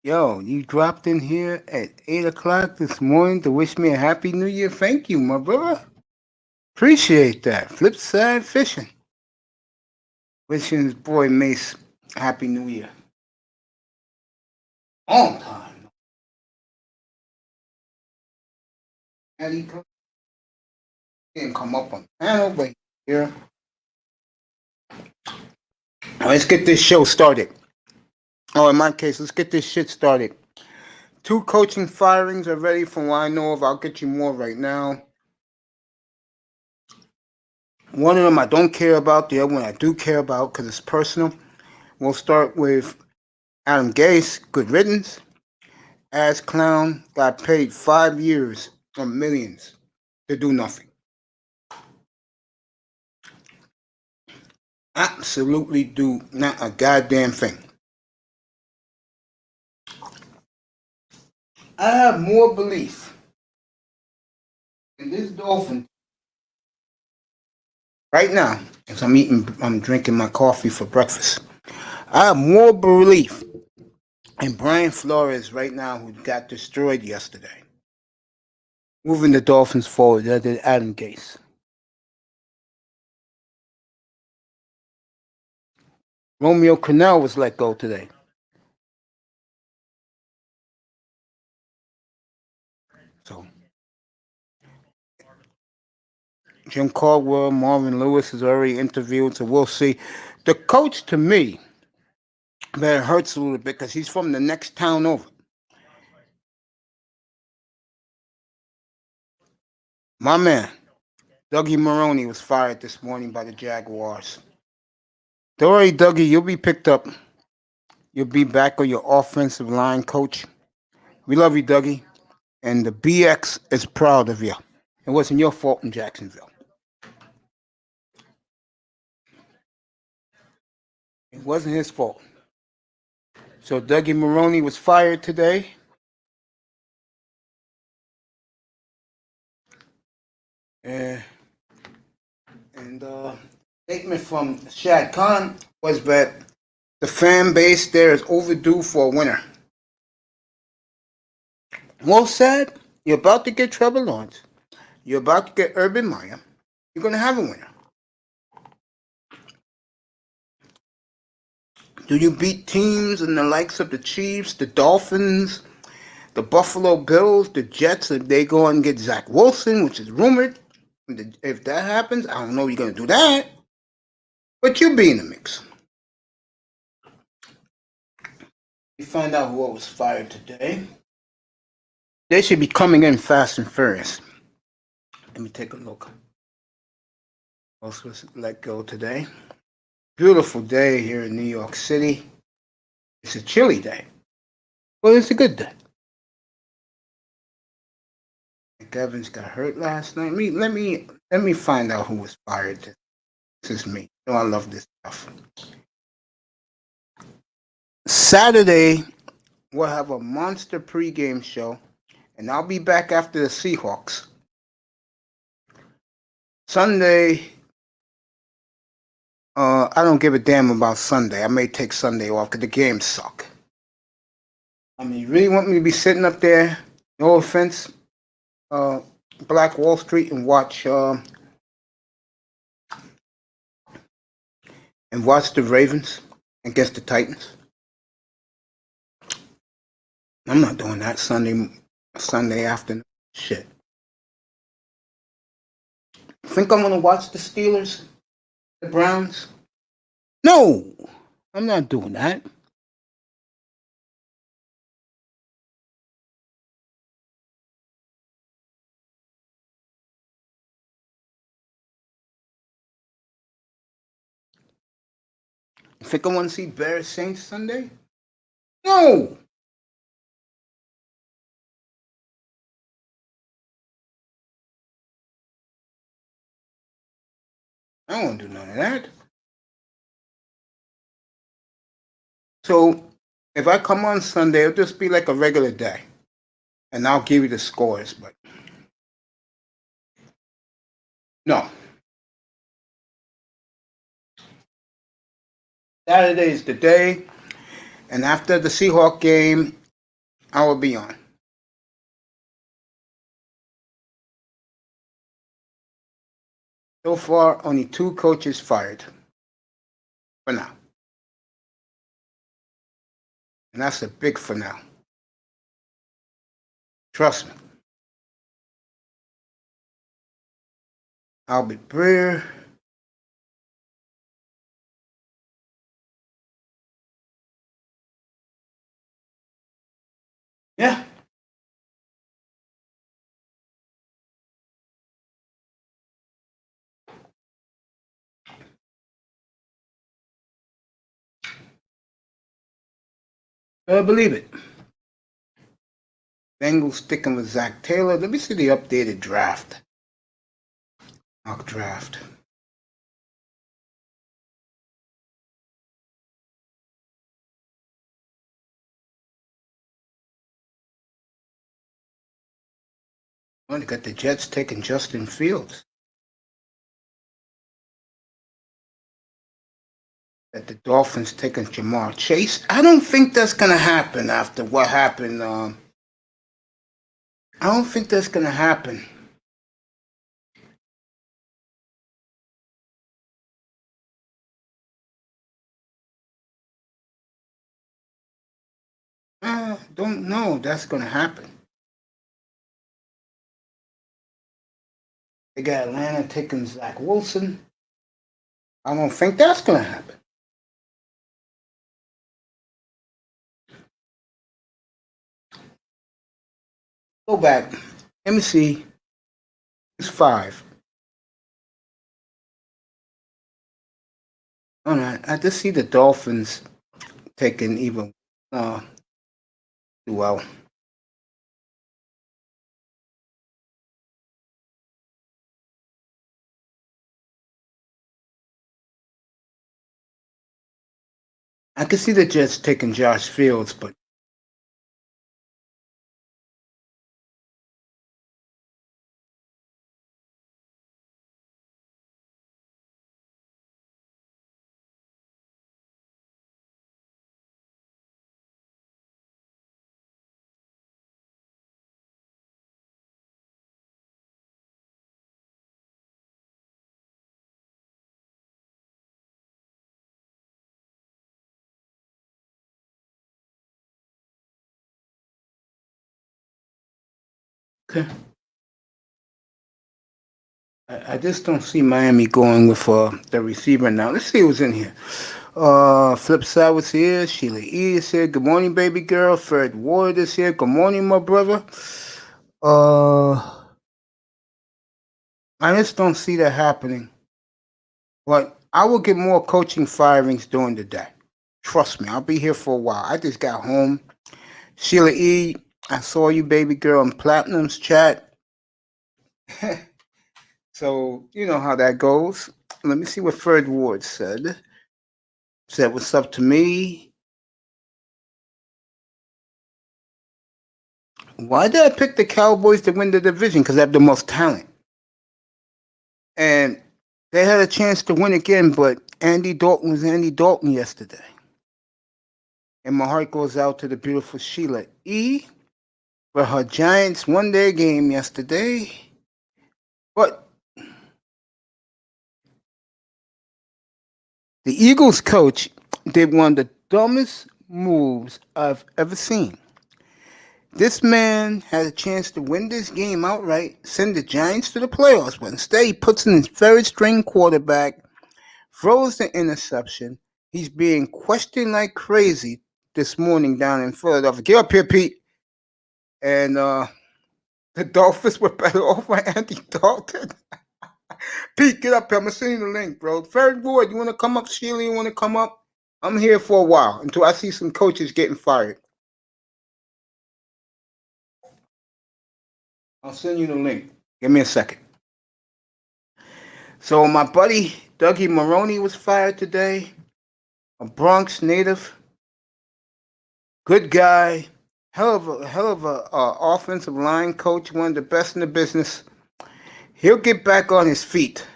Yo, you dropped in here at 8 o'clock this morning to wish me a happy new year. Thank you, my brother. Appreciate that. Flip side fishing. Wishing his boy Mace a happy new year. On time. And he didn't come up on the panel, but here. Let's get this show started. Oh, in my case, let's get this shit started. Two coaching firings already from what I know of. I'll get you more right now. One of them I don't care about. The other one I do care about because it's personal. We'll start with Adam Gase. Good riddance. Ass clown got paid 5 years or millions to do nothing. Absolutely do not a goddamn thing. I have more belief in this Dolphin right now as I'm drinking my coffee for breakfast. I have more belief in Brian Flores right now, who got destroyed yesterday, moving the Dolphins forward than Adam Gase. Romeo Crennel was let go today. So Jim Caldwell, Marvin Lewis is already interviewed, so we'll see. The coach, to me, that hurts a little bit because he's from the next town over. My man, Dougie Maroney, was fired this morning by the Jaguars. Don't worry, Dougie, you'll be picked up. You'll be back on your offensive line coach. We love you, Dougie. And the BX is proud of you. It wasn't your fault in Jacksonville. It wasn't his fault. So Dougie Maroney was fired today. And statement from Shad Khan was that the fan base there is overdue for a winner. Well said. You're about to get Trevor Lawrence. You're about to get Urban Meyer. You're going to have a winner. Do you beat teams in the likes of the Chiefs, the Dolphins, the Buffalo Bills, the Jets, if they go and get Zach Wilson, which is rumored? If that happens, I don't know if you're going to do that. But you'll be in the mix. You find out who was fired today. They should be coming in fast and furious. Let me take a look. Who else was let go today? Beautiful day here in New York City. It's a chilly day. Well, it's a good day. Evans got hurt last night. Let me find out who was fired. This is me. You know I love this stuff. Saturday, we'll have a monster pregame show, and I'll be back after the Seahawks. Sunday, I don't give a damn about Sunday. I may take Sunday off because the games suck. I mean, you really want me to be sitting up there? No offense, Black Wall Street, and watch the Ravens against the Titans. I'm not doing that Sunday afternoon. Shit. Think I'm gonna watch the Steelers, the Browns? No, I'm not doing that. Think I want to see Bears Saints Sunday? No. I don't want to do none of that. So if I come on Sunday, it'll just be like a regular day, and I'll give you the scores. But no, Saturday is the day, and after the Seahawk game, I will be on. So far, only 2 coaches fired for now. And that's a big for now. Trust me. Albert Breer. Yeah. I believe it. Bengals sticking with Zach Taylor. Let me see the updated draft. Mock draft. Well, they got the Jets taking Justin Fields. That the Dolphins taking Jamar Chase. I don't think that's going to happen after what happened. I don't think that's going to happen. I don't know that's going to happen. They got Atlanta taking Zach Wilson. I don't think that's going to happen. Go back. Let me see. It's 5. Oh, no, I just see the Dolphins taking even well. I can see the Jets taking Josh Fields, but okay. I just don't see Miami going with the receiver now. Let's see who's in here. Flip Side was here. Sheila E is here. Good morning, baby girl. Fred Ward is here. Good morning, my brother. I just don't see that happening. But I will get more coaching firings during the day. Trust me, I'll be here for a while. I just got home. Sheila E, I saw you, baby girl, in Platinum's chat. So, you know how that goes. Let me see what Fred Ward said. Said, what's up to me? Why did I pick the Cowboys to win the division? Because they have the most talent. And they had a chance to win again, but Andy Dalton was Andy Dalton yesterday. And my heart goes out to the beautiful Sheila E. For her Giants won their game yesterday. But the Eagles coach did one of the dumbest moves I've ever seen. This man had a chance to win this game outright, send the Giants to the playoffs, but instead he puts in his third string quarterback, throws the interception. He's being questioned like crazy this morning down in Philadelphia. Get up here, Pete. And the Dolphins were better off by Andy Dalton. Pete, get up here. I'm going to send you the link, bro. Third Ward, you want to come up? Sheila, you want to come up? I'm here for a while until I see some coaches getting fired. I'll send you the link. Give me a second. So my buddy Dougie Maroney was fired today. A Bronx native. Good guy. Hell of a offensive line coach. One of the best in the business. He'll get back on his feet.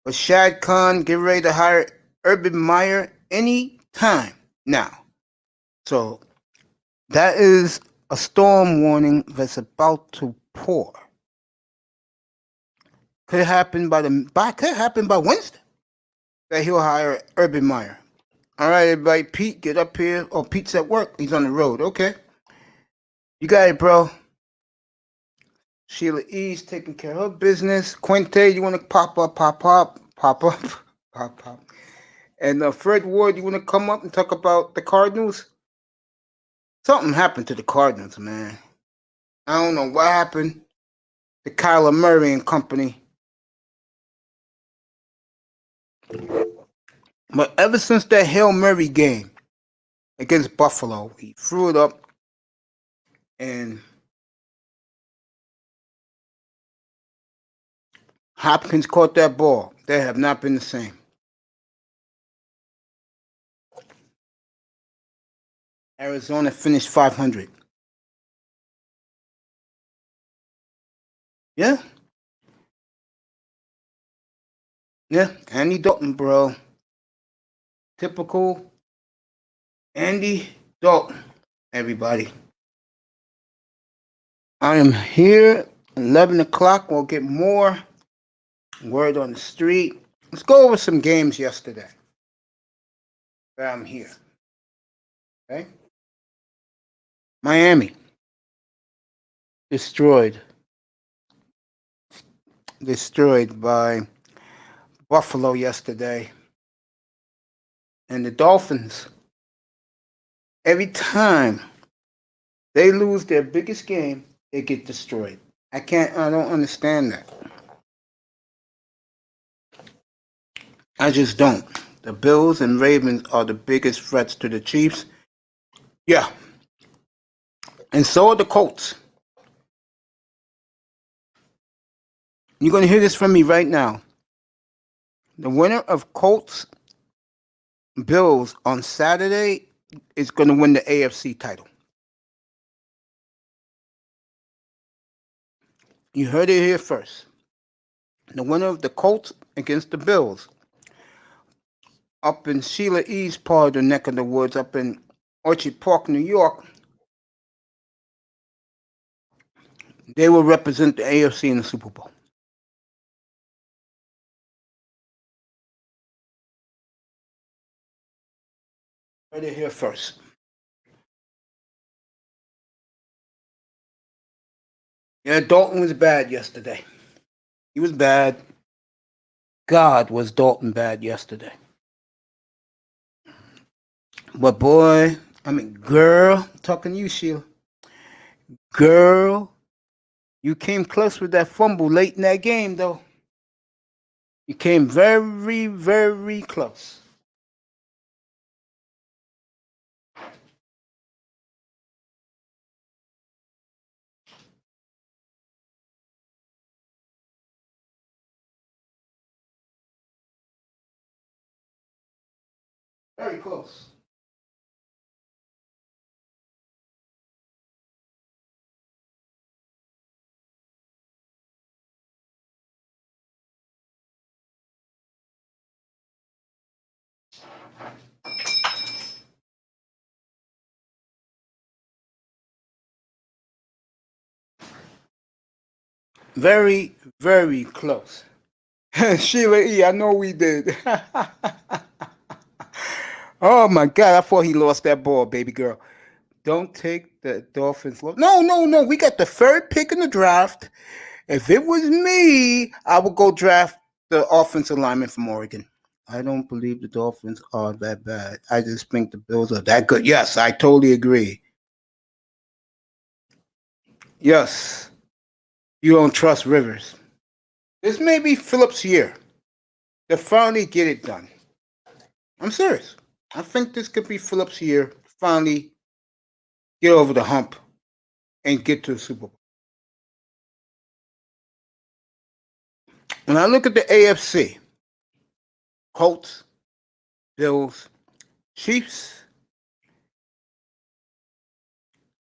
But Shad Khan get ready to hire Urban Meyer any time now. So That is a storm warning that's about to pour. Could happen could happen by Wednesday. That he'll hire Urban Meyer. All right, everybody. Pete, get up here. Oh, Pete's at work. He's on the road. Okay. You got it, bro. Sheila E's taking care of her business. Quinte, you want to pop up, pop up. And Fred Ward, you want to come up and talk about the Cardinals? Something happened to the Cardinals, man. I don't know what happened to Kyler Murray and company. But ever since that Hail Murray game against Buffalo, he threw it up and Hopkins caught that ball. They have not been the same. Arizona finished 500. Yeah. Yeah. Andy Dalton, bro. Typical Andy Dalton, everybody. I am here. 11 o'clock. We'll get more word on the street. Let's go over some games yesterday. I'm here. Okay. Miami. Destroyed by Buffalo yesterday. And the Dolphins, every time they lose their biggest game, they get destroyed. I don't understand that. I just don't. The Bills and Ravens are the biggest threats to the Chiefs. Yeah. And so are the Colts. You're going to hear this from me right now. The winner of Colts Bills on Saturday is going to win the AFC title. You heard it here first. The winner of the Colts against the Bills up in Sheila E's part of the neck of the woods, up in Orchard Park, New York, they will represent the AFC in the Super Bowl. Heard it here first. Yeah, Dalton was bad yesterday. He was bad. God, was Dalton bad yesterday. But boy, girl, talking to you, Sheila. Girl, you came close with that fumble late in that game, though. You came very, very close. Very close. Very, very close. Sheila E., I know we did. Oh my God, I thought he lost that ball, baby girl. Don't take the Dolphins. No. We got the third pick in the draft. If it was me, I would go draft the offensive lineman from Oregon. I don't believe the Dolphins are that bad. I just think the Bills are that good. Yes, I totally agree. Yes, you don't trust Rivers. This may be Phillips' year to finally get it done. I'm serious. I think this could be Phillips' year to finally get over the hump and get to the Super Bowl. When I look at the AFC, Colts, Bills, Chiefs,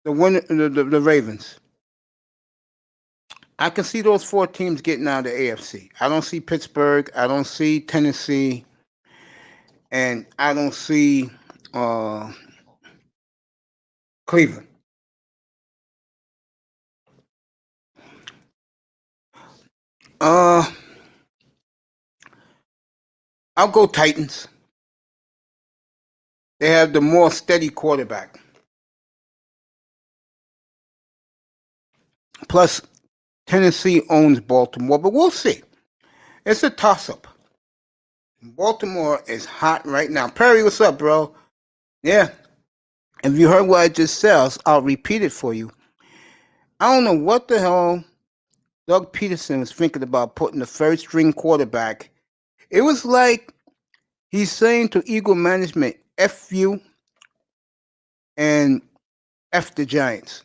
the Ravens. I can see those four teams getting out of the AFC. I don't see Pittsburgh. I don't see Tennessee. And I don't see Cleveland. Uh, I'll go Titans. They have the more steady quarterback. Plus, Tennessee owns Baltimore, but we'll see. It's a toss-up. Baltimore is hot right now. Perry, what's up, bro? Yeah. If you heard what I just said, I'll repeat it for you. I don't know what the hell Doug Peterson was thinking about putting the first string quarterback. It was like he's saying to Eagle management, F you and F the Giants.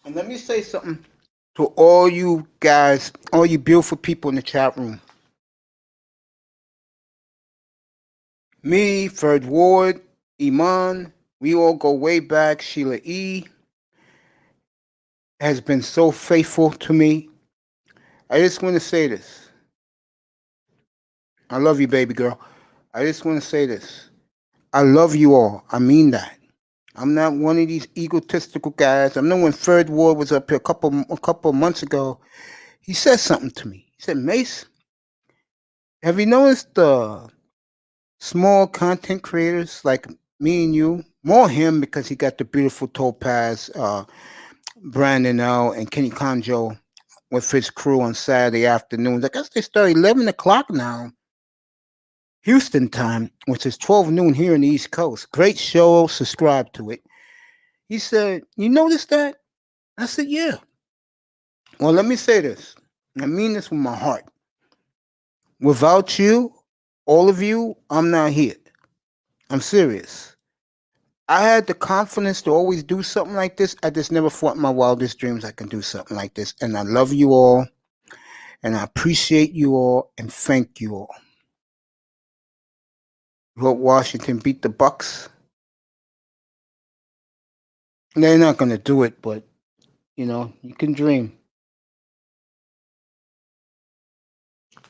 And let me say something to all you guys, all you beautiful people in the chat room. Me, Fred Ward, Iman, we all go way back. Sheila E. has been so faithful to me. I just want to say this. I love you, baby girl. I just want to say this. I love you all. I mean that. I'm not one of these egotistical guys. I know when Fred Ward was up here a couple of months ago, he said something to me. He said, Mace, have you noticed the small content creators like me and you? More him because he got the beautiful Topaz, Brandon L, and Kenny Conjo with his crew on Saturday afternoons. I guess they start 11 o'clock now, Houston time, which is 12 noon here in the East Coast. Great show. Subscribe to it. He said, you notice that? I said, yeah. Well, let me say this. I mean this with my heart. Without you, all of you, I'm not here. I'm serious. I had the confidence to always do something like this. I just never thought in my wildest dreams I can do something like this. And I love you all. And I appreciate you all. And thank you all. You hope Washington beat the Bucks. They're not going to do it, but, you know, you can dream.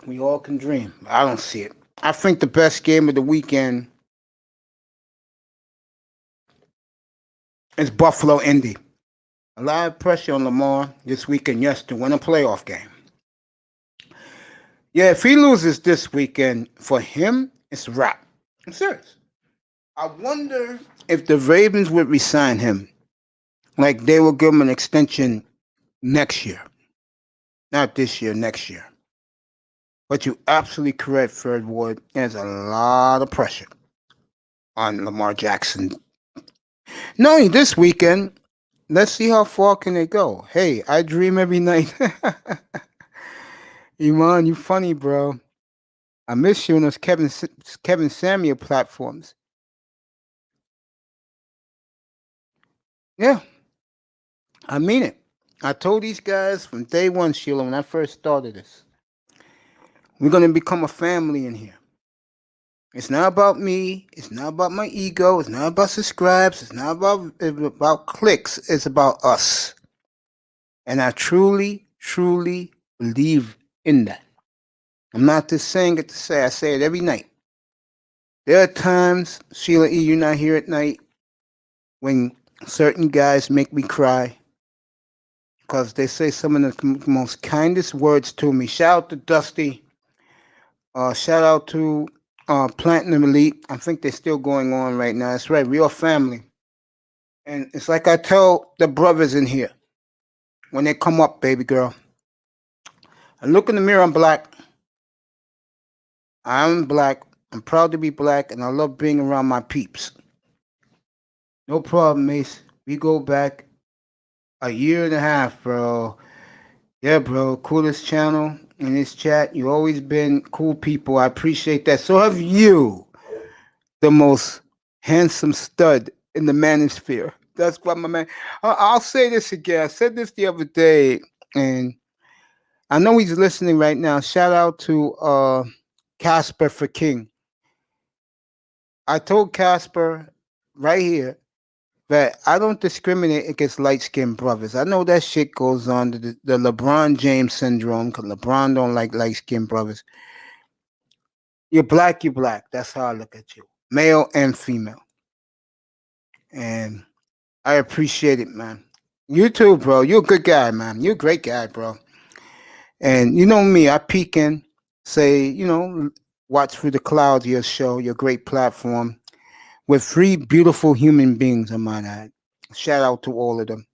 We all can dream. I don't see it. I think the best game of the weekend is Buffalo Indy. A lot of pressure on Lamar this weekend, yes, to win a playoff game. Yeah, if he loses this weekend, for him, it's a wrap. I'm serious. I wonder if the Ravens would resign him. Like they will give him an extension next year. Not this year, next year. But you're absolutely correct, Fred Ward. There's a lot of pressure on Lamar Jackson. Not only this weekend, let's see how far can they go. Hey, I dream every night. Iman, you funny, bro. I miss you on those Kevin Samuel platforms. Yeah, I mean it. I told these guys from day one, Sheila, when I first started this, we're going to become a family in here. It's not about me. It's not about my ego. It's not about subscribes. It's not about clicks. It's about us. And I truly, truly believe in that. I'm not just saying it to say. I say it every night. There are times, Sheila E., you're not here at night, when certain guys make me cry because they say some of the most kindest words to me. Shout out to Dusty. Shout out to Platinum Elite. I think they're still going on right now. That's right. We are family. And it's like I tell the brothers in here when they come up, baby girl. I look in the mirror, I'm black. I'm black. I'm proud to be black, and I love being around my peeps. No problem, Mace. We go back a year and a half, bro. Yeah, bro. Coolest channel in this chat. You always been cool people. I appreciate that. So have you, the most handsome stud in the manosphere. That's what my man. I'll say this again. I said this the other day, and I know he's listening right now. Shout out to Casper for King. I told Casper right here that I don't discriminate against light-skinned brothers. I know that shit goes on, the the LeBron James syndrome, because LeBron don't like light-skinned brothers. You're black, you're black. That's how I look at you. Male and female. And I appreciate it, man. You too, bro. You're a good guy, man. You're a great guy, bro. And you know me, I peek in, say, watch through the clouds your show, your great platform, with three beautiful human beings, I might add. Shout out to all of them.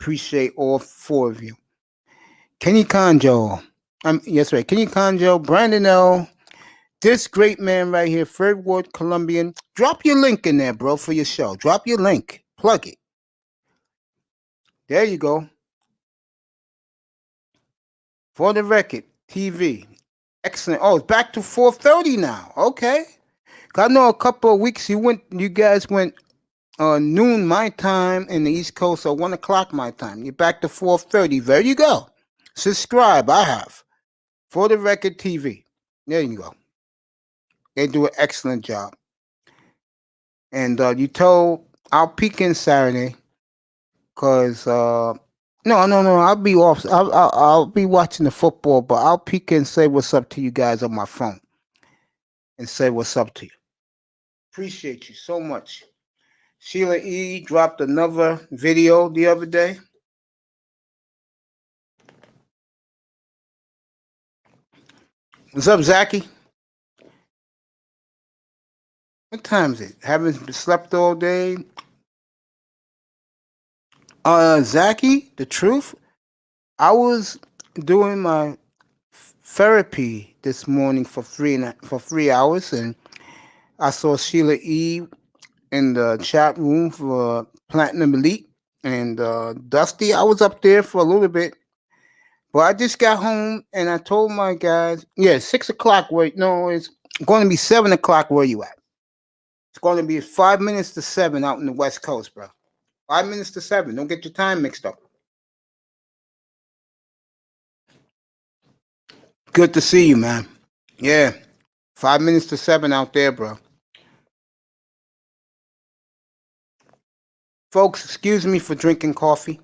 Appreciate all four of you. Kenny Conjo. Yes, right. Kenny Conjo, Brandon L. This great man right here, Third Ward Colombian. Drop your link in there, bro, for your show. Drop your link. Plug it. There you go. For the record, TV. Excellent. Oh, it's back to 4:30 now. Okay. I know a couple of weeks you guys went noon my time in the East Coast or 1 o'clock my time. You're back to 4:30. There you go. Subscribe. I have. For the record, TV. There you go. They do an excellent job. And you told I'll peek in Saturday because no, I'll be off. I'll be watching the football, but I'll peek in and say what's up to you guys on my phone and say what's up to you. Appreciate you so much. Sheila E. dropped another video the other day. What's up, Zachy? What time is it? Haven't slept all day. Zachy, the truth, I was doing my therapy this morning for 3 hours, and I saw Sheila E. in the chat room for Platinum Elite and Dusty. I was up there for a little bit, but I just got home and I told my guys, 6 o'clock. It's going to be 7 o'clock. Where you at? It's going to be 5 minutes to 7 out in the West Coast, bro. 5 minutes to 7. Don't get your time mixed up. Good to see you, man. Yeah. 5 minutes to 7 out there, bro. Folks, excuse me for drinking coffee,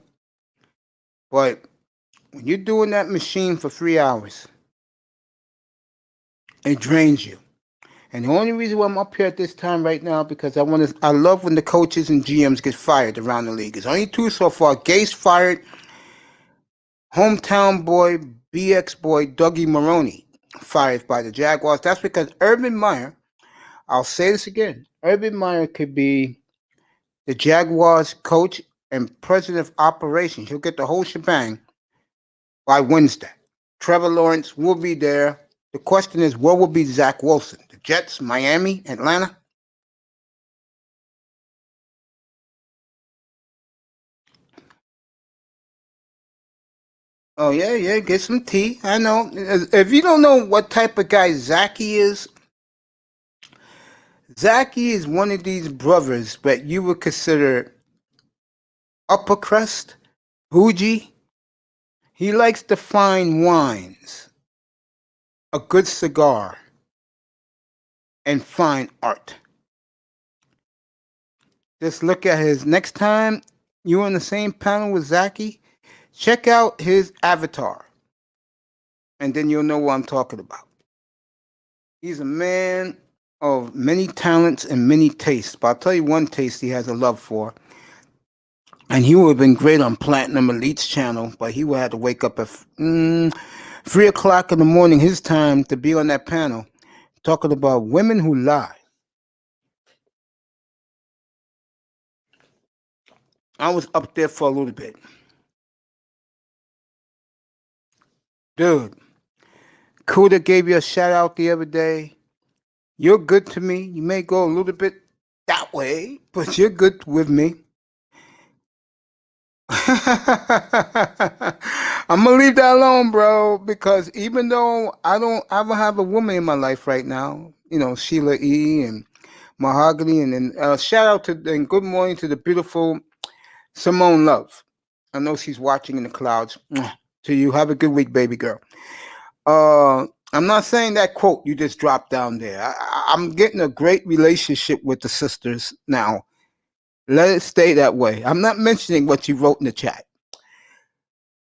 but when you're doing that machine for 3 hours, it drains you. And the only reason why I'm up here at this time right now because I love when the coaches and GMs get fired around the league. There's only two so far. Gase fired hometown boy, BX boy, Dougie Maroney, fired by the Jaguars. That's because Urban Meyer, I'll say this again, Urban Meyer could be the Jaguars coach and president of operations. He'll get the whole shebang by Wednesday. Trevor Lawrence will be there. The question is, what will be Zach Wilson? The Jets, Miami, Atlanta? Oh, yeah, get some tea. I know. If you don't know what type of guy Zachy is one of these brothers that you would consider upper crust, bougie. He likes the fine wines, a good cigar, and fine art. Just look at his next time you're on the same panel with Zachy, check out his avatar. And then you'll know what I'm talking about. He's a man of many talents and many tastes. But I'll tell you one taste he has a love for. And he would have been great on Platinum Elite's channel, but he would have to wake up at 3 o'clock in the morning, his time, to be on that panel, talking about women who lie. I was up there for a little bit. Dude, Kuda gave you a shout out the other day. You're good to me. You may go a little bit that way, but you're good with me. I'm gonna leave that alone, bro, because even though I don't have a woman in my life right now, Sheila E. and Mahogany, and then shout out to and good morning to the beautiful Simone Love. I know she's watching in the clouds. To you, have a good week, baby girl. I'm not saying that quote you just dropped down there. I'm getting a great relationship with the sisters now. Let it stay that way. I'm not mentioning what you wrote in the chat.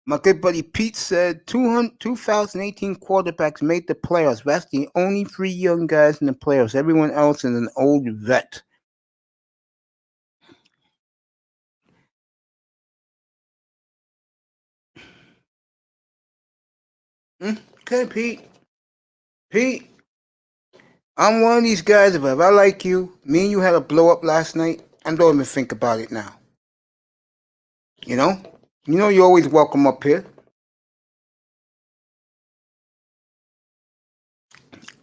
My good buddy Pete said 2018 quarterbacks made the playoffs. That's the only three young guys in the playoffs. Everyone else is an old vet. Okay, Pete. Pete, I'm one of these guys. If I like you, me and you had a blow up last night. I don't even think about it now. You know? You're always welcome up here.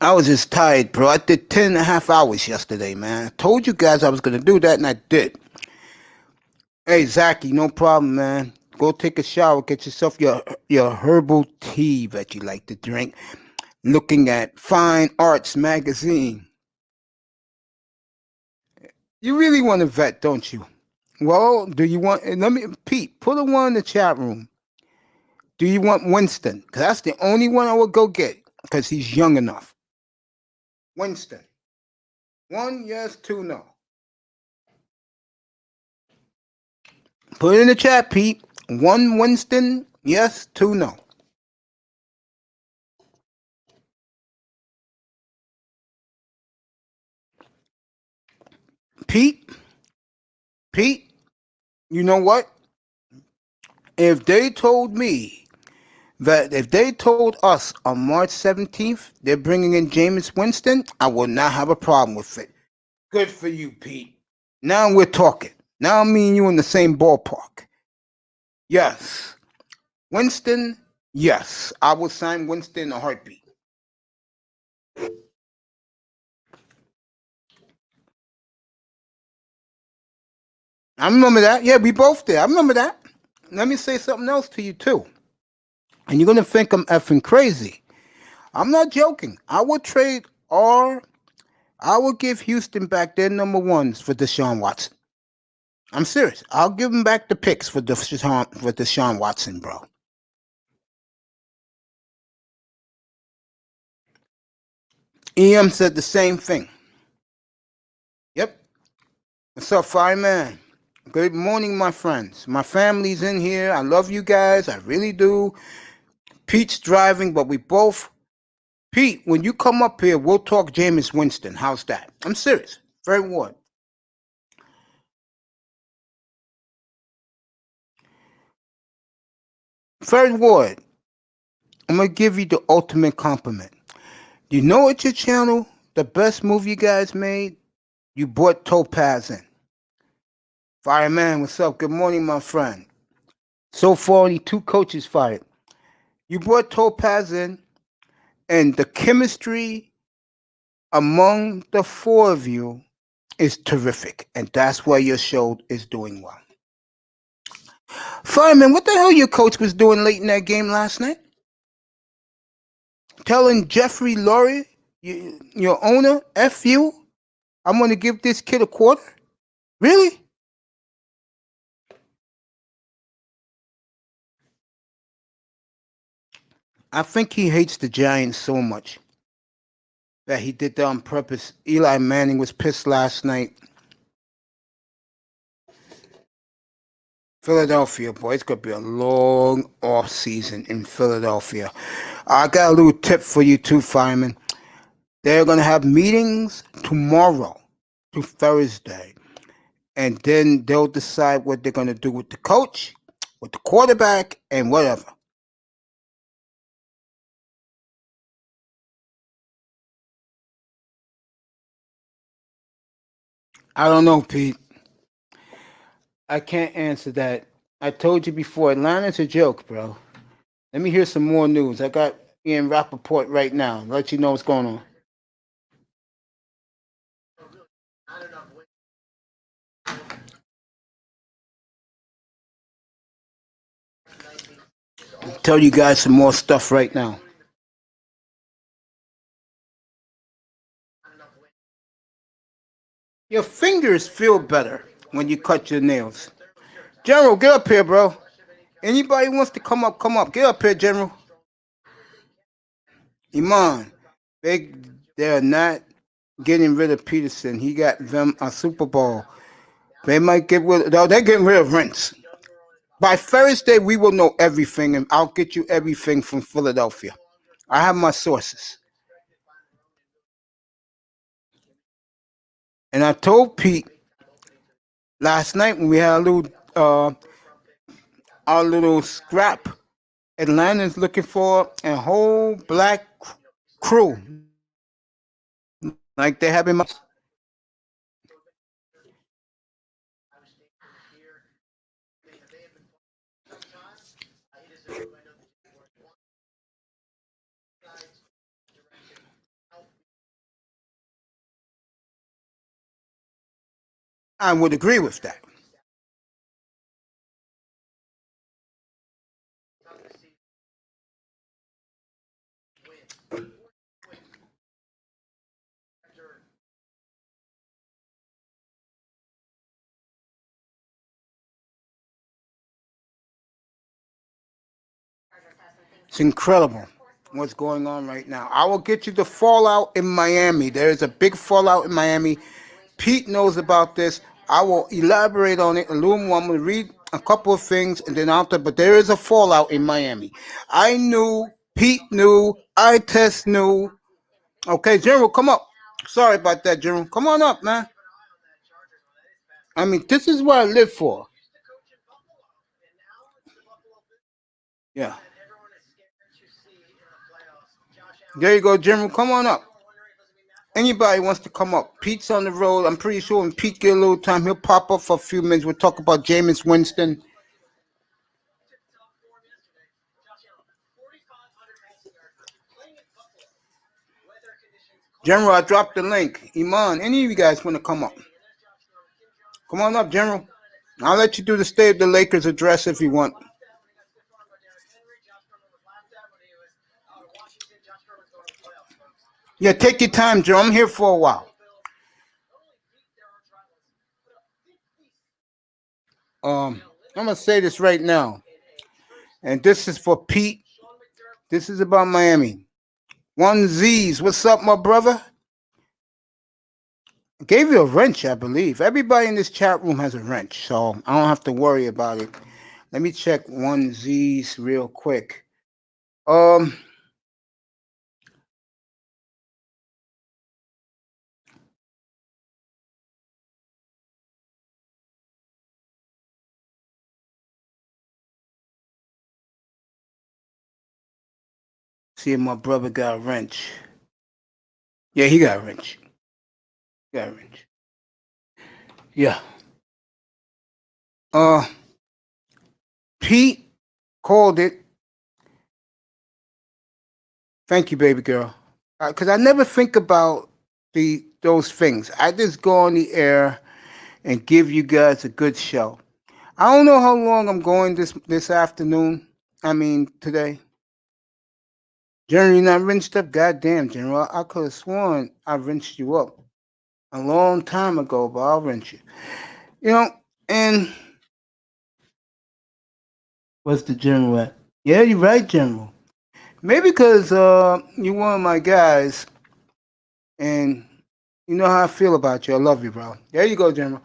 I was just tired, bro. I did 10.5 hours yesterday, man. I told you guys I was going to do that, and I did. Hey, Zachy, no problem, man. Go take a shower. Get yourself your herbal tea that you like to drink. Looking at Fine Arts magazine. You really want to vet, don't you? Well, do you want... Pete, put a one in the chat room. Do you want Winston? Because that's the only one I would go get. Because he's young enough. Winston. 1, yes, 2, no. Put it in the chat, Pete. 1 Winston, yes, 2 no. Pete, you know what? If they told me that if they told us on March 17th they're bringing in Jameis Winston, I would not have a problem with it. Good for you, Pete. Now we're talking. Now me and you in the same ballpark. Yes. Winston, yes. I will sign Winston in a heartbeat. I remember that. Yeah, we both did. I remember that. Let me say something else to you, too. And you're going to think I'm effing crazy. I'm not joking. I would trade I would give Houston back their number ones for Deshaun Watson. I'm serious. I'll give them back the picks for Deshaun Watson, bro. EM said the same thing. Yep. What's up, fireman? Good morning, my friends. My family's in here. I love you guys. I really do. Pete's driving, but we both... Pete, when you come up here, we'll talk Jameis Winston. How's that? I'm serious. Very what? Third ward, I'm going to give you the ultimate compliment. You know at your channel, the best move you guys made? You brought Topaz in. Fireman, what's up? Good morning, my friend. So far, only 2 coaches fired. You brought Topaz in, and the chemistry among the 4 of you is terrific, and that's why your show is doing well. Fireman, what the hell your coach was doing late in that game last night? Telling Jeffrey Lurie, your owner, F you, I'm going to give this kid a quarter? Really? I think he hates the Giants so much that he did that on purpose. Eli Manning was pissed last night. Philadelphia, boy, it's going to be a long off season in Philadelphia. I got a little tip for you too, fireman. They're going to have meetings tomorrow to Thursday, and then they'll decide what they're going to do with the coach, with the quarterback, and whatever. I don't know, Pete. I can't answer that. I told you before, Atlanta's a joke, bro. Let me hear some more news. I got Ian Rappaport right now. Let you know what's going on. Tell you guys some more stuff right now. Your fingers feel better when you cut your nails. General, get up here, bro. Anybody wants to come up, come up. Get up here, General. Iman, they're not getting rid of Peterson. He got them a Super Bowl. They might get rid. No, they're getting rid of Rents. By Thursday, we will know everything, and I'll get you everything from Philadelphia. I have my sources. And I told Pete last night when we had our little scrap. Atlanta's looking for a whole black crew, like they have in my. I would agree with that. It's incredible what's going on right now. I will get you the fallout in Miami. There is a big fallout in Miami. Pete knows about this. I will elaborate on it a little more. I'm going to read a couple of things and then after, but there is a fallout in Miami. I knew, Pete knew, I test knew. Okay, General, come up. Sorry about that, General. Come on up, man. I mean, this is what I live for. Yeah. There you go, General. Come on up. Anybody wants to come up? Pete's on the road. I'm pretty sure when Pete get a little time, he'll pop up for a few minutes. We'll talk about Jameis Winston. General, I dropped the link. Iman, any of you guys want to come up? Come on up, General. I'll let you do the State of the Lakers address if you want. Yeah, take your time, Joe. I'm here for a while. I'm gonna say this right now, and this is for Pete. This is about Miami. One Z's. What's up, my brother? I gave you a wrench, I believe. Everybody in this chat room has a wrench, so I don't have to worry about it. Let me check one Z's real quick. See if my brother got a wrench. Yeah, he got a wrench. Got a wrench. Yeah. Pete called it. Thank you, baby girl. Because I never think about those things. I just go on the air and give you guys a good show. I don't know how long I'm going this afternoon. I mean today. General, you not rinsed up? Goddamn, General. I could have sworn I rinsed you up a long time ago, but I'll rinse you. You know, and what's the General at? Yeah, you're right, General. Maybe because you're one of my guys, and you know how I feel about you. I love you, bro. There you go, General.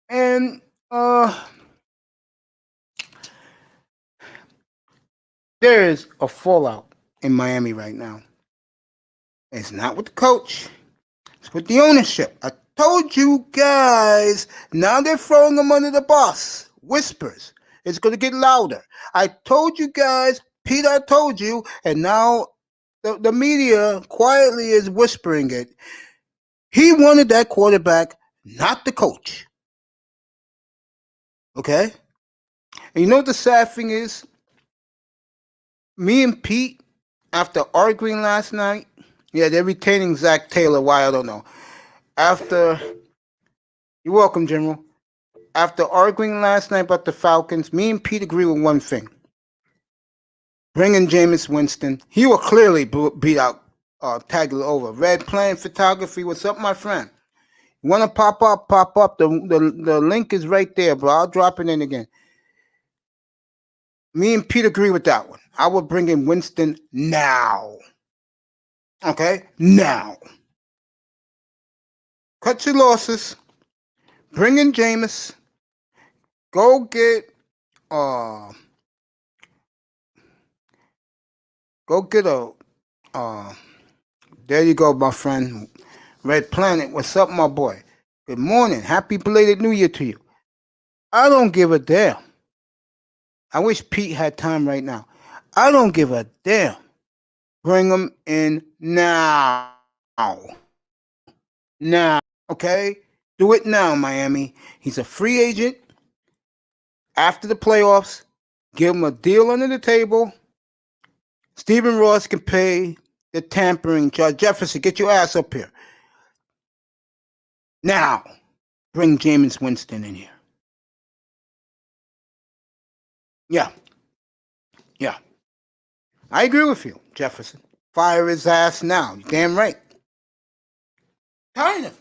And there is a fallout in Miami right now. It's not with the coach. It's with the ownership. I told you guys. Now they're throwing them under the bus. Whispers. It's going to get louder. I told you guys. Peter, I told you. And now the media quietly is whispering it. He wanted that quarterback, not the coach. Okay? And you know what the sad thing is? Me and Pete, after arguing last night, yeah, they're retaining Zach Taylor. Why, I don't know. After, you're welcome, General. After arguing last night about the Falcons, me and Pete agree with one thing. Bring in Jameis Winston. He will clearly beat out Tagovailoa over. Red Plane Photography, what's up, my friend? You want to pop up, pop up. The link is right there, bro. I'll drop it in again. Me and Pete agree with that one. I will bring in Winston now. Okay? Now. Cut your losses. Bring in Jameis. Go get uh, go get a. Uh, there you go, my friend. Red Planet, what's up, my boy? Good morning. Happy belated New Year to you. I don't give a damn. I wish Pete had time right now. I don't give a damn. Bring him in now. Now. Okay? Do it now, Miami. He's a free agent after the playoffs. Give him a deal under the table. Stephen Ross can pay the tampering charge. Jefferson, get your ass up here. Now, bring Jameis Winston in here. Yeah, yeah. I agree with you, Jefferson. Fire his ass now. You're damn right. Kind of.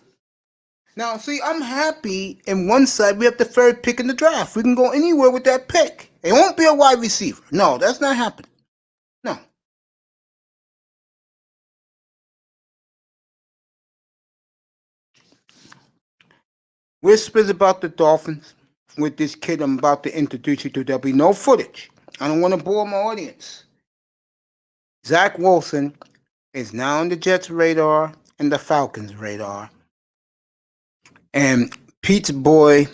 Now, see, I'm happy. In one side, we have the third pick in the draft. We can go anywhere with that pick. It won't be a wide receiver. No, that's not happening. No. Whispers about the Dolphins with this kid I'm about to introduce you to. There'll be no footage. I don't want to bore my audience. Zach Wilson is now on the Jets' radar and the Falcons' radar. And Pete's boy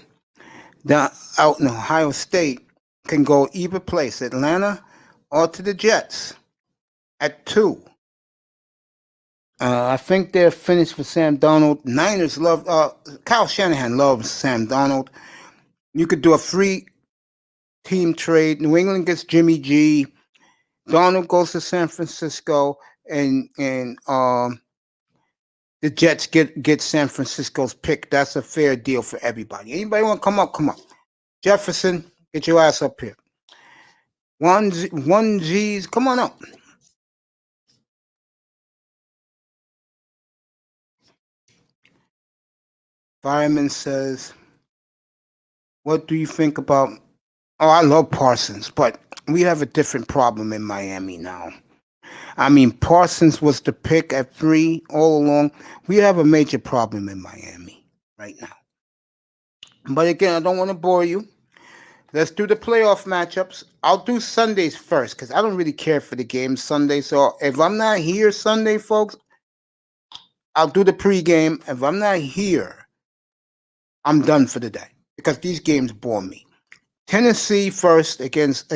down out in Ohio State can go either place, Atlanta or to the Jets at 2. I think they're finished for Sam Darnold. Niners love Kyle Shanahan loves Sam Darnold. You could do a free team trade. New England gets Jimmy G. Darnold goes to San Francisco, and the Jets get San Francisco's pick. That's a fair deal for everybody. Anybody want to come up? Come up. Jefferson, get your ass up here. One G's, come on up. Fireman says, what do you think about... Oh, I love Parsons, but we have a different problem in Miami now. I mean, Parsons was the pick at 3 all along. We have a major problem in Miami right now. But again, I don't want to bore you. Let's do the playoff matchups. I'll do Sundays first because I don't really care for the game Sunday. So if I'm not here Sunday, folks, I'll do the pregame. If I'm not here, I'm done for the day because these games bore me. Tennessee first against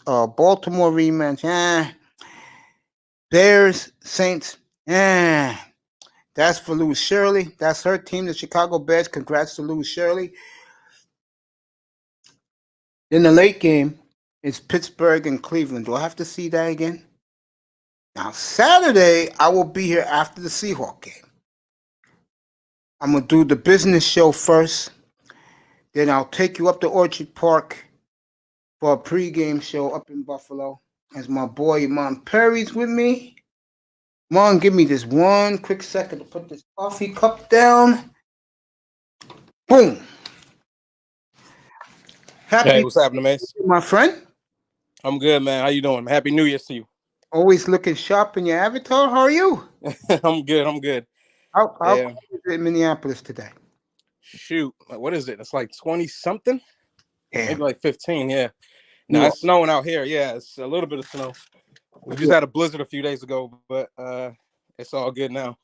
Baltimore rematch. Bears, Saints. That's for Lou Shirley. That's her team, the Chicago Bears. Congrats to Lou Shirley. Then the late game is Pittsburgh and Cleveland. Do I have to see that again? Now, Saturday, I will be here after the Seahawks game. I'm going to do the business show first. Then I'll take you up to Orchard Park for a pregame show up in Buffalo. As my boy, Mon Perry's with me. Mon, give me this one quick second to put this coffee cup down. Boom. Happy Hey, what's happening, Mace? my friend. I'm good, man. How you doing? Happy New Year's to you. Always looking sharp in your avatar. How are you? I'm good. How Yeah. is it in Minneapolis today? Shoot. What is it? It's like 20-something? Yeah. Maybe like 15, yeah. Now, it's snowing out here. Yeah, it's a little bit of snow. We just had a blizzard a few days ago, but it's all good now.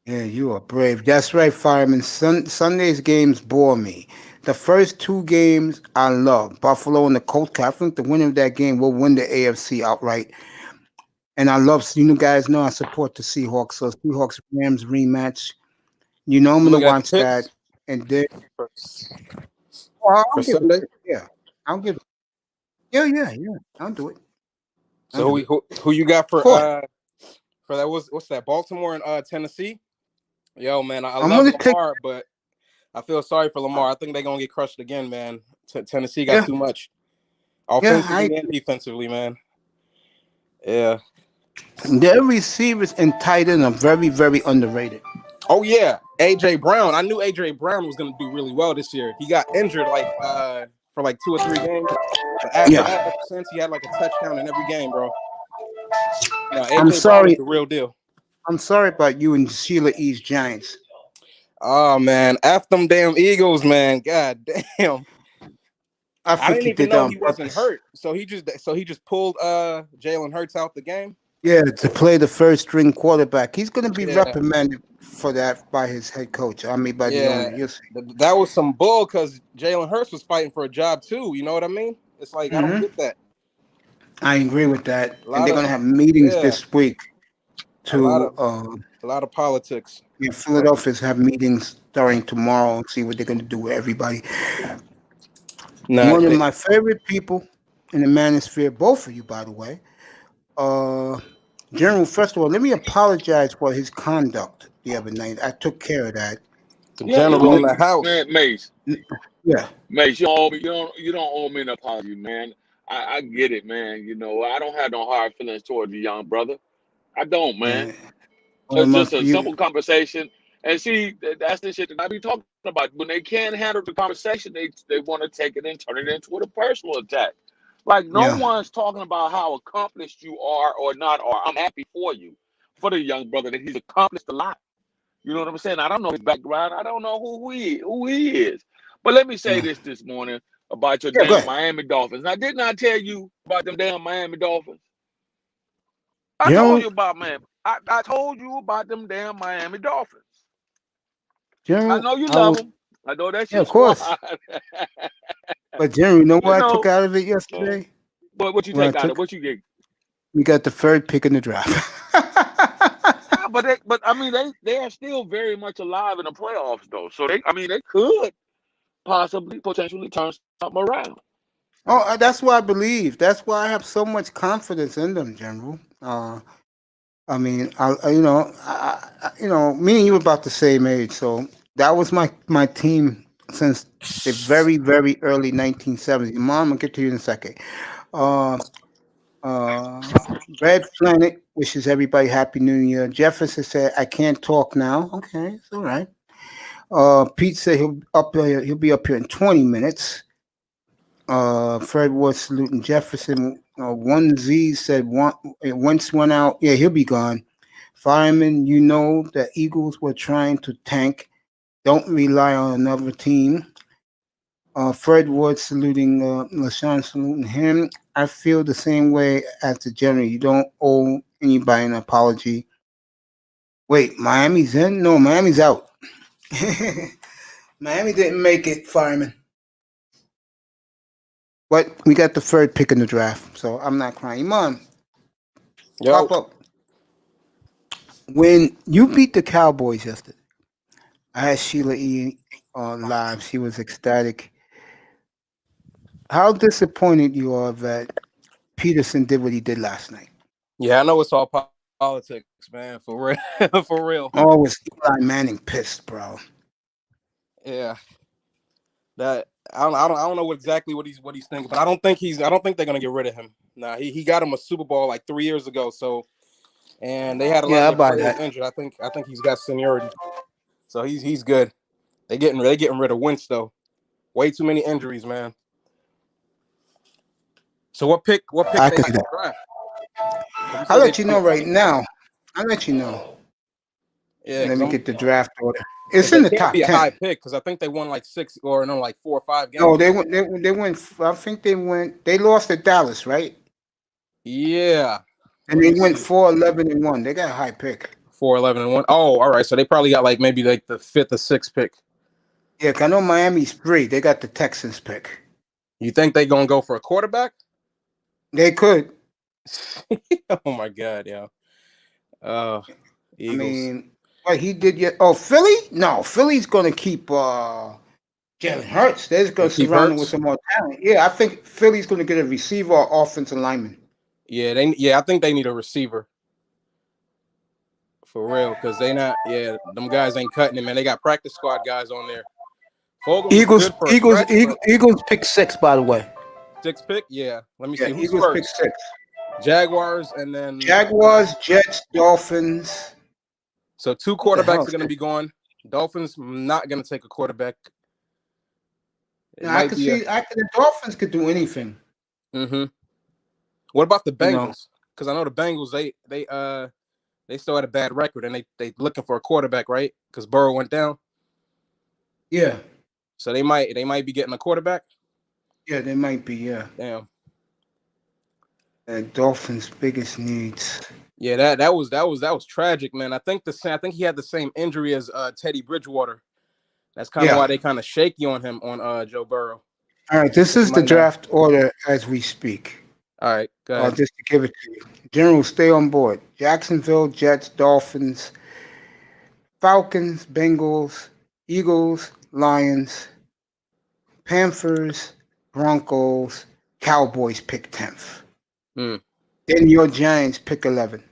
Yeah, you are brave. That's right, Fireman. Sunday's games bore me. The first 2 games I love. Buffalo and the Colts. I think the winner of that game will win the AFC outright. And I love, guys know I support the Seahawks. So Seahawks Rams rematch. You know I'm going to watch that. And then for Sunday? Yeah, I'll give it. Yeah. I'll do it. So who you got for that? What's that? Baltimore and Tennessee? Yo, man, I love Lamar, but I feel sorry for Lamar. I think they're gonna get crushed again, man. Tennessee got too much offensively and defensively, man. Yeah. Their receivers and tight end are very, very underrated. Oh yeah, AJ Brown. I knew AJ Brown was gonna do really well this year. He got injured for like 2 or 3 games, but after that, ever since he had like a touchdown in every game, bro. No, AJ Brown is the real deal. I'm sorry about you and Sheila E's Giants. Oh man, F them damn Eagles, man. God damn. I didn't even know he wasn't hurt. So he just pulled Jalen Hurts out the game. Yeah, to play the first string quarterback. He's going to be reprimanded for that by his head coach. I mean, by the owner. You'll see. That was some bull because Jalen Hurts was fighting for a job too. You know what I mean? It's like I don't get that. I agree with that. And they're going to have meetings this week to a lot of politics. Yeah, Philadelphia's have meetings starting tomorrow and see what they're going to do with everybody. One of my favorite people in the manosphere, both of you, by the way. General, first of all, let me apologize for his conduct the other night. I took care of that. The general in the house, man, Mace. Yeah, Mace, you don't owe me an apology, man. I get it, man. You know, I don't have no hard feelings toward the young brother. I don't, man. So it's just a simple conversation. And see, that's the shit that I be talking about. When they can't handle the conversation, they want to take it and turn it into a personal attack. Like no one's talking about how accomplished you are or not are. I'm happy for you, for the young brother, that he's accomplished a lot. You know what I'm saying? I don't know his background. I don't know who he is. But let me say this morning about your damn Miami Dolphins. Now, didn't I tell you about them damn Miami Dolphins? I told you about, man. I told you about them damn Miami Dolphins. I know you love them. I know that's your squad. But Jerry, you know what I took out of it yesterday? What you take out of it? What you get? We got the third pick in the draft. But I mean, they are still very much alive in the playoffs, though. So they could potentially turn something around. Oh, that's what I believe. That's why I have so much confidence in them, General. I mean, me and you were about the same age, so that was my team since the very, very early 1970s. Mom, I'll get to you in a second. Red Planet wishes everybody Happy New Year. Jefferson said, "I can't talk now." Okay, it's all right. Pete said he'll be up here in 20 minutes. Fred was saluting Jefferson. 1Z said once went out. Yeah, he'll be gone. Fireman, you know the Eagles were trying to tank. Don't rely on another team. Fred Wood saluting LaShawn, saluting him. I feel the same way as the general. You don't owe anybody an apology. Wait, Miami's in? No, Miami's out. Miami didn't make it, Fireman. But we got the third pick in the draft, so I'm not crying. Mom, pop up. When you beat the Cowboys yesterday, I had Sheila E. live. She was ecstatic. How disappointed you are that Peterson did what he did last night? Yeah, I know it's all politics, man. For real, for real. Oh, was Eli Manning pissed, bro? Yeah, that I don't know exactly what he's thinking, but I don't think they're gonna get rid of him. Nah, he got him a Super Bowl like 3 years ago. So, and they had a lot of players injured. I think he's got seniority, so he's good. They're getting rid of Wentz though. Way too many injuries, man. So what pick? I could see that. I'll let you know right now. I'll let you know. Yeah, let me get the draft order. It's in the top 10. A high pick because I think they won like 6 or no, like 4 or 5 games. No, they went. I think they went. They lost at Dallas, right? Yeah. And they went 4-11-1. They got a high pick. 4-11-1. Oh, all right. So they probably got like maybe like the 5th or 6th pick. Yeah, I know Miami's 3. They got the Texans pick. You think they're gonna go for a quarterback? They could. Oh my God, yeah. Eagles. I mean, what he did yet? Oh, Philly? No, Philly's gonna keep Jalen Hurts. They're just gonna surround him with some more talent. Yeah, I think Philly's gonna get a receiver or offensive lineman. Yeah, I think they need a receiver. For real, because them guys ain't cutting it, man. They got practice squad guys on there. Eagles pick 6, by the way. 6th pick? Yeah. Let me see. Who's Eagles first? Pick 6. Jaguars and then Jaguars, Jets, Dolphins. So 2 quarterbacks are going to be going. Dolphins not going to take a quarterback. The Dolphins could do anything. Mm-hmm. What about the Bengals? Because I know the Bengals they still had a bad record and they looking for a quarterback, right? Because Burrow went down. Yeah. So they might be getting a quarterback. Yeah, they might be. Yeah. Damn. Dolphins' biggest needs. Yeah, that was tragic, man. I think he had the same injury as Teddy Bridgewater. That's kind of why they kind of shaky on him on Joe Burrow. All right, this is the draft order as we speak. All right, go ahead. Just to give it to you. General, stay on board. Jacksonville, Jets, Dolphins, Falcons, Bengals, Eagles, Lions, Panthers, Broncos, Cowboys pick 10th. Then your Giants pick 11.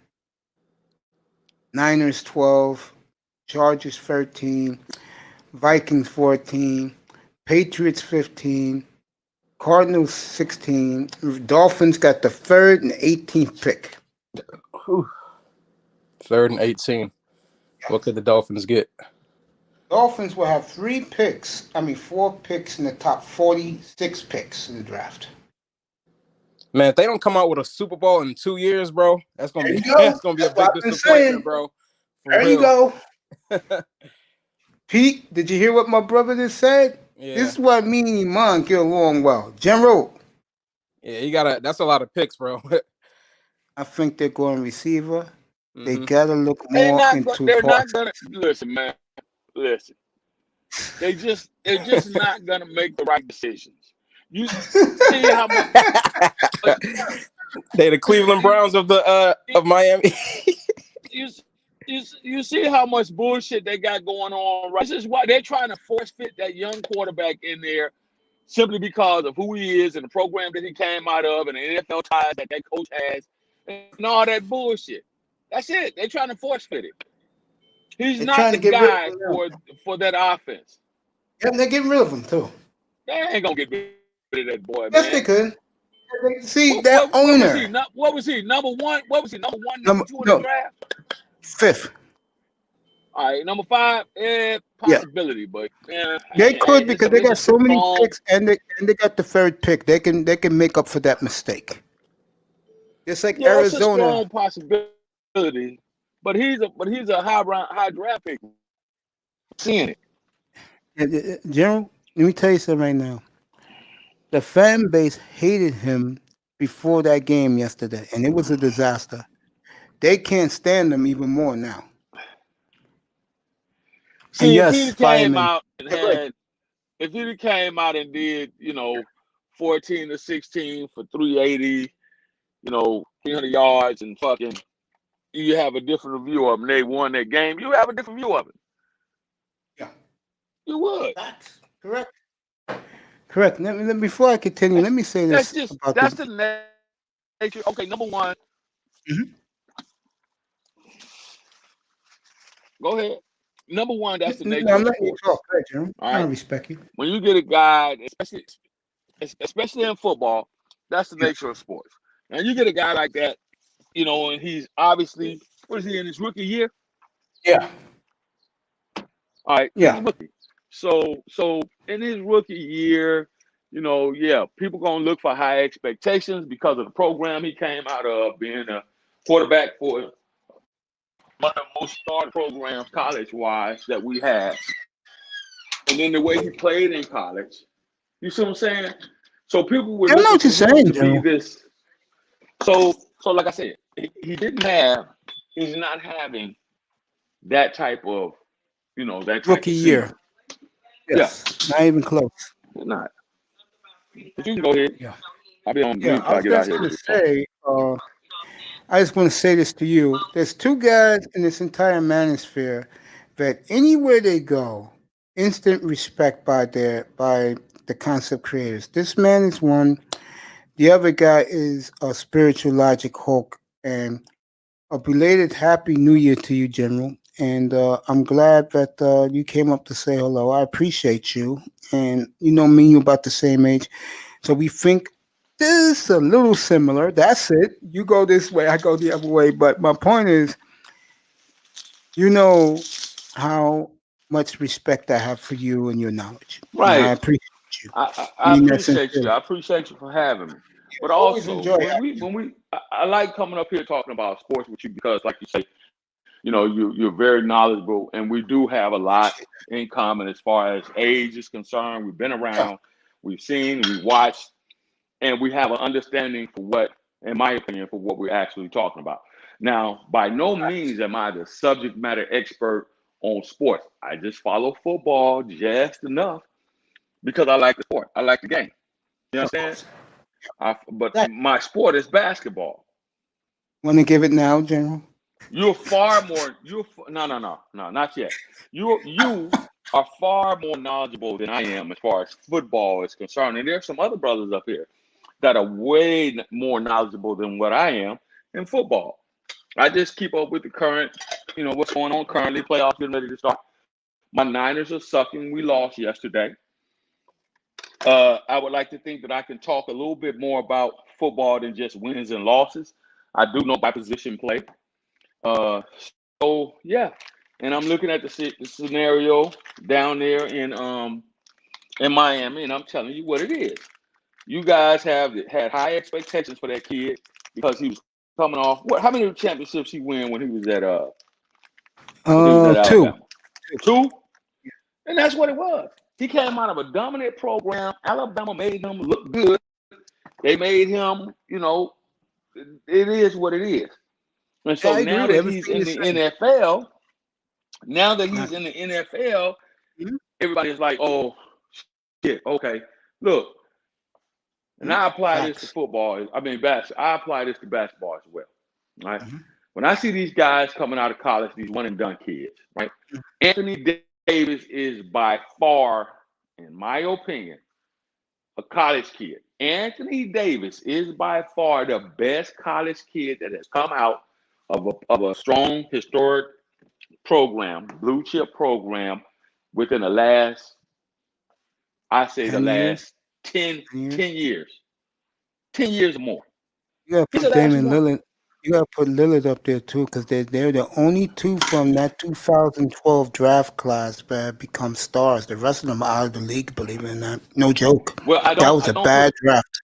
Niners 12, Chargers 13, Vikings 14, Patriots 15, Cardinals 16, Dolphins got the 3rd and 18th pick. 3rd and 18. What could the Dolphins get? Dolphins will have 4 picks in the top 46 picks in the draft. Man, if they don't come out with a Super Bowl in 2 years, bro, that's gonna be a big disappointment, bro. There you go. Pete, did you hear what my brother just said? Yeah. This is what me and Iman get along well. General. Yeah, that's a lot of picks, bro. I think they're going receiver. They gotta look more into. They're not gonna listen, man. Listen. They're just not gonna make the right decisions. You see how much they the Cleveland Browns of Miami. You see how much bullshit they got going on, right? This is why they're trying to force fit that young quarterback in there simply because of who he is and the program that he came out of and the NFL ties that coach has and all that bullshit. That's it. They're trying to force fit it. He's not the guy for that offense. Yeah, they're getting rid of him too. They ain't gonna get rid of that boy, man. Yes, they could. See, that owner. What was he? Number one? What was he? Number 1, number 2 in the draft? 5th. All right, number 5, possibility, but they could because they got so many picks and they got the 3rd pick. They can make up for that mistake. Just like Arizona. It's a strong possibility, but he's a high draft pick. I'm seeing it. General, let me tell you something right now. The fan base hated him before that game yesterday, and it was a disaster. They can't stand him even more now. See, if he came out and did, 14 to 16 for 380, 300 yards and fucking, you have a different view of them. They won that game. You have a different view of it. Yeah. You would. That's correct. Correct. Before I continue, let me say this. That's the nature. Okay, number 1. Mm-hmm. Go ahead. Number 1, that's the nature of sports. Talk. Right, I respect you. When you get a guy, especially in football, that's the nature of sports. And you get a guy like that, and he's obviously, what is he, in his rookie year? Yeah. All right. Yeah. So in his rookie year, people gonna look for high expectations because of the program he came out of, being a quarterback for one of the most starred programs college-wise that we have. And then the way he played in college. You see what I'm saying? So people were looking for him to be this. So like I said, he's not having that type of, that type rookie year. Yes. Yeah. Not even close. Not. But you can go ahead. Yeah. I'll be on mute till I get out here. I just want to say this to you. There's 2 guys in this entire manosphere that anywhere they go, instant respect by the concept creators. This man is one. The other guy is a spiritual logic Hulk. And a belated Happy New Year to you, General. And I'm glad that you came up to say hello. I appreciate you. And me and you about the same age. So we think this is a little similar. That's it. You go this way, I go the other way. But my point is, how much respect I have for you and your knowledge. Right. And I appreciate you. I appreciate you. I appreciate you for having me. But also, I like coming up here talking about sports with you because, like you say, you're very knowledgeable, and we do have a lot in common as far as age is concerned. We've been around. we've seen, we've watched, and we have an understanding for what, in my opinion, for what we're actually talking about. Now, by no means am I the subject matter expert on sports. I just follow football just enough because I like the sport. I like the game. You understand? But my sport is basketball. Want to give it now, General? You're far more. No, not yet. You are far more knowledgeable than I am as far as football is concerned. And there's some other brothers up here that are way more knowledgeable than what I am in football. I just keep up with the current, what's going on currently. Playoffs getting ready to start. My Niners are sucking. We lost yesterday. I would like to think that I can talk a little bit more about football than just wins and losses. I do know my position play. So yeah, and I'm looking at the scenario down there in Miami, and I'm telling you what it is. You guys had high expectations for that kid because he was coming off. How many championships he win when he was at Alabama? Two, and that's what it was. He came out of a dominant program. Alabama made him look good. They made him, it is what it is. And so now that he's in the NFL, everybody's like, oh, shit, okay. Look, and I apply this to football. I apply this to basketball as well, right? Mm-hmm. When I see these guys coming out of college, these one-and-done kids, right? Anthony Davis is by far, in my opinion, a college kid. Anthony Davis is by far the best college kid that has come out of a strong, historic program, blue chip program, within the last, the last 10 years. 10 years or more. You gotta put Damian Lillard. You gotta put Lillard up there too, because they're the only two from that 2012 draft class that have become stars. The rest of them are out of the league, believe it or not. No joke. Well, that was a bad draft.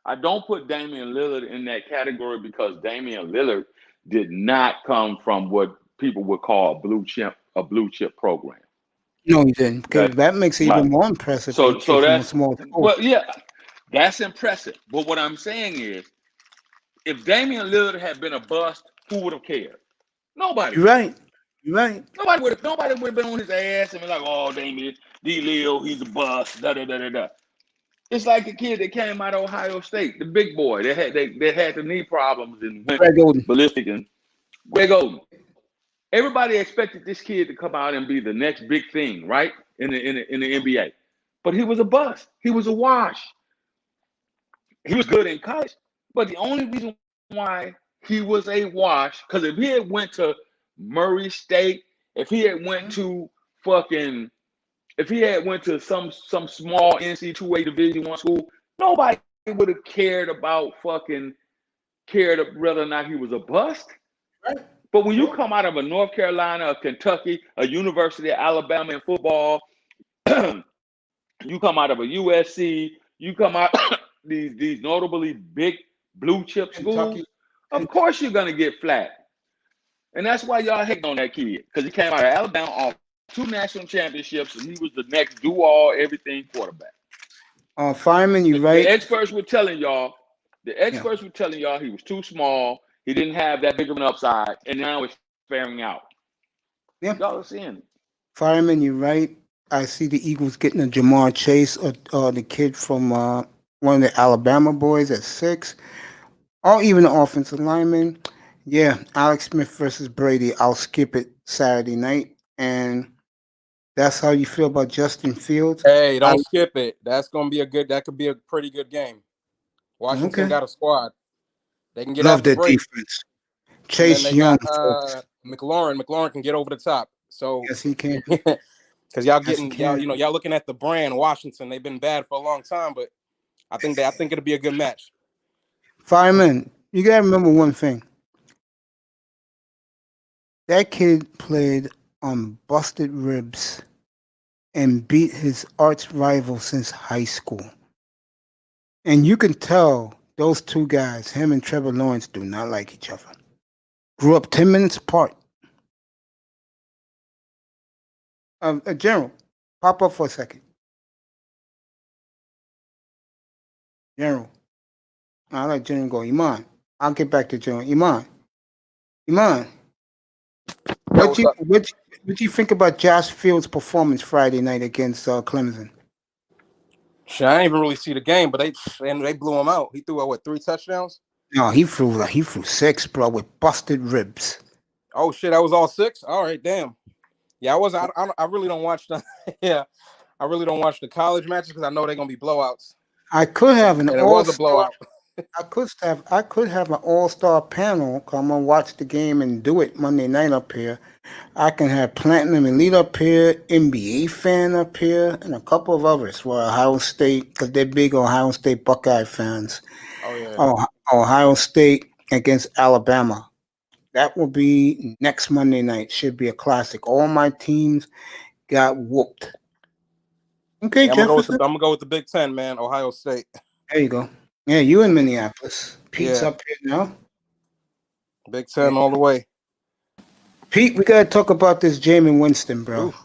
I don't put Damian Lillard in that category because Damian Lillard did not come from what people would call a blue chip program. No, he didn't. Because that makes it even more impressive. So that's small. Well, yeah, that's impressive. But what I'm saying is, if Damian Lillard had been a bust, who would have cared? Nobody. You're right. Nobody would have been on his ass and be like, "Oh, Damian D. he's a bust." Da da da da da. It's like a kid that came out of Ohio State, the big boy that had the knee problems and went ballistic, and Greg Oden. Everybody expected this kid to come out and be the next big thing, right? In the NBA. But he was a bust. He was a wash. He was good in college, but the only reason why he was a wash, because if he had went to Murray State, if he had went to some small NC2A Division I school, nobody would have cared whether or not he was a bust. Right. But when you come out of a North Carolina, a Kentucky, a University of Alabama in football, you come out of a USC, you come out these notably big blue chip schools, of course you're gonna get flat. And that's why y'all hating on that kid, because he came out of Alabama off 2 national championships, and he was the next do-all everything quarterback. Fireman, you're right. The experts were telling y'all he was too small. He didn't have that big of an upside, and now it's faring out. Yeah. Y'all are seeing it. Fireman, you're right. I see the Eagles getting a Jamar Chase or the kid from one of the Alabama boys at 6, or even the offensive lineman. Yeah, Alex Smith versus Brady. I'll skip it Saturday night. And that's how you feel about Justin Fields? Hey, don't skip it. That could be a pretty good game. Washington got a squad. They can get after Brady. Defense. Chase Young. McLaurin. McLaurin can get over the top. So yes, he can. Because y'all looking at the brand Washington. They've been bad for a long time, but I think it'll be a good match. Fireman, you gotta remember one thing. That kid played on busted ribs and beat his arch rival since high school. And you can tell those two guys, him and Trevor Lawrence, do not like each other. Grew up 10 minutes apart. General, pop up for a second. General. I'll let General go. Iman. I'll get back to General. Iman. Yo, what's up? What you think about Josh Fields' performance Friday night against Clemson? Shit, I didn't even really see the game, but they blew him out. He threw what 3 touchdowns? No, he threw 6, bro, with busted ribs. Oh shit, that was all 6. All right, damn. Yeah, I really don't watch the. Yeah, I really don't watch the college matches because I know they're gonna be blowouts. I could have an and it was a blowout. I could have an all-star panel. Come on, watch the game and do it Monday night up here. I can have Platinum Elite up here, NBA fan up here, and a couple of others for Ohio State because they're big Ohio State Buckeye fans. Oh yeah. Ohio State against Alabama. That will be next Monday night. Should be a classic. All my teams got whooped. Okay, yeah, I'm gonna go with the Big Ten, man. Ohio State. There you go. Yeah, you in Minneapolis. Pete's up here now. Big Ten all the way. Pete, we gotta talk about this Jameis Winston, bro. Oof.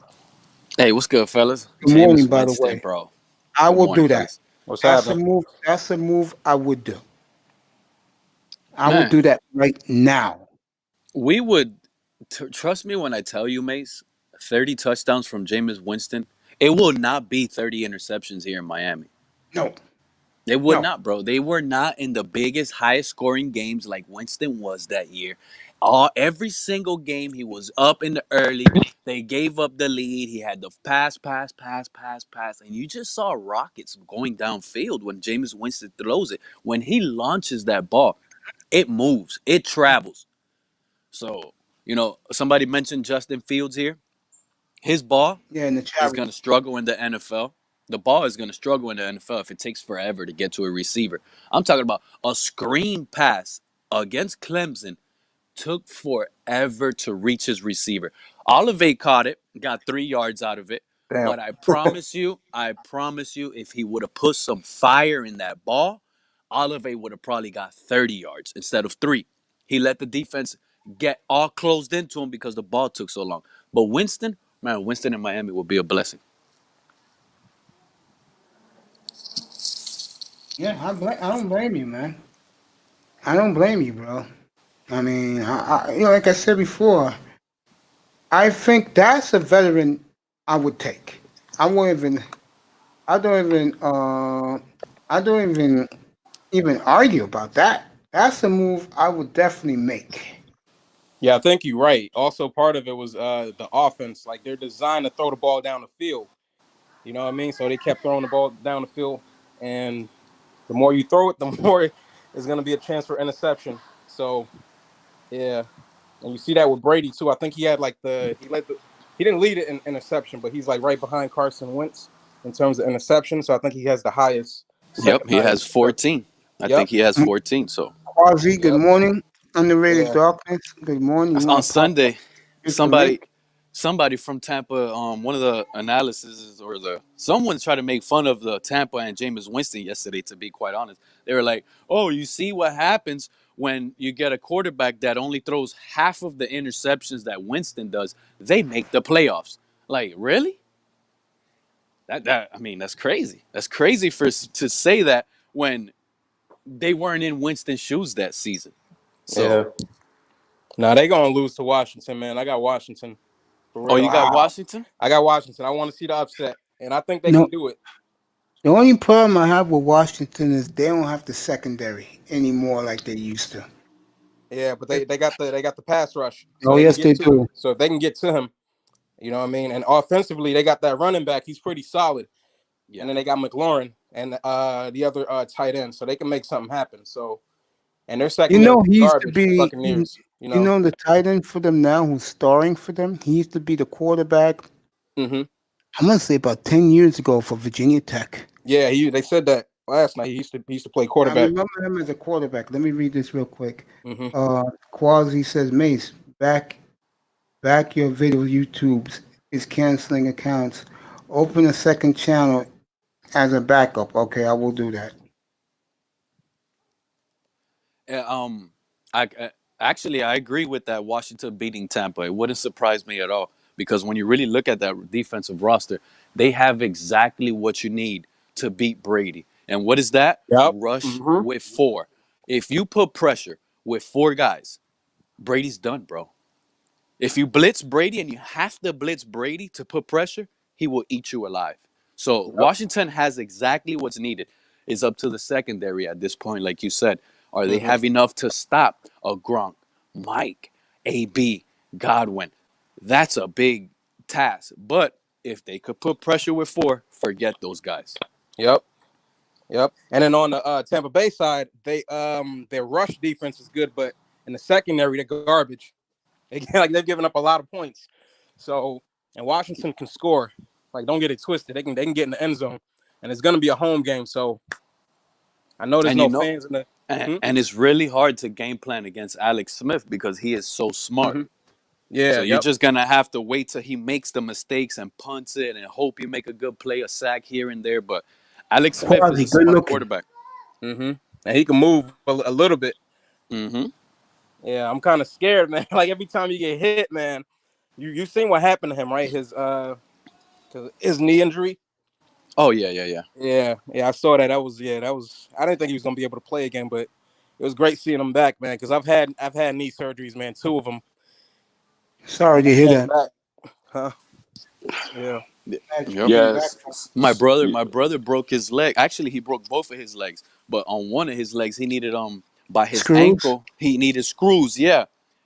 Hey, what's good, fellas? Good morning, by the way. Bro. I will do that. What's happening? That's a move I would do. I would do that right now. We would trust me when I tell you, Mace. 30 touchdowns from Jameis Winston. It will not be 30 interceptions here in Miami. No. They would not, bro. They were not in the biggest, highest scoring games like Winston was that year. Every single game he was up in the early. They gave up the lead. He had the pass. And you just saw rockets going downfield when Jameis Winston throws it. When he launches that ball, it moves. It travels. So, somebody mentioned Justin Fields here. His ball is going to struggle in the NFL. The ball is going to struggle in the NFL if it takes forever to get to a receiver. I'm talking about a screen pass against Clemson took forever to reach his receiver. Olave caught it, got 3 yards out of it. Damn. But I promise you, if he would have put some fire in that ball, Olave would have probably got 30 yards instead of 3. He let the defense get all closed into him because the ball took so long. But Winston in Miami will be a blessing. Yeah, I don't blame you, man. I don't blame you, bro. I mean, like I said before, I think that's a veteran I would take. I don't even argue about that. That's a move I would definitely make. Yeah, I think you're right. Also, part of it was the offense. Like, they're designed to throw the ball down the field. You know what I mean? So they kept throwing the ball down the field, and the more you throw it, the more it's going to be a chance for interception. So, yeah, and you see that with Brady too. I think he had he didn't lead it in interception, but he's like right behind Carson Wentz in terms of interception. So I think he has the highest. Yep, he has 14. I think he has 14. So, Quasi, good morning. Underrated Darkness. Good morning. On Sunday, somebody from Tampa, one of the analysis someone tried to make fun of the Tampa and Jameis Winston yesterday, to be quite honest. They were like, oh, you see what happens when you get a quarterback that only throws half of the interceptions that Winston does, they make the playoffs. Like, really? That's crazy. That's crazy to say that when they weren't in Winston's shoes that season. So, Nah, they gonna lose to Washington, man. I got Washington. For real. Oh, you got Washington? I got Washington. I want to see the upset, and I think they can do it. The only problem I have with Washington is they don't have the secondary anymore like they used to. Yeah, but they got the pass rush. So yes, they do. So if they can get to him, you know what I mean. And offensively, they got that running back. He's pretty solid. Yeah. And then they got McLaurin and the other tight end, so they can make something happen. So, and their second, he used to be Buccaneers. You know the tight end for them now, who's starring for them. He used to be the quarterback. Mm-hmm. I'm gonna say about 10 years ago for Virginia Tech. Yeah, they said that last night. He used to play quarterback. I remember him as a quarterback. Let me read this real quick. Mm-hmm. Quasi says, Mace, back your video YouTubes is canceling accounts. Open a second channel as a backup. Okay, I will do that. I agree with that Washington beating Tampa. It wouldn't surprise me at all because when you really look at that defensive roster, they have exactly what you need to beat Brady. And what is that? Yep. Rush with 4. If you put pressure with 4 guys, Brady's done, bro. If you blitz Brady and you have to blitz Brady to put pressure, he will eat you alive. So Yep. Washington has exactly what's needed. It's up to the secondary at this point, like you said. Are they have enough to stop a Gronk, Mike, AB, Godwin? That's a big task. But if they could put pressure with 4, forget those guys. Yep. Yep. And then on the Tampa Bay side, their rush defense is good, but in the secondary, they're garbage. They've given up a lot of points. So, and Washington can score. Like, don't get it twisted. They can get in the end zone, and it's gonna be a home game. So, I know there's And no fans in the. and it's really hard to game plan against Alex Smith because he is so smart. Yeah. So you're just gonna have to wait till he makes the mistakes and punts it and hope you make a good play, a sack here and there. But Alex Smith is a smart quarterback. And he can move a little bit. Yeah, I'm kind of scared, man. Like every time you get hit, man, you seen what happened to him, right? His knee injury. Oh yeah. Yeah. I saw that. That was. I didn't think he was gonna be able to play again, but it was great seeing him back, man. Because I've had knee surgeries, man, 2 of them. Sorry to hear that. Back. Huh? Yeah. Yes. My brother broke his leg. Actually, he broke both of his legs, but on one of his legs, he needed by his Screws? ankle, he needed screws. Yeah,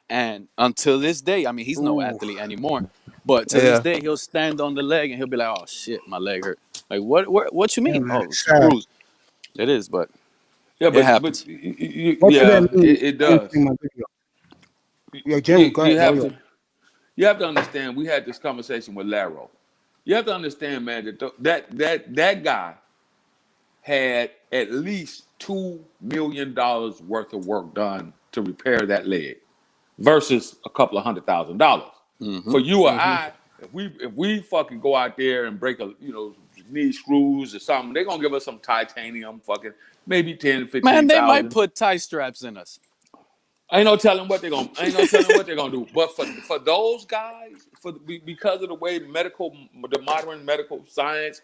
and until this day, I mean, he's no athlete anymore. But to this day, he'll stand on the leg and he'll be like, "Oh shit, my leg hurt." Like, what you mean? Man, Oh, screws. It is, but Yeah, it happens. It does. You have to understand. We had this conversation with Laro. You have to understand, man, that guy had at least $2 million worth of work done to repair that leg, versus a couple of $100,000. For you or I, if we fucking go out there and break knee screws or something, they're gonna give us some titanium, fucking maybe 10, 15. Man, they might put tie straps in us. Ain't no telling what they're gonna do. But for those guys, because of the way the modern medical science,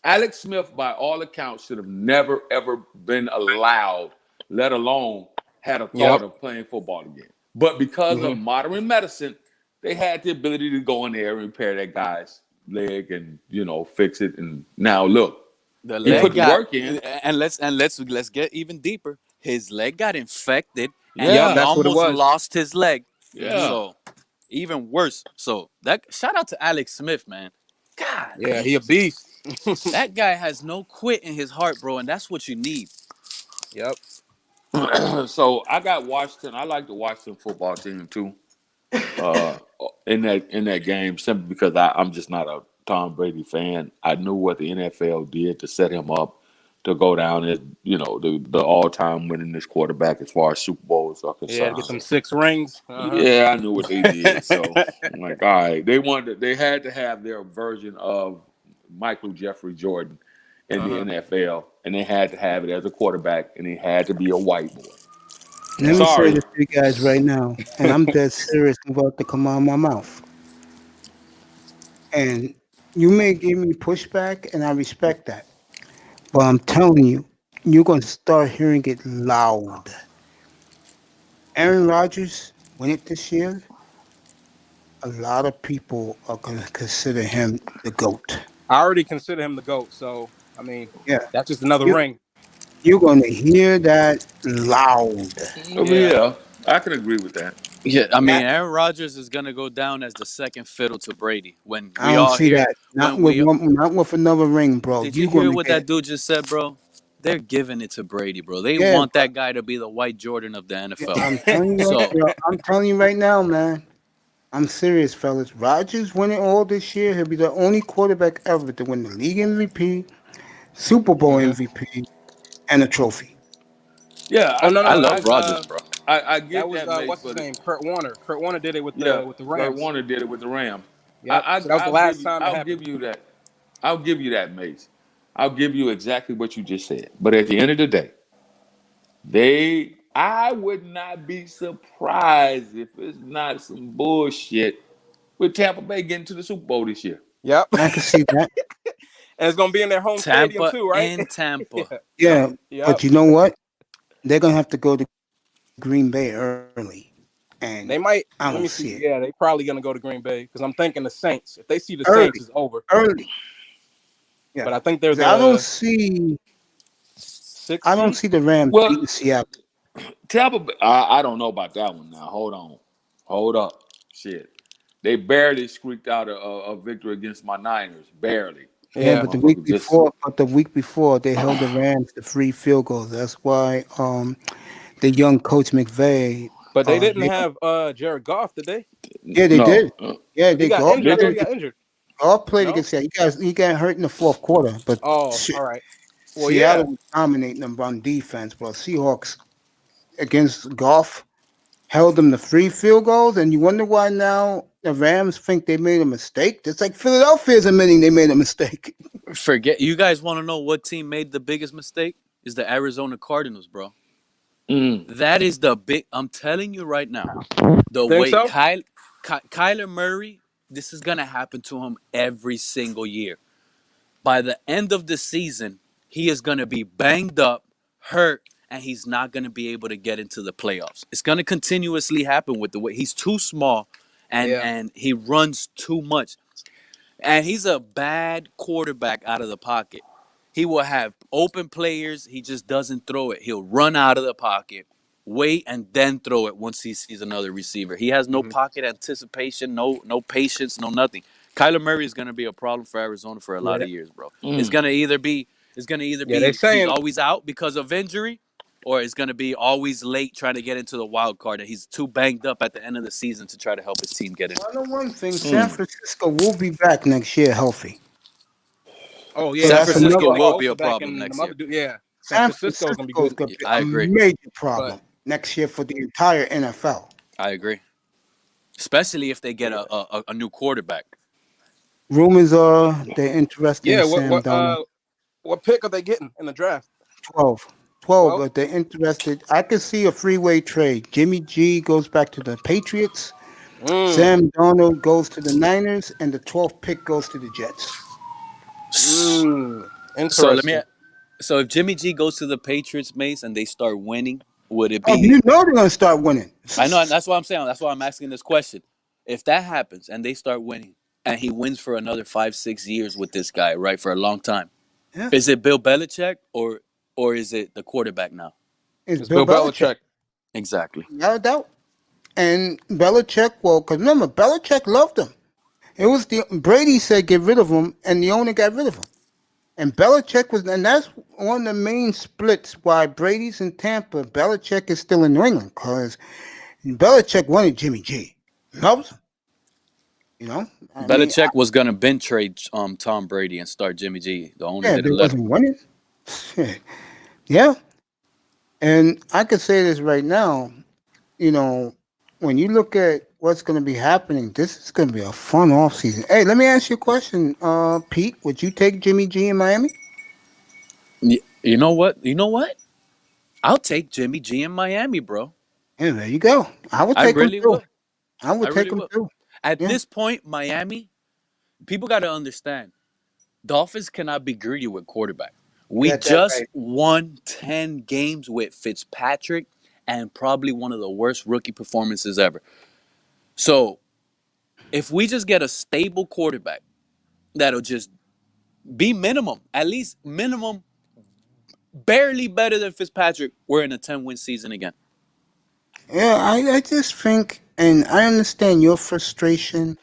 Alex Smith, by all accounts, should have never ever been allowed, let alone had a thought of playing football again. But because of modern medicine, they had the ability to go in there and repair that guy's leg and fix it. And now look, he put the work in. And let's get even deeper. His leg got infected. Yeah, and he that's almost what it was. lost his leg. Yeah. So even worse. So that shout out to Alex Smith, man. God. Yeah, he a beast. That guy has no quit in his heart, bro, and that's what you need. Yep. So I got Washington. I like the Washington football team too. In that game, simply because I'm just not a Tom Brady fan. I knew what the NFL did to set him up to go down as the all-time winningest quarterback as far as Super Bowls are concerned. Yeah, get them 6 rings. Yeah, I knew what they did. So I'm like, all right, they had to have their version of Michael Jeffrey Jordan in the NFL, and they had to have it as a quarterback, and he had to be a white boy. Let me say this to you guys right now, and I'm dead serious about to come out of my mouth. And you may give me pushback, and I respect that. But I'm telling you, you're going to start hearing it loud. Aaron Rodgers win it this year. A lot of people are going to consider him the GOAT. I already consider him the GOAT. So, I mean, that's just another ring. You're going to hear that loud. Yeah, I can agree with that. Yeah, I mean, Aaron Rodgers is going to go down as the second fiddle to Brady. When we I don't see that. Not with another ring, bro. Did you hear what that dude just said, bro? They're giving it to Brady, bro. They want that guy to be the white Jordan of the NFL. Yeah, I'm telling you right now, man. I'm serious, fellas. Rodgers winning all this year. He'll be the only quarterback ever to win the league MVP, Super Bowl MVP, and a trophy. Yeah, I love Rodgers, bro. I get that. Was what's his name? Kurt Warner. Kurt Warner did it with the Rams. Kurt Warner did it with the Rams. Yeah, so that was the last time. I'll give you that. I'll give you that, Mace. I'll give you exactly what you just said. But at the end of the day, I would not be surprised if it's not some bullshit with Tampa Bay getting to the Super Bowl this year. Yep, I can see that. And it's gonna be in their home stadium Tampa too, right? and Tampa. Yeah, Yep. but you know what? They're gonna have to go to Green Bay early, and They might. I Let don't me see see. it. Yeah, they probably gonna go to Green Bay because I'm thinking the Saints. If they see the Saints, Early, it's over. early. But Yeah, I think they're 'cause I don't the see. sixth I don't seed. see the Rams Well, beating Seattle. Tampa. I don't know about that one now. Hold up. Shit, they barely squeaked out a victory against my Niners. Barely. Yeah, Yeah, but Motherfucker, just the week before they held the Rams to free field goals. That's why the young coach McVay, but they didn't they, have Jared Goff, did they? yeah, they no. did. Yeah, He they got golf injured. I Did thought he they? played. got injured. Golf played No. against Seattle. He got hurt in the fourth quarter, but Oh, all right. Well, Seattle yeah. was dominating them on defense. But Seahawks against Golf held them to free field goals, and you wonder why now the Rams think they made a mistake. Just like Philadelphia's admitting they made a mistake. Forget. You guys want to know what team made the biggest mistake? Is the Arizona Cardinals, bro. Mm. That is the big. I'm telling you right now. The You think way so? Kyler Murray, this is gonna happen to him every single year. By the end of the season, he is gonna be banged up, hurt, and he's not gonna be able to get into the playoffs. It's gonna continuously happen with the way he's too small, Yeah. and he runs too much. And he's a bad quarterback out of the pocket. He will have open players. He just doesn't throw it. He'll run out of the pocket, wait, and then throw it once he sees another receiver. He has no Mm-hmm. pocket anticipation, no patience, no nothing. Kyler Murray is going to be a problem for Arizona for a lot of years, bro. It's going to either be Yeah, they he's saying always out because of injury, or it's going to be always late trying to get into the wild card, and he's too banged up at the end of the season to try to help his team get in. I know one thing: San Francisco will be back next year healthy. Oh yeah, So San that's because Francisco another. they got will be a Osa back problem and next the other year. dude. Yeah, San San Francisco is gonna be Francisco is good. going to be I a agree. major But problem next year for the entire NFL. I agree. Especially if they get a new quarterback. Rumors are they're interested in yeah, Sam Darnold. what pick are they getting in the draft? 12. 12, 12? but they're interested. I could see a freeway trade. Jimmy G goes back to the Patriots. Mm. Sam Darnold goes to the Niners, and the 12th pick goes to the Jets. Mm. So let me. Interesting. So if Jimmy G goes to the Patriots, Mace, and they start winning, would it Oh, be? you know they're going to start winning. I know that's what I'm saying. That's why I'm asking this question. If that happens and they start winning, and he wins for another 5-6 years with this guy, right, for a long time, Yeah, is it Bill Belichick or is it the quarterback now? it's It's Bill Bill Belichick, Belichick. Exactly. without a doubt. And Belichick, well, because remember, Belichick loved him. It was the Brady said get rid of him, and the owner got rid of him. And Belichick was, and that's one of the main splits why Brady's in Tampa. Belichick is still in New England because Belichick wanted Jimmy G. Loves him. You know, I mean, Belichick was gonna bench trade Tom Brady and start Jimmy G. The owner yeah, they didn't let him. wasn't winning. Yeah, and I could say this right now. You know, when you look at what's going to be happening, this is going to be a fun off season. Hey, let me ask you a question, Pete. Would you take Jimmy G in Miami? You know what? You know what? I'll take Jimmy G in Miami, bro. Yeah, there you go. I would I take him really too. would. I would I take really him would. too. At Yeah, this point, Miami, people got to understand, Dolphins cannot be greedy with quarterback. you We got that just right. won 10 games with Fitzpatrick and probably one of the worst rookie performances ever. So, if we just get a stable quarterback that'll just be minimum, at least minimum, barely better than Fitzpatrick, we're in a 10-win season again. Yeah, I just think, and I understand your frustration.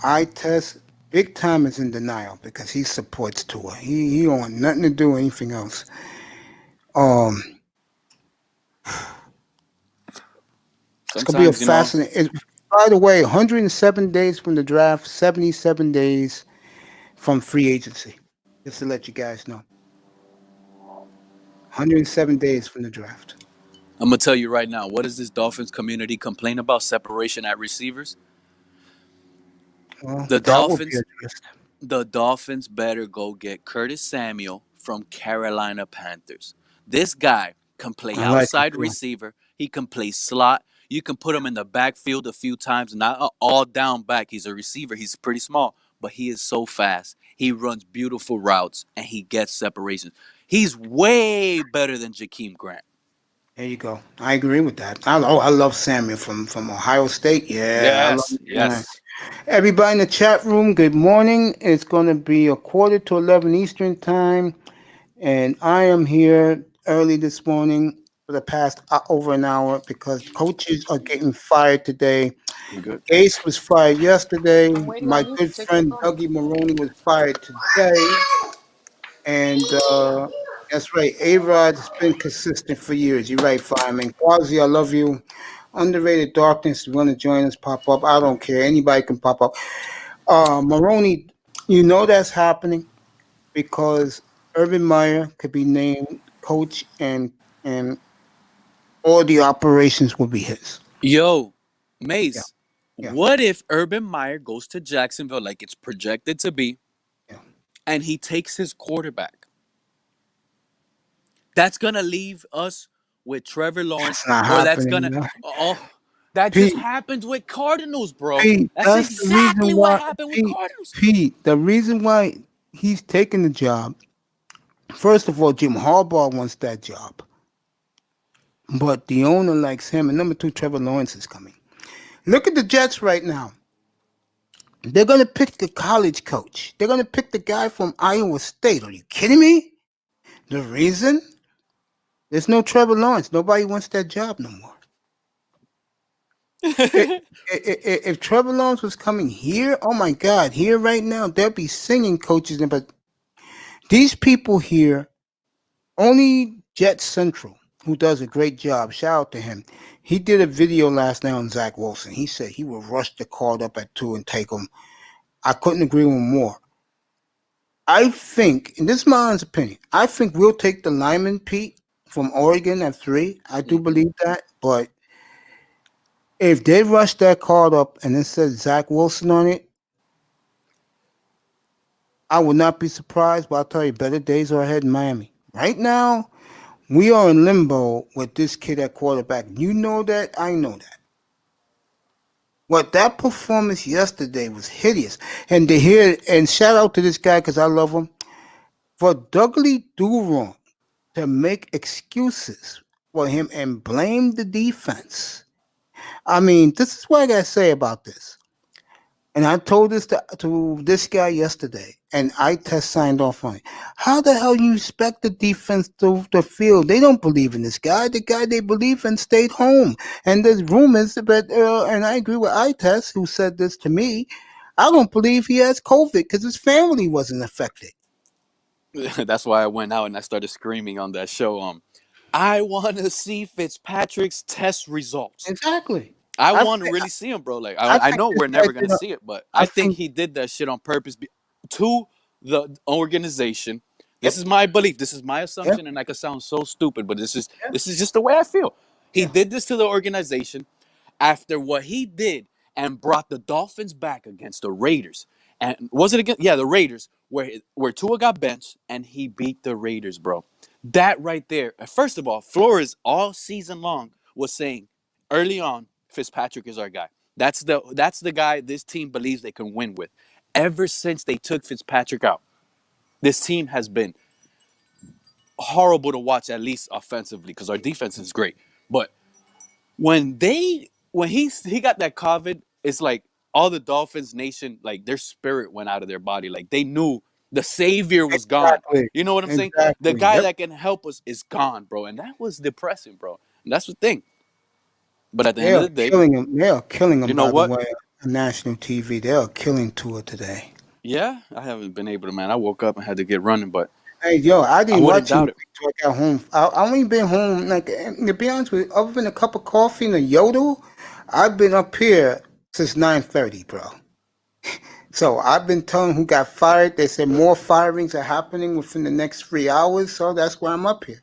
I test Big Time is in denial because he supports Tua. He don't want nothing to do with anything else. Um, it's gonna be a Sometimes, fascinating. By the way, 107 days from the draft, 77 days from free agency. Just to let you guys know, 107 days from the draft. I'm going to tell you right now, what does this Dolphins community complain about? Separation at receivers? Well, The that will be Dolphins addressed. the Dolphins better go get Curtis Samuel from Carolina Panthers. This guy can play I like it outside too. receiver. He can play slot. You can put him in the backfield a few times, not all down back. He's a receiver. He's pretty small, but he is so fast. He runs beautiful routes and he gets separations. He's way better than Jakeem Grant. There you go. I agree with that. I love Samuel from Ohio State. Yeah, I love Yes, him. yes. Everybody in the chat room, good morning. It's going to be 10:45 Eastern time, and I am here early this morning for the past over an hour because coaches are getting fired today. You good? Ace was fired yesterday. I'm waiting My on you. good Take your friend phone. Dougie Maroney was fired today. And that's right. A-Rod's been consistent for years. You're right, Fireman. Quasi, I love you. Underrated Darkness, you want to join us, pop up. I don't care. Anybody can pop up. Maroney, you know that's happening because Urban Meyer could be named coach and all the operations will be his. Yo, Yeah, Mace, yeah, what if Urban Meyer goes to Jacksonville like it's projected to be yeah. and he takes his quarterback? That's going to leave us with Trevor Lawrence, That's not or that's happening. going to, No. oh, that just Pete, happens with Cardinals, bro. Pete, That's that's the reason exactly what why. happened with Pete, Cardinals. Pete, the reason why he's taking the job. First of all, Jim Harbaugh wants that job, but the owner likes him. And number two, Trevor Lawrence is coming. Look at the Jets right now. They're going to pick the college coach. They're going to pick the guy from Iowa State. Are you kidding me? The reason? There's no Trevor Lawrence. Nobody wants that job no more. I- if Trevor Lawrence was coming here, oh my God, here right now, they'll be singing coaches. But these people here, only Jet Central, who does a great job, shout out to him. He did a video last night on Zach Wilson. He said he would rush the card up at 2 and take him. I couldn't agree with him more. I think, and this is my honest opinion, I think we'll take the lineman, Pete, from Oregon at 3. I do believe that. But if they rush that card up and it says Zach Wilson on it, I would not be surprised, but I'll tell you, better days are ahead in Miami. Right now, we are in limbo with this kid at quarterback. You know that. I know that. What that performance yesterday was hideous. And to hear, and shout out to this guy because I love him, for Dougley Durant to make excuses for him and blame the defense. I mean, this is what I got to say about this. And I told this to this guy yesterday, and I test signed off on it. How the hell you expect the defense to the field? They don't believe in this guy. The guy they believe in stayed home. And there's rumors, but and I agree with iTest, who said this to me. I don't believe he has COVID because his family wasn't affected. That's why I went out and I started screaming on that show. I want to see Fitzpatrick's test results. Exactly. I I want to think, really see him, bro. Like I I think know this we're guy never gonna did. see it, but I I think think. he did that shit on purpose to the organization. This Yep. is my belief. This is my Yep. assumption, and I could sound so stupid, but this is Yep. this is just the way I feel. He Yeah. did this to the organization after what he did and brought the Dolphins back against the Raiders. And was it against the Raiders where Tua got benched and he beat the Raiders, bro. That right there. First of all, Flores all season long was saying early on, Fitzpatrick is our guy. That's the guy this team believes they can win with. Ever since they took Fitzpatrick out, this team has been horrible to watch, at least offensively, because our defense is great. But when he got that COVID, it's like all the Dolphins nation, like their spirit went out of their body. Like they knew the savior was gone. Exactly. You know what I'm saying? The Exactly. guy Yep. that can help us is gone, bro. And that was depressing, bro. And that's the thing. But at the They end of are the day, killing him. They are killing you him. know By the what? way, on national TV, they are killing Tua today. Yeah, I haven't been able to, man. I woke up and had to get running, but Hey, yo, I I didn't wouldn't watch doubt anything it. till I got home. I only been home like to be honest with you, other than a cup of coffee and a yodel, I've been up here since 9:30, bro. So I've been telling who got fired. They said more firings are happening within the next 3 hours. So that's why I'm up here.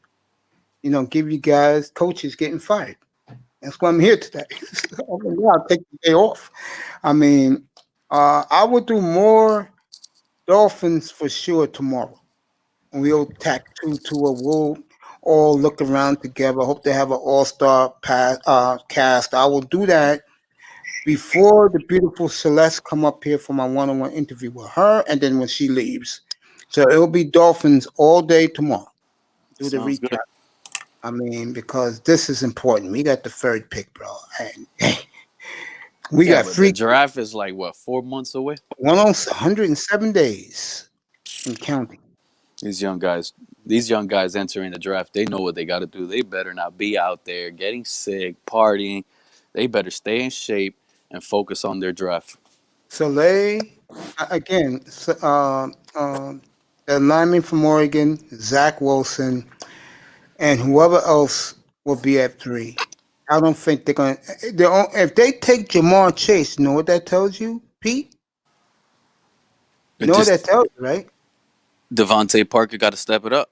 Give you guys coaches getting fired. That's why I'm here today. I'll take the day off. I mean, I will do more Dolphins for sure tomorrow. We'll tack two to a. We'll all look around together. Hope they have an all-star cast. I will do that. before the beautiful Celeste come up here for my one-on-one interview with her, and then when she leaves. So it'll be Dolphins all day tomorrow. Do the Sounds recap. good. I mean, because this is important. We got the third pick, bro. And we got but free the draft is like what, 4 months away? 107 days and counting. These young guys entering the draft, they know what they got to do. They better not be out there getting sick, partying. They better stay in shape and focus on their draft. Soleil, again, the lineman from Oregon, Zach Wilson, and whoever else will be at 3. I don't think they're going to. If they take Jamar Chase, you know what that tells you, Pete? You know what that tells you, right? Devontae Parker got to step it up.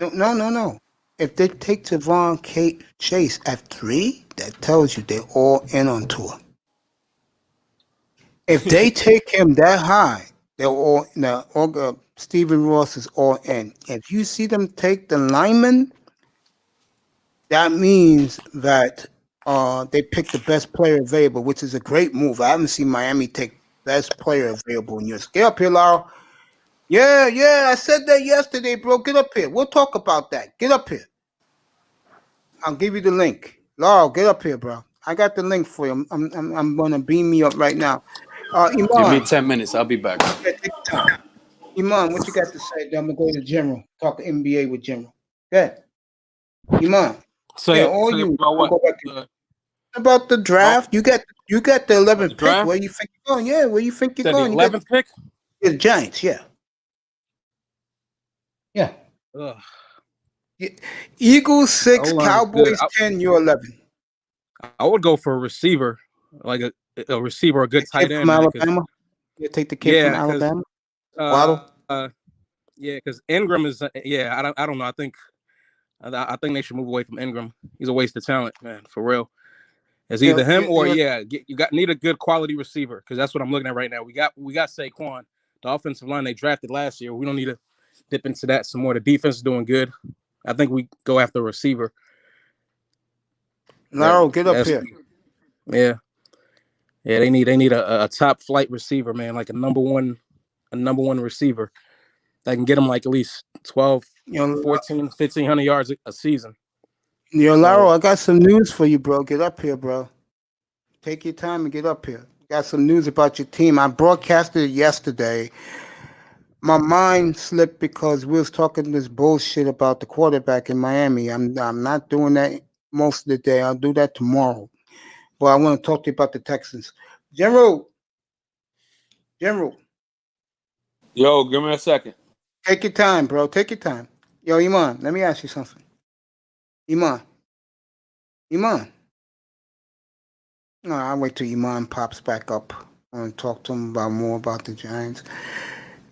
No. If they take Javon Chase at 3, that tells you they're all in on Tua. If they take him that high, they're all now. Stephen Ross is all in. If you see them take the lineman, that means that they picked the best player available, which is a great move. I haven't seen Miami take best player available in years. Get up here, Laurel. Yeah, I said that yesterday, bro. Get up here. We'll talk about that. Get up here. I'll give you the link. Laurel, get up here, bro. I got the link for you. I'm gonna beam me up right now. Give me Iman. 10 minutes. I'll be back. Yeah, take your time. Iman, what you got to say? I'm gonna go to General. Talk NBA with General. Good. Iman. All you. About what? Go back to about the draft. You got the 11th pick. Draft? Where you think you're going? Yeah, where you think you're going? The 11th pick? The Giants. Yeah. Ugh. Eagles 6, Cowboys 10. You're 11. I would go for a receiver, like a receiver, a good tight end. From Alabama. You take the kid from Alabama. Waddle. Yeah, because Ingram is. I don't know. I think they should move away from Ingram. He's a waste of talent, man. For real. It's either him or need a good quality receiver, because that's what I'm looking at right now. We got Saquon, the offensive line they drafted last year. We don't need to dip into that some more. The defense is doing good. I think we go after a receiver. Laurel, get up here. Yeah, they need a top flight receiver, man, like a number one receiver that can get them like at least 12, 14, 1,500 yards a season. Laurel, I got some news for you, bro. Get up here, bro. Take your time and get up here. Got some news about your team. I broadcasted it yesterday. My mind slipped because we was talking this bullshit about the quarterback in Miami. I'm not doing that most of the day. I'll do that tomorrow. But I want to talk to you about the Texans. General. Yo, give me a second. Take your time, bro. Take your time. Yo, Iman, let me ask you something. Iman. No, I'll wait till Iman pops back up and talk to him more about the Giants.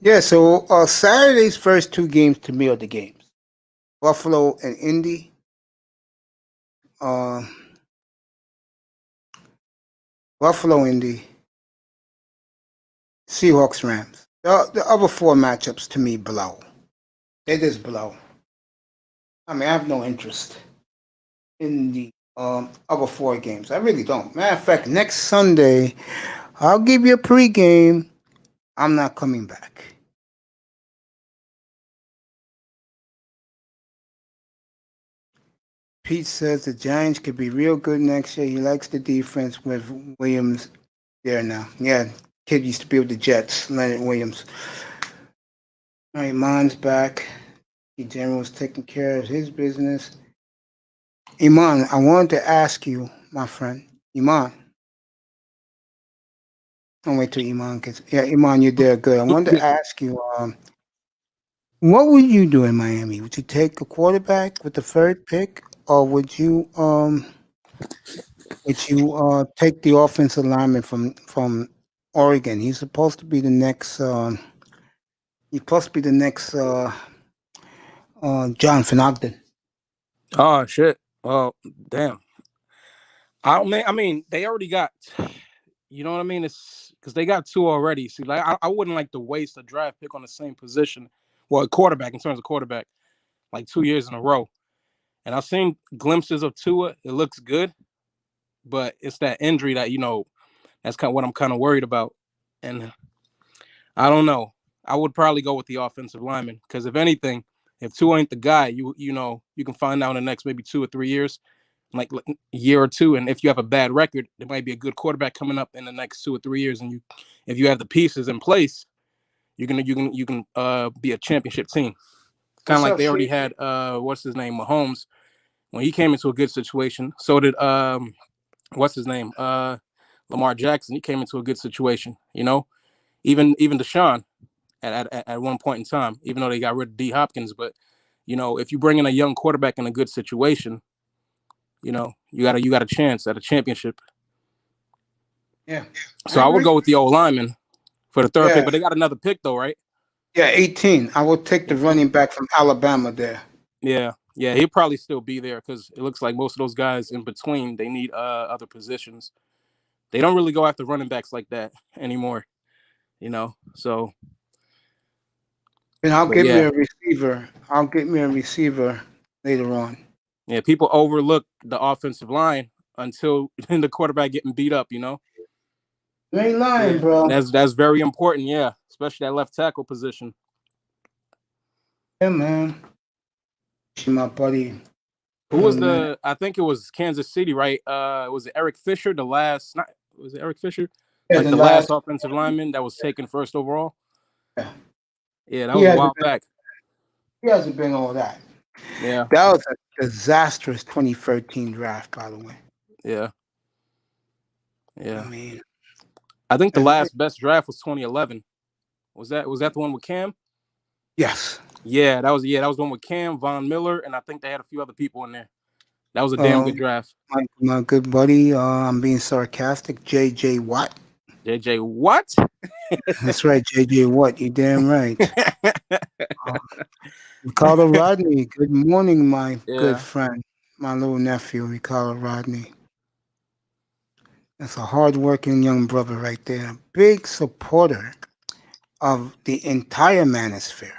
Yeah, so Saturday's first 2 games to me are the games. Buffalo and Indy. Buffalo, Indy. Seahawks, Rams. The other 4 matchups to me blow. They just blow. I mean, I have no interest in the other 4 games. I really don't. Matter of fact, next Sunday, I'll give you a pregame. I'm not coming back. Pete says the Giants could be real good next year. He likes the defense with Williams there now. Yeah, kid used to be with the Jets, Leonard Williams. All right, Iman's back. The General's taking care of his business. Iman, I wanted to ask you, my friend. Iman. I'll wait till Iman gets... Yeah, Iman, you're there. Good. I wanted to ask you, what would you do in Miami? Would you take a quarterback with the 3rd pick? Or would you take the offensive lineman from Oregon? He's supposed to be the next. He's supposed to be the next Jonathan Ogden. Oh shit! Well, damn. I mean, they already got. You know what I mean? It's because they got 2 already. See, like I wouldn't like to waste a draft pick on the same position. Well, a quarterback in terms of quarterback, like 2 years in a row. And I've seen glimpses of Tua. It looks good, but it's that injury that That's kind of what I'm kind of worried about. And I don't know. I would probably go with the offensive lineman because if anything, if Tua ain't the guy, you can find out in the next maybe 2 or 3 years, like a year or two. And if you have a bad record, there might be a good quarterback coming up in the next 2 or 3 years. And if you have the pieces in place, you can be a championship team. Kind of like they already had what's his name, Mahomes, when he came into a good situation. So did what's his name, Lamar Jackson. He came into a good situation. Even Deshaun at one point in time, even though they got rid of D Hopkins. But if you bring in a young quarterback in a good situation, you got a chance at a championship. Yeah. So I would go with the old lineman for the third pick, but they got another pick though, right? Yeah, 18. I will take the running back from Alabama there. Yeah, he'll probably still be there because it looks like most of those guys in between, they need other positions. They don't really go after running backs like that anymore, so. And I'll get me a receiver. I'll get me a receiver later on. Yeah, people overlook the offensive line until the quarterback getting beat up, You ain't lying, bro. That's very important, especially that left tackle position. Yeah, man. My buddy. Who was I think it was Kansas City, right? Was it Eric Fisher, was it Eric Fisher? Yeah, like the last offensive lineman that was taken first overall? Yeah, that was a while back. He hasn't been all that. Yeah. That was a disastrous 2013 draft, by the way. Yeah. I mean, I think the last best draft was 2011. Was that the one with Cam? Yes. Yeah, that was the one with Cam, Von Miller, and I think they had a few other people in there. That was a damn good draft. My good buddy, I'm being sarcastic, J.J. Watt. J.J. Watt? That's right, J.J. Watt. You damn right. Ricardo Rodney. Good morning, my good friend, my little nephew, Ricardo Rodney. That's a hardworking young brother right there. Big supporter of the entire manosphere.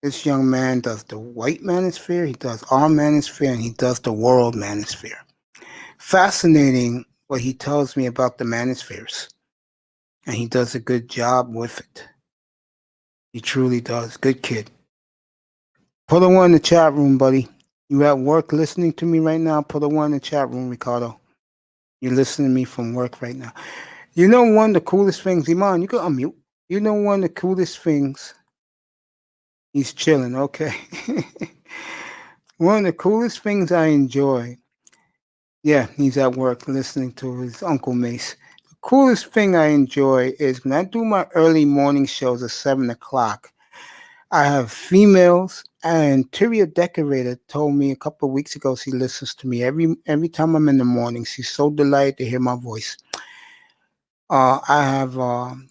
This young man does the white manosphere, he does our manosphere, and he does the world manosphere. Fascinating what he tells me about the manospheres. And he does a good job with it. He truly does. Good kid. Put a one in the chat room, buddy. You at work listening to me right now? Put a one in the chat room, Ricardo. You're listening to me from work right now. You know one of the coolest things, Iman, you can unmute. You know one of the coolest things. He's chilling, okay. One of the coolest things I enjoy. Yeah, he's at work listening to his Uncle Mace. The coolest thing I enjoy is when I do my early morning shows at 7 o'clock. I have females, and Tyria Decorator told me a couple of weeks ago she listens to me every time I'm in the morning. She's so delighted to hear my voice. I have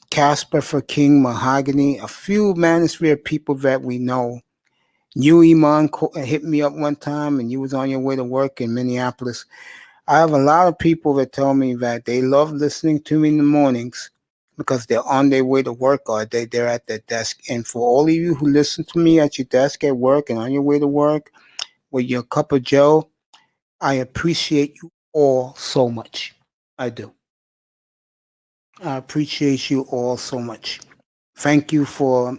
Casper for King, Mahogany, a few Manosphere people that we know. You, Iman, hit me up one time, and you was on your way to work in Minneapolis. I have a lot of people that tell me that they love listening to me in the mornings because they're on their way to work or they're at their desk. And for all of you who listen to me at your desk at work and on your way to work with your cup of joe, I appreciate you all so much. I do. I appreciate you all so much. Thank you for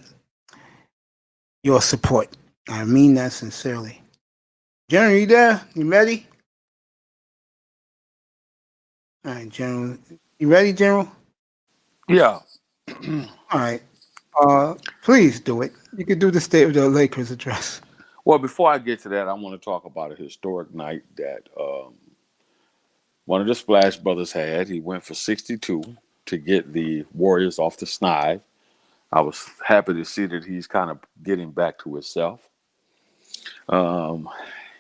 your support. I mean that sincerely. General, you there? You ready? All right, General. You ready, General? Yeah. All right. Please do it. You can do the State of the Lakers address. Well, before I get to that, I want to talk about a historic night that one of the Splash Brothers had. He went for 62 to get the Warriors off the snide. I was happy to see that he's kind of getting back to himself. And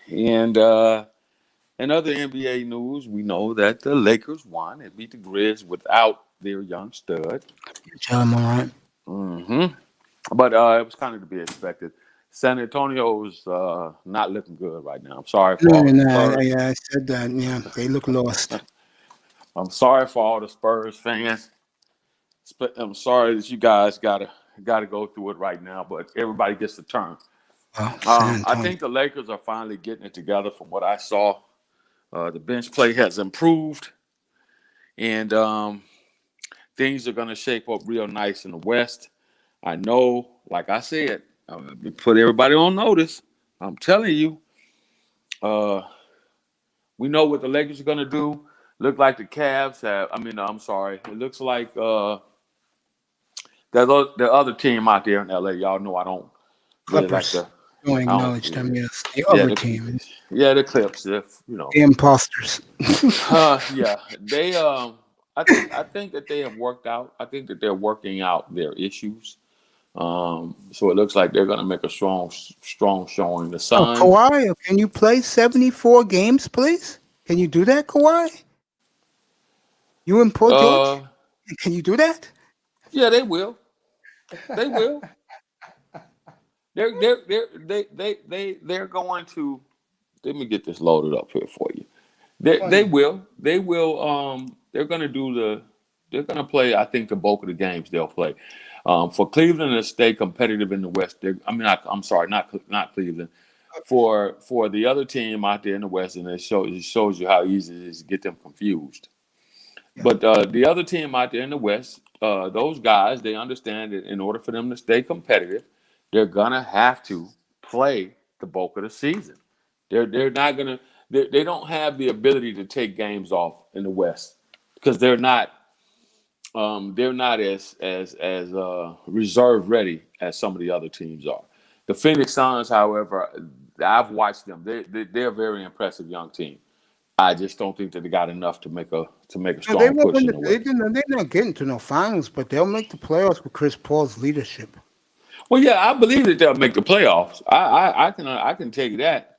in other NBA news, we know that the Lakers won and beat the Grizz without their young stud. All right. Mm-hmm. But it was kind of to be expected. San Antonio's not looking good right now. I'm sorry for all the Spurs. Yeah, I said that. Yeah, they look lost. I'm sorry for all the Spurs fans. I'm sorry that you guys gotta go through it right now, but everybody gets a turn. I think the Lakers are finally getting it together. From what I saw, the bench play has improved, and things are going to shape up real nice in the West. I know, like I said, put everybody on notice. I'm telling you, we know what the Lakers are going to do. Look like the Cavs have. I mean, I'm sorry. It looks like the other team out there in LA. Y'all know I don't really like Clippers. the. Don't I don't. acknowledge them, yes. The Yeah, other team. the Clips. You know. The imposters. Yeah, they. I think that they have worked out. I think that they're working out their issues. So it looks like they're going to make a strong showing. The Oh, Suns. Kawhi, can you play 74 games, please? Can you do that, Kawhi? You and Paul George? Uh, Can you do that? yeah, they will. They will. They're going to. Let me get this loaded up here for you. They will. They will. They're going to do the. They're going to play. I think the bulk of the games they'll play. For Cleveland to stay competitive in the West. I'm sorry, not Cleveland. For the other team out there in the West, and it shows you how easy it is to get them confused. Yeah. But the other team out there in the West, those guys, they understand that in order for them to stay competitive, they're gonna have to play the bulk of the season. They're not gonna. They don't have the ability to take games off in the West because they're not. They're not as reserve ready as some of the other teams are. The Phoenix Suns, however, I've watched them. They're a very impressive young team. I just don't think that they got enough to make a No, they strong won't push win in the West. they're not getting to no finals, but they'll make the playoffs with Chris Paul's leadership. Well, yeah, I believe that they'll make the playoffs. I can take that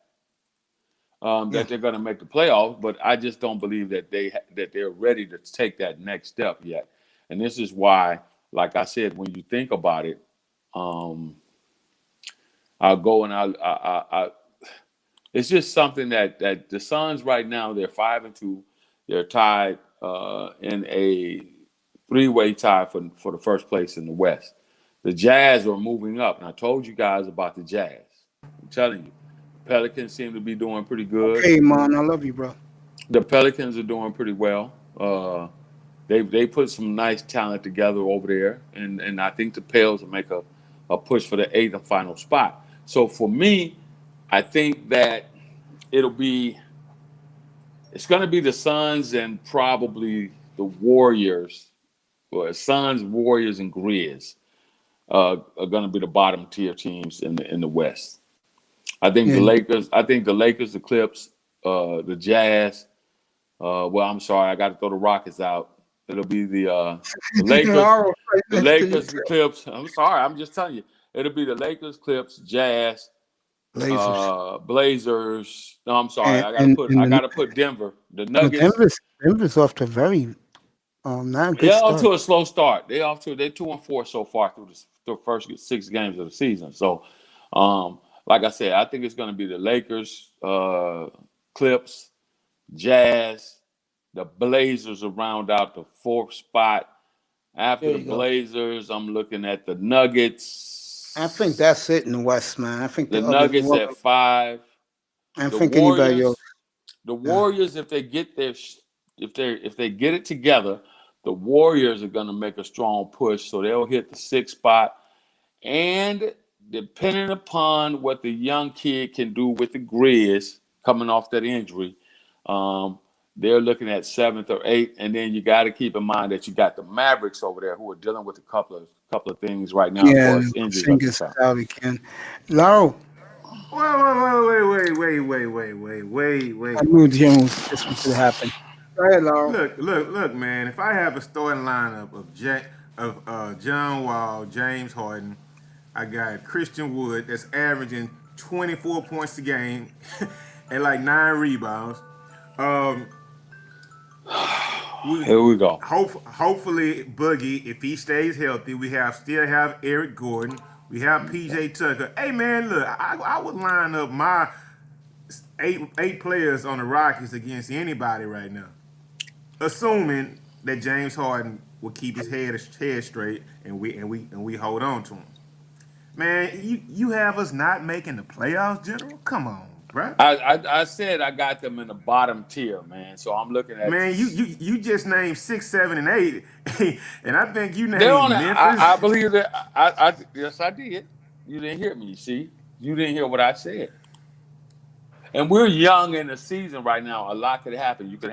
Yeah. that they're going to make the playoffs, but I just don't believe that they're ready to take that next step yet. And this is why, like I said, when you think about it, um, I'll go and I it's just something that the Suns right now they're 5-2, they're tied in a three-way tie for the first place in the West. The Jazz are moving up, and I told you guys about the Jazz. I'm telling you, Pelicans seem to be doing pretty good. Okay, man, I love you, bro. The Pelicans are doing pretty well. They put some nice talent together over there, and I think the Pels will make a push for the eighth and final spot. So for me, I think that it'll be it's going to be the Suns and probably the Warriors, or Suns, Warriors, and Grizz are going to be the bottom tier teams in the West. I think Yeah. the Lakers. I think the Lakers, the Clips, the Jazz. Well, I'm sorry, I got to throw the Rockets out. It'll be the Lakers, All right, the Lakers, the Clips. I'm sorry, I'm just telling you. It'll be the Lakers, Clips, Jazz, Blazers. Blazers. No, I'm sorry. And I and, and gotta put Denver, the no, Nuggets. Denver's off to a very not a good Yeah, off start. to a slow start. They're 2-4 so far through the first 6 games of the season. So, like I said, I think it's going to be the Lakers, Clips, Jazz, the Blazers will round out the fourth spot. After There the you go. Blazers, I'm looking at the Nuggets. I think that's it in the West, man. I think The the others. Nuggets at 5. I The think anybody else. Warriors. The Warriors, if they get if they get it together, the Warriors are going to make a strong push, so they'll hit the 6th spot. And depending upon what the young kid can do with the Grizz coming off that injury, they're looking at 7th or 8th. And then you got to keep in mind that you got the Mavericks over there who are dealing with a couple of things right now as Yeah, far as injuries are Singers concerned. out again. Laurel, Wait. I knew this was gonna happen. Go ahead, Laurel. Look, man. If I have a starting lineup of John Wall, James Harden, I got Christian Wood that's averaging 24 points a game and like 9 rebounds. Um, Here we go. hopefully Boogie, if he stays healthy, we still have Eric Gordon. We have PJ Tucker. Hey man, look, I would line up my eight players on the Rockets against anybody right now, assuming that James Harden will keep his head straight and we hold on to him. Man, you have us not making the playoffs, General? Come on. right? I said I got them in the bottom tier, man. So I'm looking at. Man, you just named 6, 7, and 8, and I think you They're on. named Memphis. I believe that. Yes, I did. You didn't hear me. See, you didn't hear what I said. And we're young in the season right now. A lot could happen. You could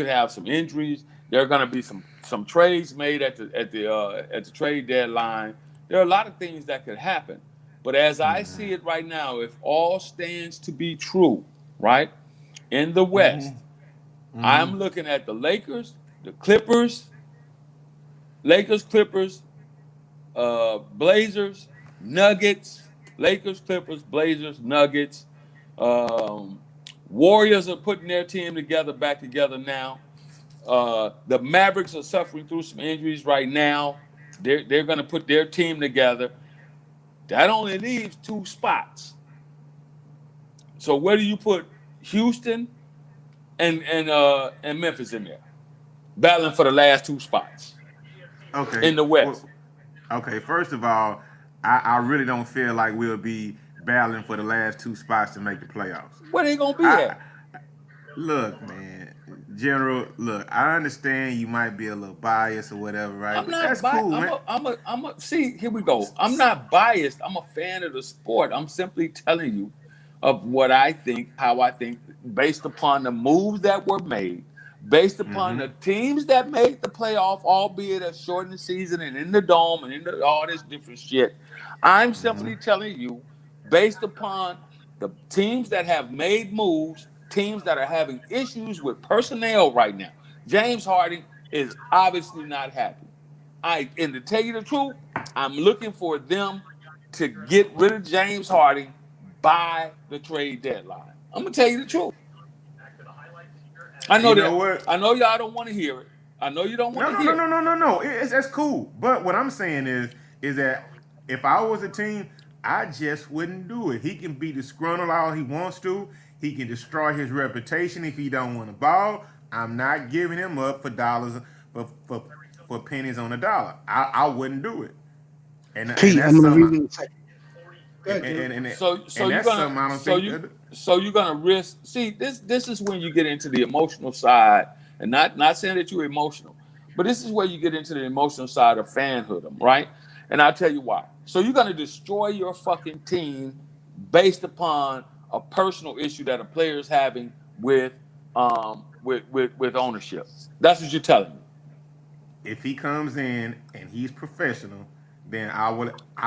have some injuries. There are going to be some trades made at the trade deadline. There are a lot of things that could happen. But as I see it right now, if all stands to be true, right, in the West, I'm looking at the Lakers, the Clippers, Clippers, Blazers, Nuggets, Lakers, Clippers, Blazers, Nuggets. Um, Warriors are putting their team back together now. The Mavericks are suffering through some injuries right now. They're going to put their team together. That only leaves 2 spots. So where do you put Houston and Memphis in there, battling for the last 2 spots Okay. in the Well, West? okay. First of all, I really don't feel like we'll be battling for the last 2 spots to make the playoffs. Where they gonna be I at? Look, man, General. Look, I understand you might be a little biased or whatever, right? I'm But not that's biased. cool, man. I'm a. See, here we go. I'm not biased. I'm a fan of the sport. I'm simply telling you of what I think, how I think, based upon the moves that were made, based upon the teams that made the playoff, albeit a shortened season and in the dome and all this different shit. I'm simply telling you, based upon the teams that have made moves, teams that are having issues with personnel right now. James Harden is obviously not happy. And to tell you the truth, I'm looking for them to get rid of James Harden by the trade deadline. I'm gonna tell you the truth. I know You know that. what? I know y'all don't want to hear it. I know you don't want No, to no, no, hear no, it. no, no, no. That's cool. But what I'm saying is that if I was a team, I just wouldn't do it. He can be disgruntled all he wants to. He can destroy his reputation if he don't want to ball. I'm not giving him up for dollars for pennies on a dollar. I wouldn't do it. And Pete, that's I'm gonna something. read it in a second. Go ahead, Drew. So And you're that's gonna something I don't think. so you're gonna risk. See, this is when you get into the emotional side, and not saying that you're emotional, but this is where you get into the emotional side of fanhood, right? And I'll tell you why. So you're gonna destroy your fucking team based upon a personal issue that a player is having with ownership. That's what you're telling me. If he comes in and he's professional, then I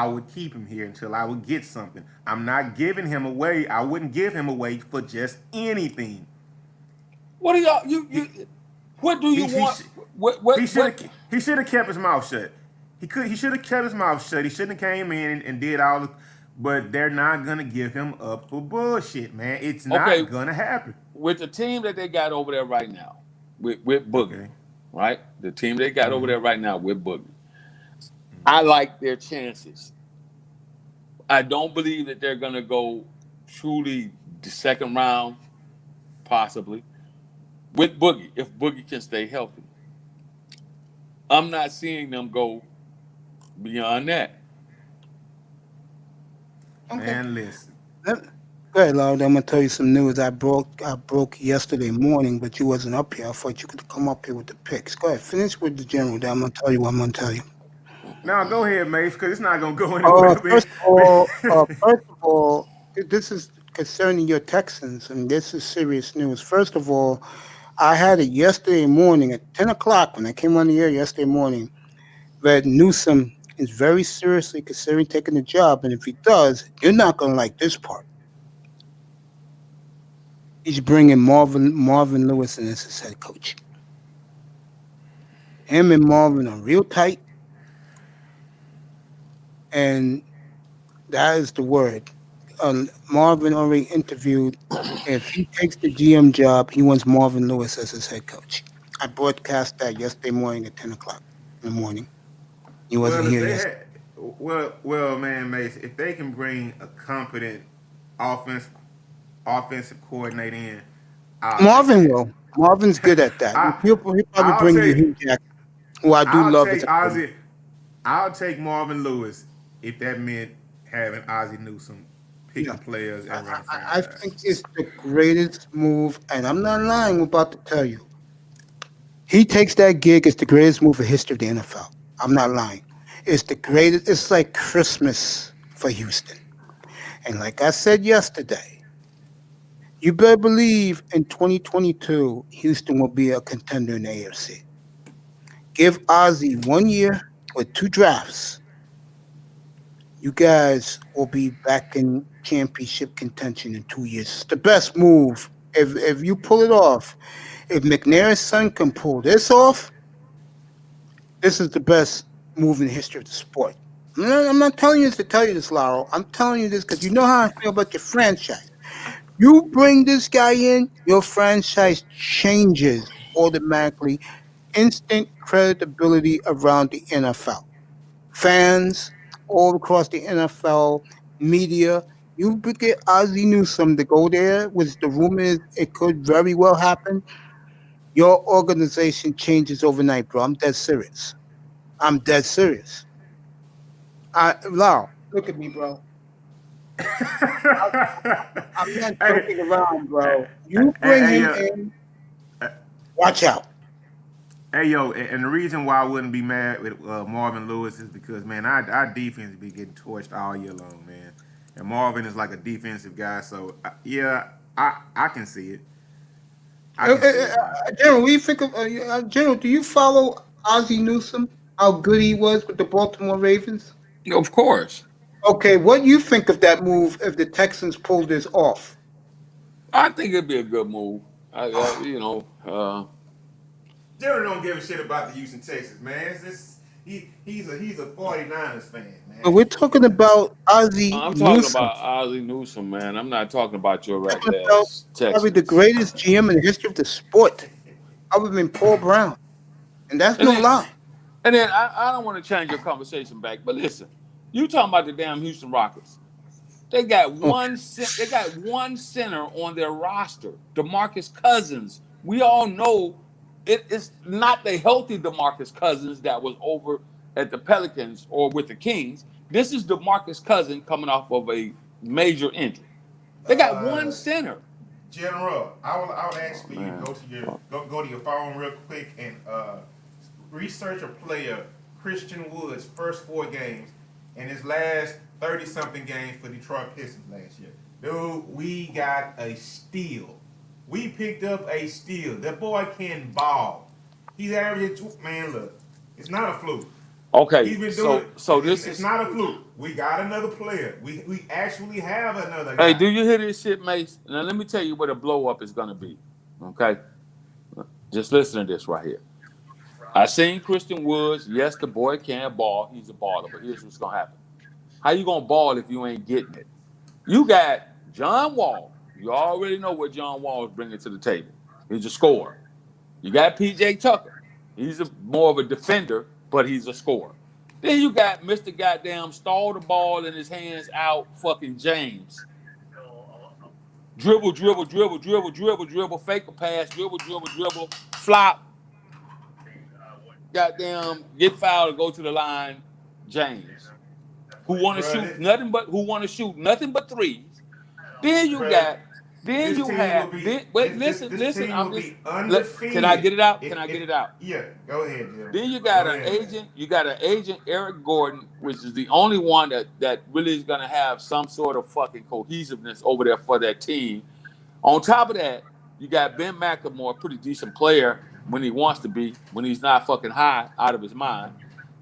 would keep him here until I would get something. I'm not giving him away. I wouldn't give him away for just anything. What do y'all He what do you he he want? sh- What he should have kept his mouth shut. He should have kept his mouth shut. He shouldn't have came in and did all the. But they're not gonna give him up for bullshit, man. It's okay, not gonna happen. with the team that they got over there right now, with Boogie, Okay. right? The team they got over there right now with Boogie. I like their chances. I don't believe that they're gonna go truly the second round, possibly, with Boogie, if Boogie can stay healthy. I'm not seeing them go beyond that. Okay. Man, listen. Go ahead, Lord. I'm gonna tell you some news. I broke yesterday morning, but you wasn't up here. I thought you could come up here with the picks. Go ahead, finish with the general. Then I'm gonna tell you what I'm gonna tell you. Now go ahead, Mace, because it's not gonna go anywhere, First of man. all, this is concerning your Texans, and this is serious news. First of all, I had it yesterday morning at 10 o'clock when I came on the air yesterday morning that Newsom is very seriously considering taking the job, and if he does, you're not gonna like this part. He's bringing Marvin Lewis in as his head coach. Him and Marvin are real tight, and that is the word. Marvin already interviewed. If he takes the GM job, he wants Marvin Lewis as his head coach. I broadcast that yesterday morning at 10 o'clock in the morning. He wasn't Well, if here they yesterday. had, well, man, Mace, if they can bring a competent offense, offensive coordinator in, I'll take Marvin that. will. Marvin's good at that. I, He'll probably I'll bring you take, Hugh Jackson, who I do I'll love as take a coach. Ozzie, I'll take Marvin Lewis if that meant having Ozzie Newsome picking players and running I think franchise. it's the greatest move, and I'm not lying. I'm about to tell you. He takes that gig. It's the greatest move in history of the NFL. I'm not lying. It's the greatest. It's like Christmas for Houston. And like I said yesterday, you better believe in 2022, Houston will be a contender in the AFC. Give Ozzy 1 year with 2 drafts. You guys will be back in championship contention in 2 years. It's the best move. If you pull it off, if McNair's son can pull this off, this is the best move in the history of the sport. I'm not telling you this to tell you this, Laurel. I'm telling you this because you know how I feel about your franchise. You bring this guy in, your franchise changes automatically. Instant credibility around the NFL. Fans all across the NFL, media. You get Ozzie Newsome to go there, which the rumor is it could very well happen. Your organization changes overnight, bro. I'm dead serious. I'm dead serious. Lau, look at me, bro. I'm not hey, joking around, hey, bro. You bring hey, him in, watch out. hey, yo, and the reason why I wouldn't be mad with Marvin Lewis is because, man, our defense be getting torched all year long, man. And Marvin is like a defensive guy, so yeah, I can see it. I can see it, man. General, what do you think of General? Do you follow Ozzie Newsome? How good he was with the Baltimore Ravens? Of course. Okay, what do you think of that move if the Texans pulled this off? I think it'd be a good move. You know, Jerry don't give a shit about the Houston Texans, man. It's just, he's a 49ers fan, But man. we're talking about Ozzie I'm talking Newsome. about Ozzie Newsome, man. I'm not talking about your We're ragged talking about ass probably the Texans. greatest GM in the history of the sport, other than Paul Brown, and that's And no then, lie. I don't want to change your conversation back, but listen, you talking about the damn Houston Rockets? They got Okay. one center on their roster, DeMarcus Cousins. We all know it's not the healthy DeMarcus Cousins that was over at the Pelicans or with the Kings. This is DeMarcus Cousins coming off of a major injury. They got one Uh, center. General, I would ask Oh for you to man. go to your phone real quick and research a player, Christian Wood's first 4 games and his last 30 something games for Detroit Pistons last year. Dude, we got a steal. We picked up a steal. That boy can ball. He's averaging man. Look, it's not a fluke. Okay, He's been doing. so this It's is. not a fluke. We got another player. We actually have another Hey, guy. do you hear this shit, Mace? Now let me tell you what a blow up is gonna be. Okay, just listen to this right here. I seen Christian Woods. Yes, the boy can ball. He's a baller. But here's what's gonna happen. How you gonna ball if you ain't getting it? You got John Wall. You already know what John Wall is bringing to the table. He's a scorer. You got PJ Tucker. He's more of a defender, but he's a scorer. Then you got Mr. Goddamn stall the ball in his hands out fucking James. Dribble, dribble, dribble, dribble, dribble, dribble, fake a pass, dribble, dribble, dribble, flop, goddamn, get fouled to go to the line, James. Bruh, Who want to shoot nothing but threes. Then you bruh, got, then this you team will have, be then, wait, this listen. team I'm will just. be Can I undefeated. get it out? Can I get it out? Yeah, go ahead, Jim. Then you Go got an ahead, man. agent. You got an agent, Eric Gordon, which is the only one that really is gonna have some sort of fucking cohesiveness over there for that team. On top of that, you got Ben McLemore, a pretty decent player when he wants to be, when he's not fucking high out of his mind.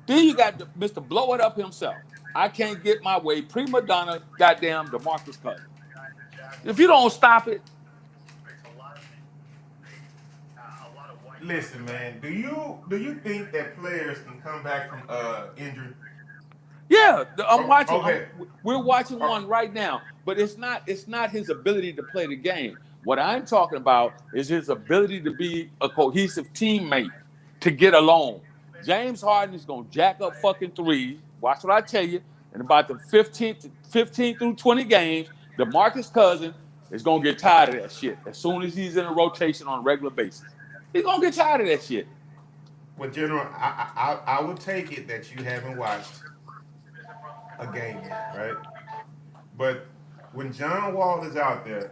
Then you got Mr. Blow It Up himself. I can't get my way. Prima donna, goddamn DeMarcus Cousins. If you don't stop it, Listen, man. Do you think that players can come back from injury? yeah, I'm watching. Okay. We're watching Uh, one right now, but it's not his ability to play the game. What I'm talking about is his ability to be a cohesive teammate, to get along. James Harden is gonna jack up fucking threes. Watch what I tell you. In about the 15 through 20 games, DeMarcus Cousins is gonna get tired of that shit as soon as he's in a rotation on a regular basis. He's gonna get tired of that shit. well, General, I will take it that you haven't watched a game yet, right? But when John Wall is out there,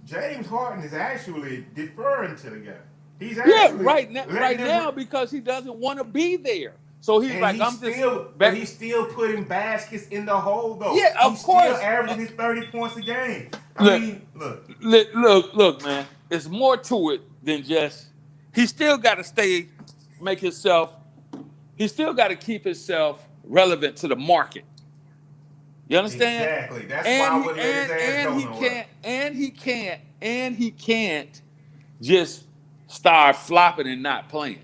James Harden is actually deferring to the guy. He's actually right letting now him, because he doesn't want to be there. So he's and like, he's I'm just still, but he's still putting baskets in the hole though. Yeah, of He's still course. averaging his 30 points a game. I Look, mean, look. look, man. It's more to it than just. He still got to He still got to keep himself relevant to the market. You understand? Exactly. That's why I would let his ass go nowhere. He can't just start flopping and not playing.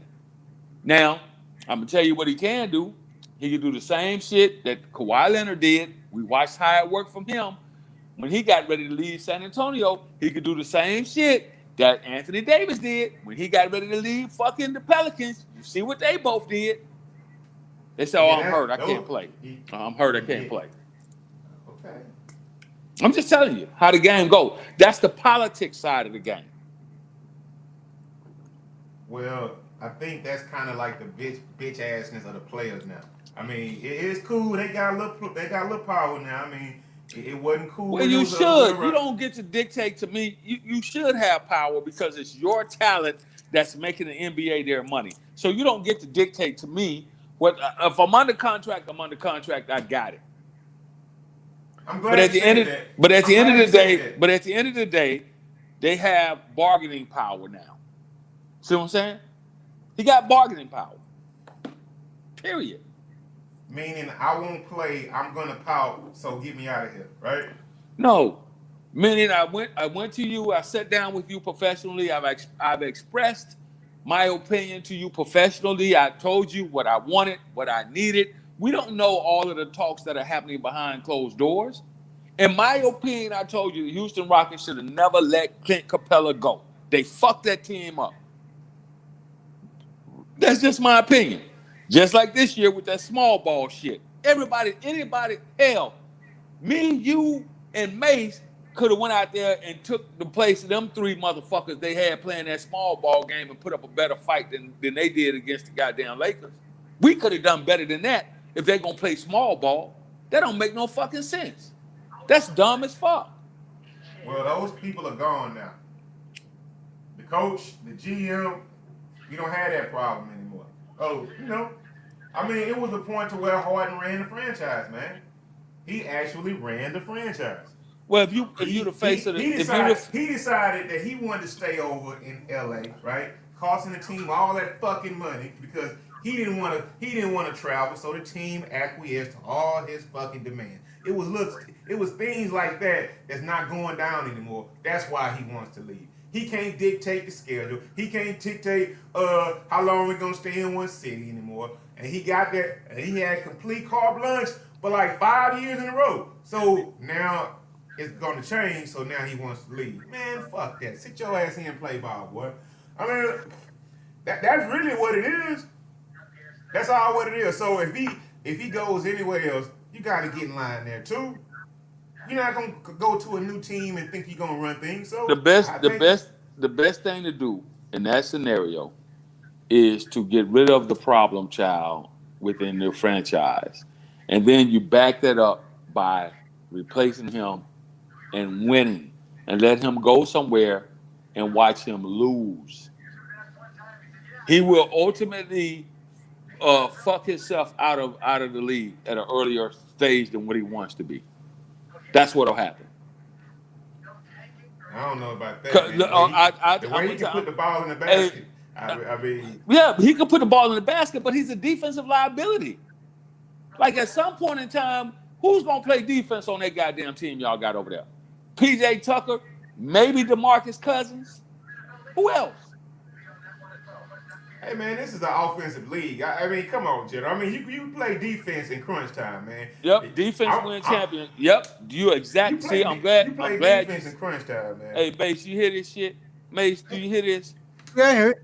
Now, I'm gonna tell you what he can do. He can do the same shit that Kawhi Leonard did. We watched how it worked from him when he got ready to leave San Antonio. He could do the same shit that Anthony Davis did when he got ready to leave fucking the Pelicans. You see what they both did? They said, "Oh, I'm hurt. I can't play. I'm hurt. I can't play." Okay. I'm just telling you how the game go. That's the politics side of the game. Well, I think that's kind of like the bitch assness of the players now. I mean, it's cool. They got a little power now. I mean, it wasn't cool. Well, you should. You don't get to dictate to me. You should have power because it's your talent that's making the NBA their money. So you don't get to dictate to me what. If I'm under contract, I'm under contract. I got it. I'm glad. But at the end of the day, they have bargaining power now. See what I'm saying? He got bargaining power. Period. Meaning I won't play. I'm gonna pout. So get me out of here, right? No. Meaning I went to you. I sat down with you professionally. I've expressed my opinion to you professionally. I told you what I wanted, what I needed. We don't know all of the talks that are happening behind closed doors. In my opinion, I told you the Houston Rockets should have never let Clint Capella go. They fucked that team up. That's just my opinion. Just like this year with that small ball shit. Anybody, hell, me, you, and Mace could have went out there and took the place of them three motherfuckers they had playing that small ball game and put up a better fight than they did against the goddamn Lakers. We could have done better than that if they're going to play small ball. That don't make no fucking sense. That's dumb as fuck. Well, those people are gone now. The coach, the GM, we don't have that problem anymore. Oh, I mean, it was a point to where Harden ran the franchise, man. He actually ran the franchise. Well, if you the face of the, he decided that he wanted to stay over in LA, right? Costing the team all that fucking money because he didn't want to travel, so the team acquiesced to all his fucking demands. It was things like that that's not going down anymore. That's why he wants to leave. He can't dictate the schedule. He can't dictate how long we're gonna stay in one city anymore. And he got that. And he had complete carte blanche for like 5 years in a row. So now it's gonna change. So now he wants to leave. Man, fuck that. Sit your ass in and play ball, boy. I mean, that's really what it is. That's all what it is. So if he goes anywhere else, you gotta get in line there too. You're not gonna go to a new team and think you're gonna run things. So the best thing to do in that scenario is to get rid of the problem child within the franchise, and then you back that up by replacing him and winning, and let him go somewhere and watch him lose. He will ultimately fuck himself out of the league at an earlier stage than what he wants to be. That's what'll happen. I don't know about that. The way he can put the ball in the basket. I mean, yeah, he could put the ball in the basket, but he's a defensive liability. Like at some point in time, who's gonna play defense on that goddamn team y'all got over there? PJ Tucker, maybe DeMarcus Cousins. Who else? Hey man, this is an offensive league. I mean, come on, Jed. I mean, you play defense in crunch time, man. Yep, defense win champion. Yep, you exactly. See, I'm glad. You play I'm glad defense in crunch time, man. Hey, Mace, you hear this shit? Mace, do you hear this? Yeah, I hear it.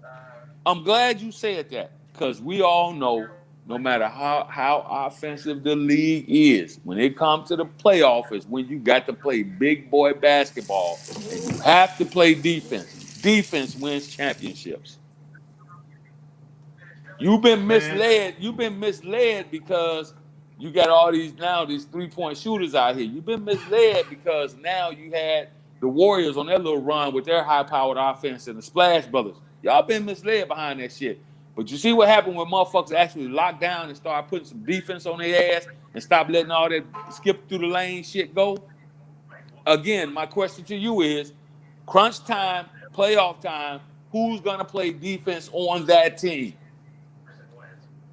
I'm glad you said that because we all know, no matter how offensive the league is, when it comes to the playoff, is when you got to play big boy basketball, and you have to play defense. Defense wins championships. You've been misled. You've been misled because You got all these 3-point shooters out here. You've been misled because now you had the Warriors on their little run with their high-powered offense and the Splash Brothers. Y'all been misled behind that shit. But you see what happened when motherfuckers actually lock down and start putting some defense on their ass and stop letting all that skip through the lane shit go? Again, my question to you is, crunch time, playoff time, who's going to play defense on that team?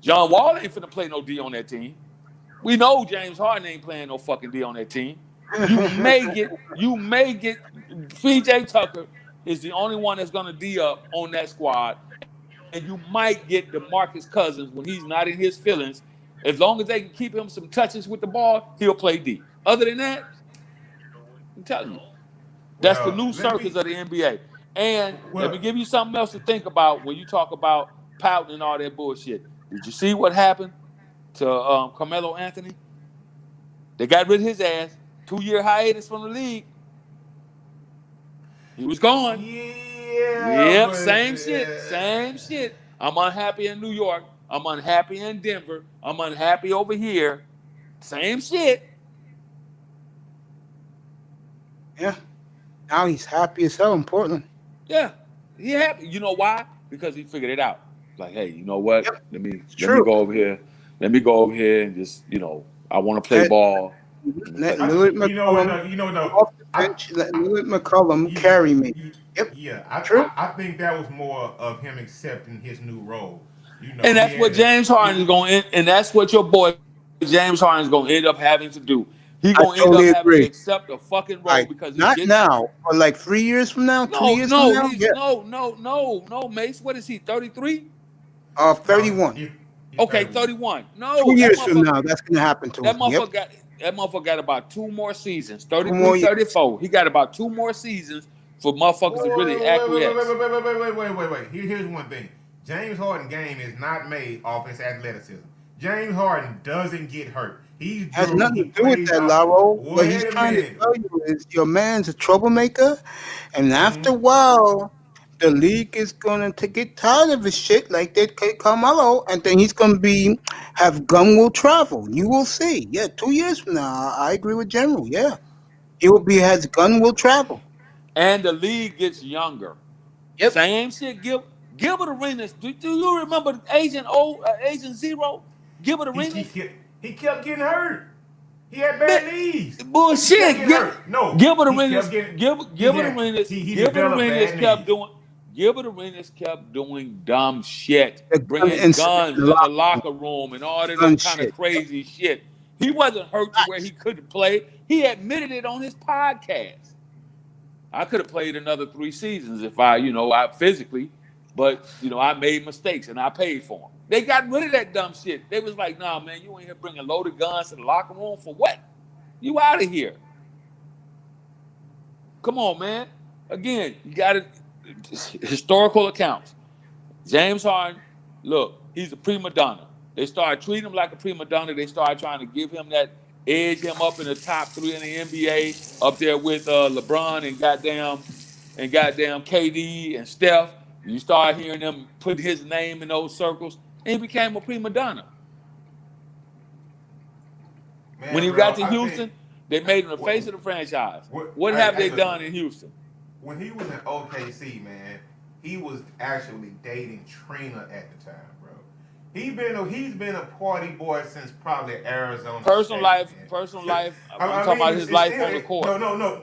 John Wall ain't finna play no D on that team. We know James Harden ain't playing no fucking D on that team. You may get PJ Tucker is the only one that's gonna D up on that squad, and you might get DeMarcus Cousins when he's not in his feelings. As long as they can keep him some touches with the ball, he'll play D. Other than that, I'm telling you, that's the new circus of the NBA. And let me give you something else to think about when you talk about pouting and all that bullshit. Did you see what happened to Carmelo Anthony? They got rid of his ass. 2-year hiatus from the league. He was gone. Yeah. Same shit. I'm unhappy in New York. I'm unhappy in Denver. I'm unhappy over here. Same shit. Yeah. Now he's happy as hell in Portland. Yeah. He happy. You know why? Because he figured it out. Like, hey, you know what? Yep. Let me go over here. Let me go over here and just, I want to play ball. Let Lillard McCollum off the bench. Let Lillard McCollum carry me. Yep. Yeah, I think that was more of him accepting his new role. And that's what James Harden is going to, and that's what your boy James Harden is going to end up having to do. He's going to end up having to accept a fucking role because not now, but like 3 years from now, 2 years from now. No, Mace. What is he? 33? 31. Okay, 31. No, 2 years from now, that's gonna happen to him. That motherfucker got about 2 more seasons. 33, 34. He got about 2 more seasons for motherfuckers to really acquiesce. Wait. Here's one thing. James Harden's game is not made off his athleticism. James Harden doesn't get hurt. Has nothing to do with that, Laro. What he's trying to tell you is your man's a troublemaker, and after a while, the league is going to get tired of his shit like that Carmelo, and then he's going to have gun will travel. You will see. Yeah, 2 years from now, I agree with General. Yeah, he will has gun will travel. And the league gets younger. Yep. Same shit. Gilbert Arenas. Do you remember Agent Zero? Gilbert Arenas. He kept getting hurt. He had bad knees. Bullshit. Gilbert Arenas. Gilbert Arenas kept doing dumb shit, bringing guns in the locker room and all that kind of crazy shit. He wasn't hurt to where he couldn't play. He admitted it on his podcast. I could have played another 3 seasons if I physically, but I made mistakes and I paid for them. They got rid of that dumb shit. They was like, nah, man, you ain't here bringing loaded guns to the locker room for what? You out of here. Come on, man. Again, you got to historical accounts. James Harden, look, he's a prima donna. They started treating him like a prima donna. They started trying to give him that, edge him up in the top 3 in the NBA, up there with LeBron and goddamn KD and Steph. You start hearing them put his name in those circles, and he became a prima donna. Man, when he got to Houston, they made him the face of the franchise. What have they done in Houston? When he was in OKC, man, he was actually dating Trina at the time, bro. He's been a party boy since probably Arizona. Personal life. I'm talking about his life on the court.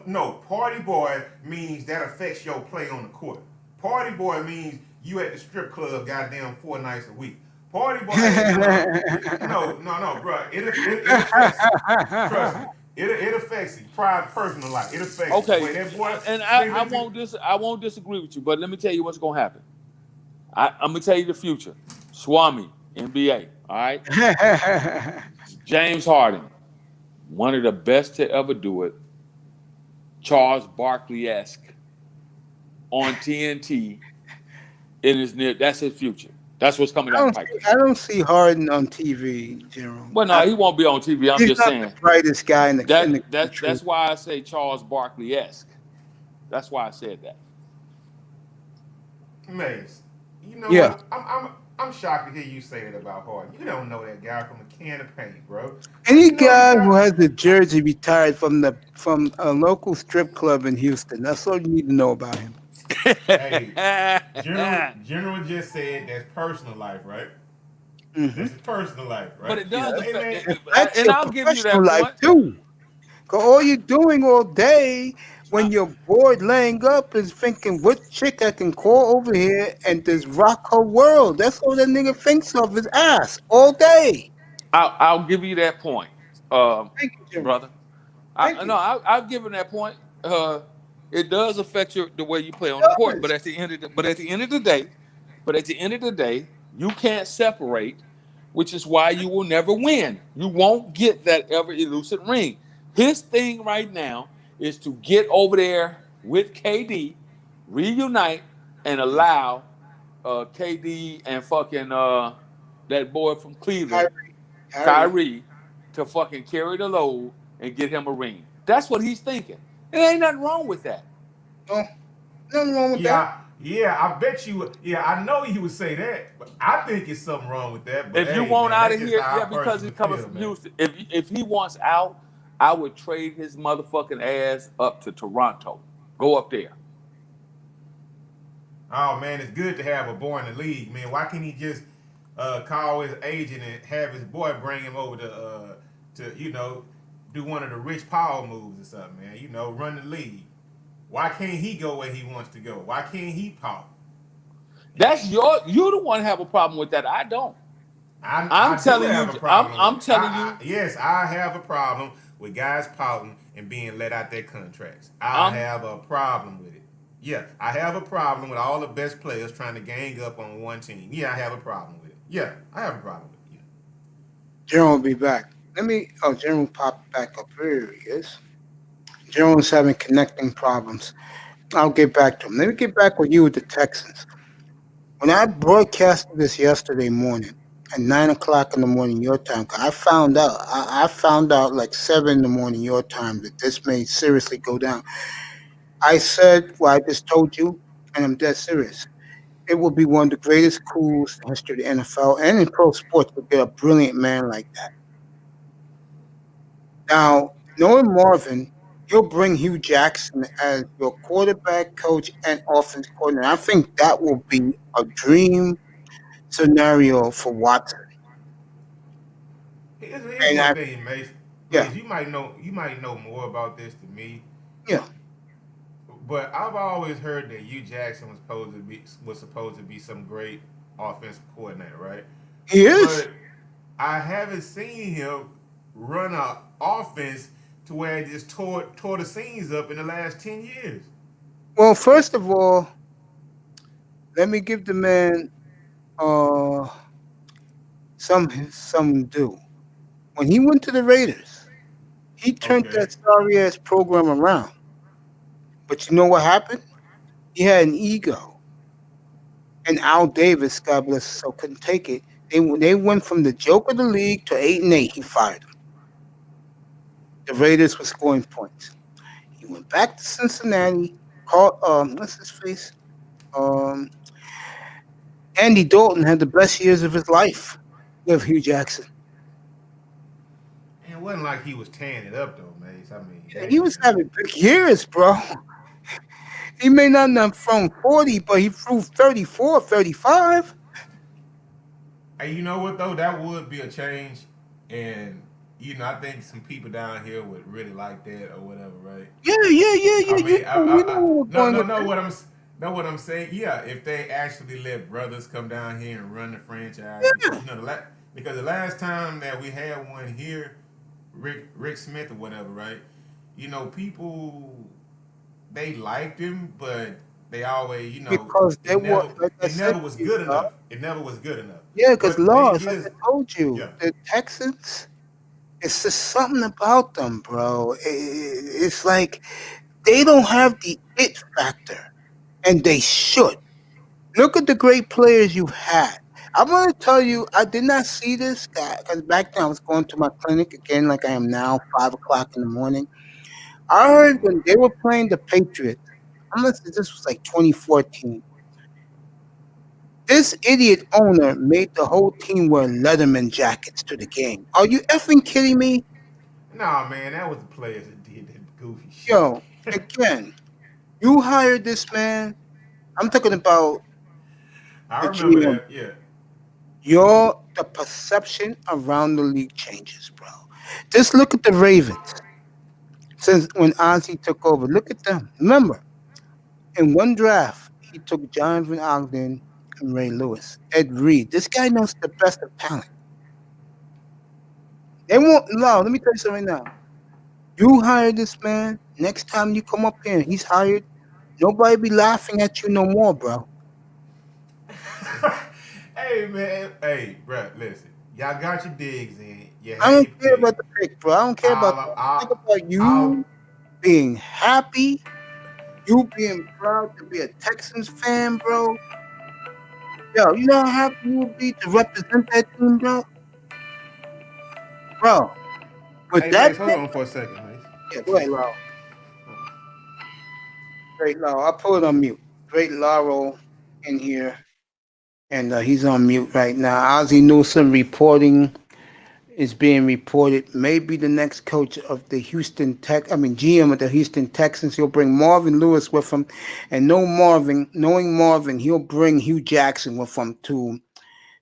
No. Party boy means that affects your play on the court. Party boy means you at the strip club, goddamn 4 nights a week. Party boy. No, bro. It affects. Trust me. It affects private, personal life. It affects. Okay, that boy, and I won't disagree with you, but let me tell you what's gonna happen. I'm gonna tell you the future. Swami, NBA. All right. James Harden, one of the best to ever do it. Charles Barkley-esque on TNT. That's his future. That's what's coming down the pipe. I don't see Harden on TV, General. Well, no, he won't be on TV. I'm just saying. He's the brightest guy in the country. That's why I say Charles Barkley-esque. That's why I said that. Mace, what? I'm shocked to hear you say that about Harden. You don't know that guy from a can of paint, bro. Any You know he guy who got. has a jersey retired from a local strip club in Houston, that's all you need to know about him. Hey, General just said that's personal life, right? Mm-hmm. That's his personal life, But right? it Yeah. does Hey affect, man, That's and your I'll give you professional that life point. too. Cause all you're doing all day when you're bored laying up is thinking what chick I can call over here and just rock her world. That's all that nigga thinks of is ass all day. I'll give you that point, Thank you, General. brother. Thank you. I'll give him that point. It does affect the way you play on the It court, but does. at the end of the day, you can't separate, which is why you will never win. You won't get that ever elusive ring. His thing right now is to get over there with KD, reunite, and allow KD and fucking that boy from Cleveland, Kyrie. Kyrie, to fucking carry the load and get him a ring. That's what he's thinking. There ain't nothing wrong with that. No, nothing wrong with that. yeah, I bet you. Yeah, I know you would say that, but I think it's something wrong with that. But If you hey, want man, out that's of just here, how yeah, I because he's personally coming feel, from man. Houston. If he wants out, I would trade his motherfucking ass up to Toronto. Go up there. Oh man, it's good to have a boy in the league, man. Why can't he just call his agent and have his boy bring him over to do one of the Rich Paul moves or something, man? Run the league. Why can't he go where he wants to go? Why can't he pop? That's you the one have a problem with that. I don't. I'm I do telling have you. a problem with I'm it. telling you. Yes, I have a problem with guys pouting and being let out their contracts. I I'm have a problem with it. Yeah, I have a problem with all the best players trying to gang up on one team. Yeah, I have a problem with it. Yeah, I have a problem with it. General will be back. General popped back up. Here he is. General's having connecting problems. I'll get back to him. Let me get back with you with the Texans. When I broadcasted this yesterday morning at 9 o'clock in the morning your time, 'cause I found out like 7 in the morning your time that this may seriously go down. I said what I just told you, and I'm dead serious. It will be one of the greatest coups in the history of the NFL and in pro sports to get a brilliant man like that. Now, knowing Marvin, he'll bring Hugh Jackson as your quarterback coach and offense coordinator. I think that will be a dream scenario for Watson. Here's And one thing, yeah, Mace, you might know more about this than me, yeah, but I've always heard that Hugh Jackson was supposed to be some great offensive coordinator, right? he is. But I haven't seen him run a offense to where he just tore the scenes up in the last 10 years. Well, first of all, let me give the man uh some due. When he went to the Raiders, he turned Okay. that sorry ass program around. But you know what happened? He had an ego, and Al Davis, God bless his soul, couldn't take it. They went from the joke of the league to 8-8. He fired them. The Raiders were scoring points. He went back to Cincinnati. Called what's his face? Um, Andy Dalton had the best years of his life with Hugh Jackson. And it wasn't like he was tearing it up though, Mace. I mean, He damn, was man. having big years, bro. He may not have thrown 40, but he threw 34, 35. Hey, you know what though? That would be a change, and I think some people down here would really like that or whatever, right? Yeah, yeah, yeah, I yeah. mean, You know where we're no, going no, with no. this. What I'm saying, yeah, if they actually let brothers come down here and run the franchise, because Yeah. the last time that we had one here, Rick Smith or whatever, right? People they liked him, but they always, Because they it were, never like I it said never was to you, good dog. enough. It never was good enough. Yeah, because But thing Laws, like I is, told you, yeah, the Texans, it's just something about them, bro. It's like they don't have the it factor, and they should. Look at the great players you had. I'm going to tell you, I did not see this because back then I was going to my clinic again, like I am now, 5 o'clock in the morning. I heard when they were playing the Patriots, unless this was like 2014, This idiot owner made the whole team wear Leatherman jackets to the game. Are you effing kidding me? Nah, man, that was the players that did that goofy shit. Yo, again, you hired this man. I'm talking about I the remember GM. that. Yeah. The perception around the league changes, bro. Just look at the Ravens. Since when Ozzie took over, look at them. Remember, in one draft, he took Jonathan Ogden and Ray Lewis. Ed Reed. This guy knows the best of talent. They won't allow. Let me tell you something now. You hire this man. Next time you come up here and he's hired, nobody be laughing at you no more, bro. Hey, man. Hey, bro, listen. Y'all got your digs in. You I had don't your care pick. about the pick, bro. I don't care about that. I think about I'll you being happy, you being proud to be a Texans fan, bro. Yo, you know how happy you would be to represent that team, bro? Bro, with Hey, that Mace, hold pick, on for a second, Mace. yeah, go ahead, Laurel. Great Laurel. I'll put it on mute. Great Laurel in here, and he's on mute right now. Ozzie Newsome reporting is being reported. Maybe the next coach of the GM of the Houston Texans. He'll bring Marvin Lewis with him, and knowing Marvin, he'll bring Hugh Jackson with him to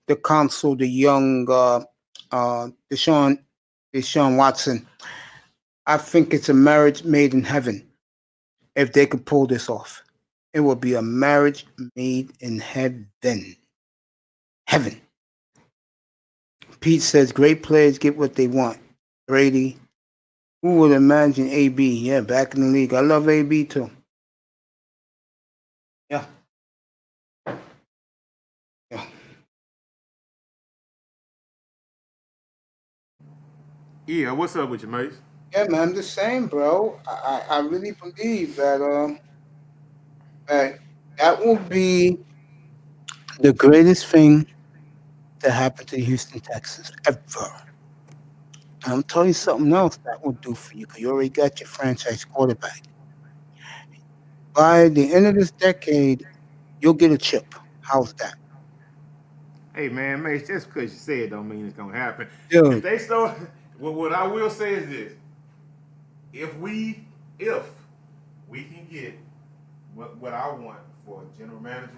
the console, the young Deshaun Watson. I think it's a marriage made in heaven if they could pull this off. It will be a marriage made in heaven. Heaven. Pete says great players get what they want. Brady. Who would imagine AB? Yeah, back in the league. I love AB too. Yeah. Yeah. Yeah, what's up with you, Mace? Yeah, man, I'm the same, bro. I really believe that will be the greatest thing to happen to the Houston Texans ever. And I'm telling you something else that will do for you because you already got your franchise quarterback. By the end of this decade, you'll get a chip. How's that? Hey, man, Mace, just because you say it don't mean it's going to happen. If Dude, they start, well, what I will say is this. If we can get what I want for a general manager,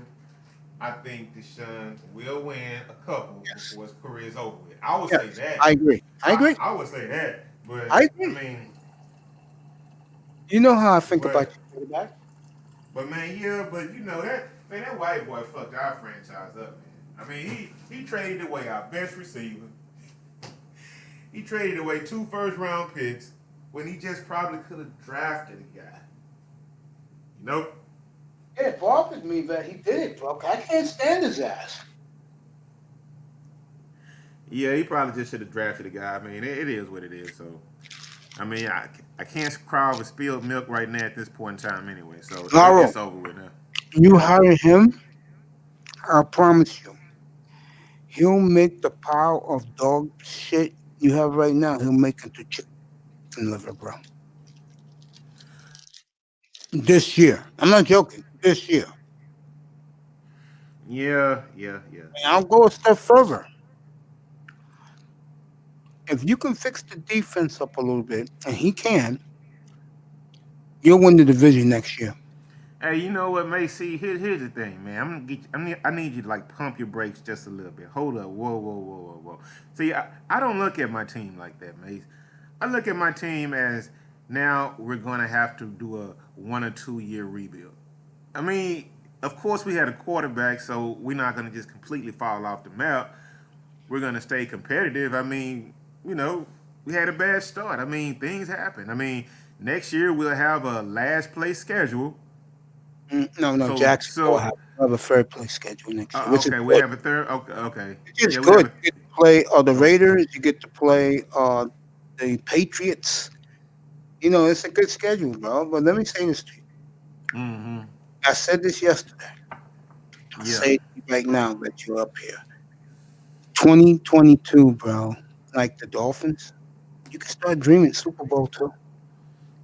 I think Deshaun will win a couple yes. before his career is over with. I would Yes. say that. I agree. I agree. I would say that. But, I I agree. mean, You know how I think about but, your quarterback. but man, yeah, but you know that white boy fucked our franchise up, man. I mean, he traded away our best receiver. He traded away 2 first-round picks when he just probably could have drafted a guy. You know? Yeah, it bothers me that he did it, bro. I can't stand his ass. Yeah, he probably just should have drafted a guy. I mean, it is what it is. So, I mean, I can't cry over spilled milk right now at this point in time anyway. So, Laurel, it's over with now. you hire him, I promise you, he'll make the pile of dog shit you have right now, he'll make into chicken liver, bro. This year. I'm not joking. This year. Yeah. And I'll go a step further. If you can fix the defense up a little bit, and he can, you'll win the division next year. Hey, you know what, Macy? Here's the thing, man. I'm gonna get you, I need you to like pump your brakes just a little bit. Hold up, whoa. See, I don't look at my team like that, Mace. I look at my team as now we're gonna have to do a 1 or 2 year rebuild. I mean, of course we had a quarterback, so we're not gonna just completely fall off the map. We're gonna stay competitive. I mean, you know, we had a bad start. I mean, things happen. I mean, next year we'll have a last place schedule. No, So Jackson will so have a third place schedule next year, which is okay, we good. have a third. Okay. Which is Yeah, we good. have a. You get to play the Okay. Raiders, you get to play the Patriots. You know, it's a good schedule, bro. But let me say this to you. Mm-hmm. I said this yesterday. I'll Yeah. say it right now that you're up here. 2022, bro. Like the Dolphins, you can start dreaming Super Bowl too.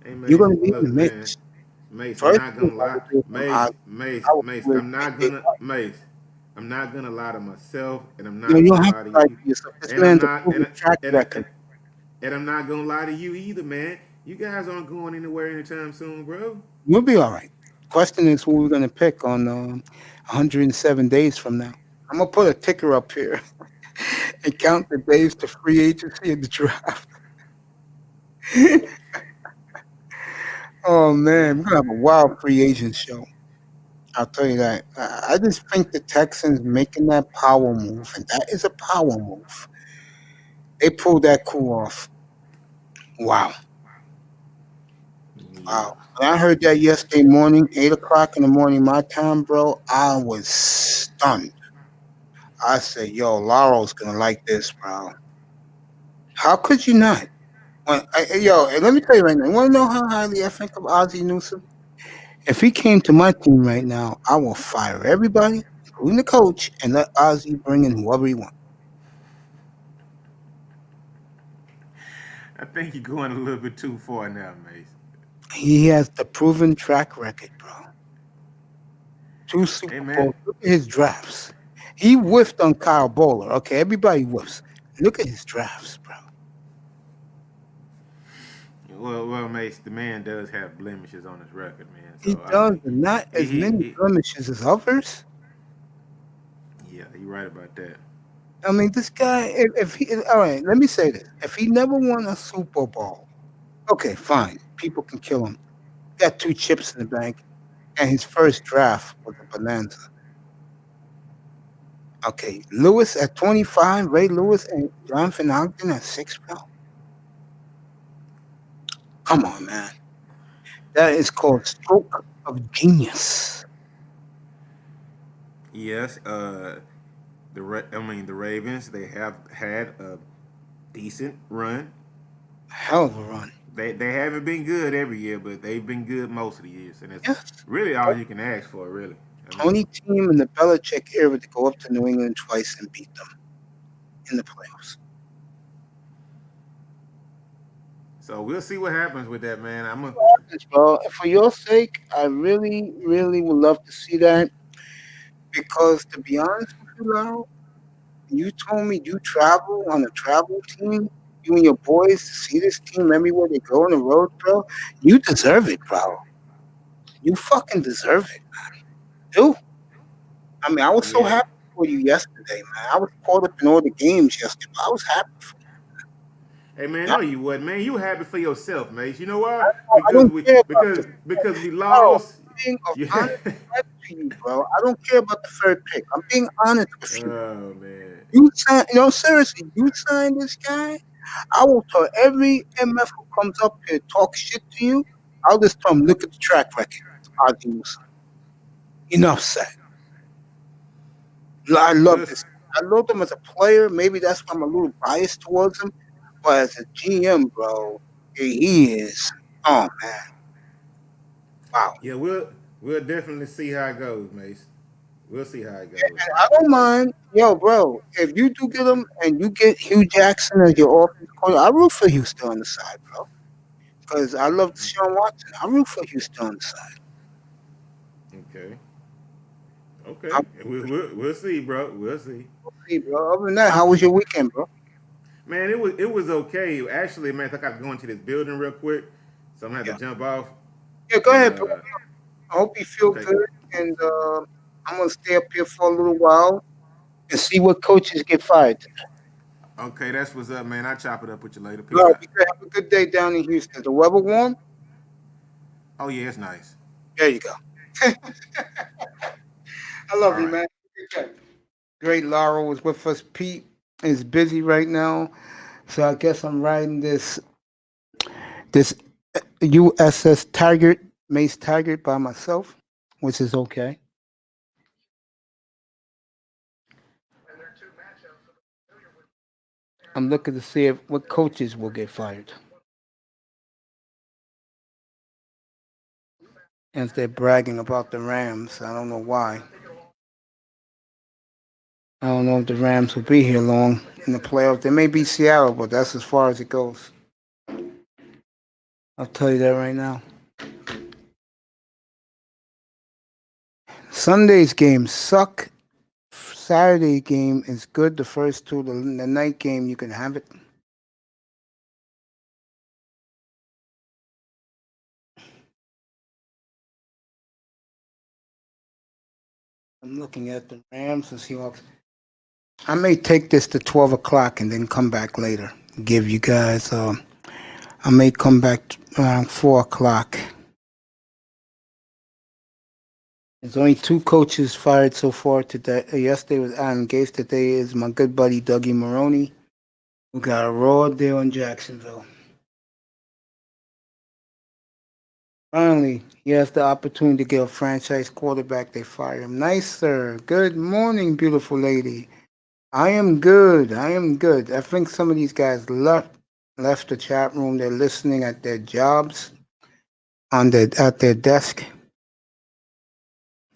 Hey, You're Mace. gonna be in Look, the man. mix. Mace, I'm First not thing gonna I lie. would do if I'm Mace, Ozzy, Mace, I would Mace. do it I'm right not day gonna one. Mace. I'm not gonna lie to myself, and I'm You not you don't gonna have lie to to lie to you, yourself. This and I'm man's a not proven track record. and I'm not gonna lie to you either, man. You guys aren't going anywhere anytime soon, bro. We'll be all right. Question is who we're going to pick on 107 days from now. I'm going to put a ticker up here and count the days to free agency and the draft. Oh, Yeah. man. We're going to have a wild free agent show. I'll tell you that. I just think the Texans making that power move, and that is a power move. They pulled that coup off. Wow. Yeah. Wow. When I heard that yesterday morning, 8 o'clock in the morning, my time, bro, I was stunned. I said, yo, Laurel's going to like this, bro. How could you not? And let me tell you right now, you want to know how highly I think of Ozzie Newsome? If he came to my team right now, I will fire everybody, including the coach, and let Ozzie bring in whoever he wants. I think you're going a little bit too far now, Mace. He has the proven track record, bro. 2 Hey, Super man. Bowls. Look at his drafts. He whiffed on Kyle Bowler. Okay, everybody whiffs. Look at his drafts, bro. Well, Mace, the man does have blemishes on his record, man. He So I does, mean, but not as many he blemishes as others. yeah, you're right about that. I mean, this guy, if he, all right, let me say this. If he never won a Super Bowl, okay, fine. People can kill him. Got 2 chips in the bank, and his first draft was a bonanza. Okay, Lewis at 25, Ray Lewis and Jonathan Ogden at 6, bro. Come on, man. That is called stroke of genius. Yes, the Ravens, they have had a decent run. Hell of a run. They haven't been good every year, but they've been good most of the years, and it's Yes. really all you can ask for, really. I mean, Only team in the Belichick era to go up to New England twice and beat them in the playoffs. so we'll see what happens with that, man. Bro, for your sake, I really, really would love to see that because, to be honest with you, Lau, you told me you travel on a travel team, you and your boys to see this team everywhere they go on the road, bro. You deserve it, bro. You fucking deserve it, dude. I mean, I was so Yeah. happy for you yesterday, man. I was caught up in all the games yesterday, but I was happy for Hey man, you. no, you wasn't, man. You were happy for yourself, man. You know why? I don't care about this. Because we Bro, lost. I'm being of Yeah. honest respect to you, bro. I don't care about the third pick. I'm being honest with you. Oh man. You sign, seriously, you sign this guy. I will tell every MF who comes up here to talk shit to you. I'll just tell him, look at the track record. Ozzie Newsome. Enough said. I love Well, this. I love him as a player. Maybe that's why I'm a little biased towards him. But as a GM, bro, he is. Oh man, wow. yeah, we'll definitely see how it goes, Mace. We'll see how it goes. And I don't mind, yo, bro. If you do get him and you get Hugh Jackson as your offensive coordinator, I root for Houston on the side, bro. Because I love Deshaun Watson. I root for Houston on the side. Okay. I Okay. We'll see, bro. We'll see. see, bro. Other than that, how was your weekend, bro? Man, it was okay. Actually, man, I got to go into this building real quick, so I'm gonna have Yeah. to jump off. Yeah, go And ahead, bro. I hope you feel okay, good. And I'm gonna stay up here for a little while and see what coaches get fired. okay, that's what's up, man. I'll chop it up with you later. All Peace right, out. be good. Have a good day down in Houston. The weather warm? Oh yeah, it's nice. There you go. I love All you, right. man. Great Laurel was with us. Pete is busy right now. So I guess I'm riding this USS Taggart, Mace Taggart by myself, which is okay. I'm looking to see what coaches will get fired. And they're bragging about the Rams. I don't know why. I don't know if the Rams will be here long in the playoffs. They may be Seattle, but that's as far as it goes. I'll tell you that right now. Sunday's games suck Saturday game is good. The first two, the night game, you can have it. I'm looking at the Rams and Seahawks. I may take this to 12 o'clock and then come back later. Give you guys. I may come back around 4 o'clock. There's only 2 coaches fired so far today. Yesterday was Adam Gase. Today is my good buddy Dougie Maroney, who got a raw deal in Jacksonville. Finally, he has the opportunity to get a franchise quarterback. They fire him. Nice, sir. Good morning, beautiful lady. I am good. I am good. I think some of these guys left the chat room. They're listening at their jobs, at their desk.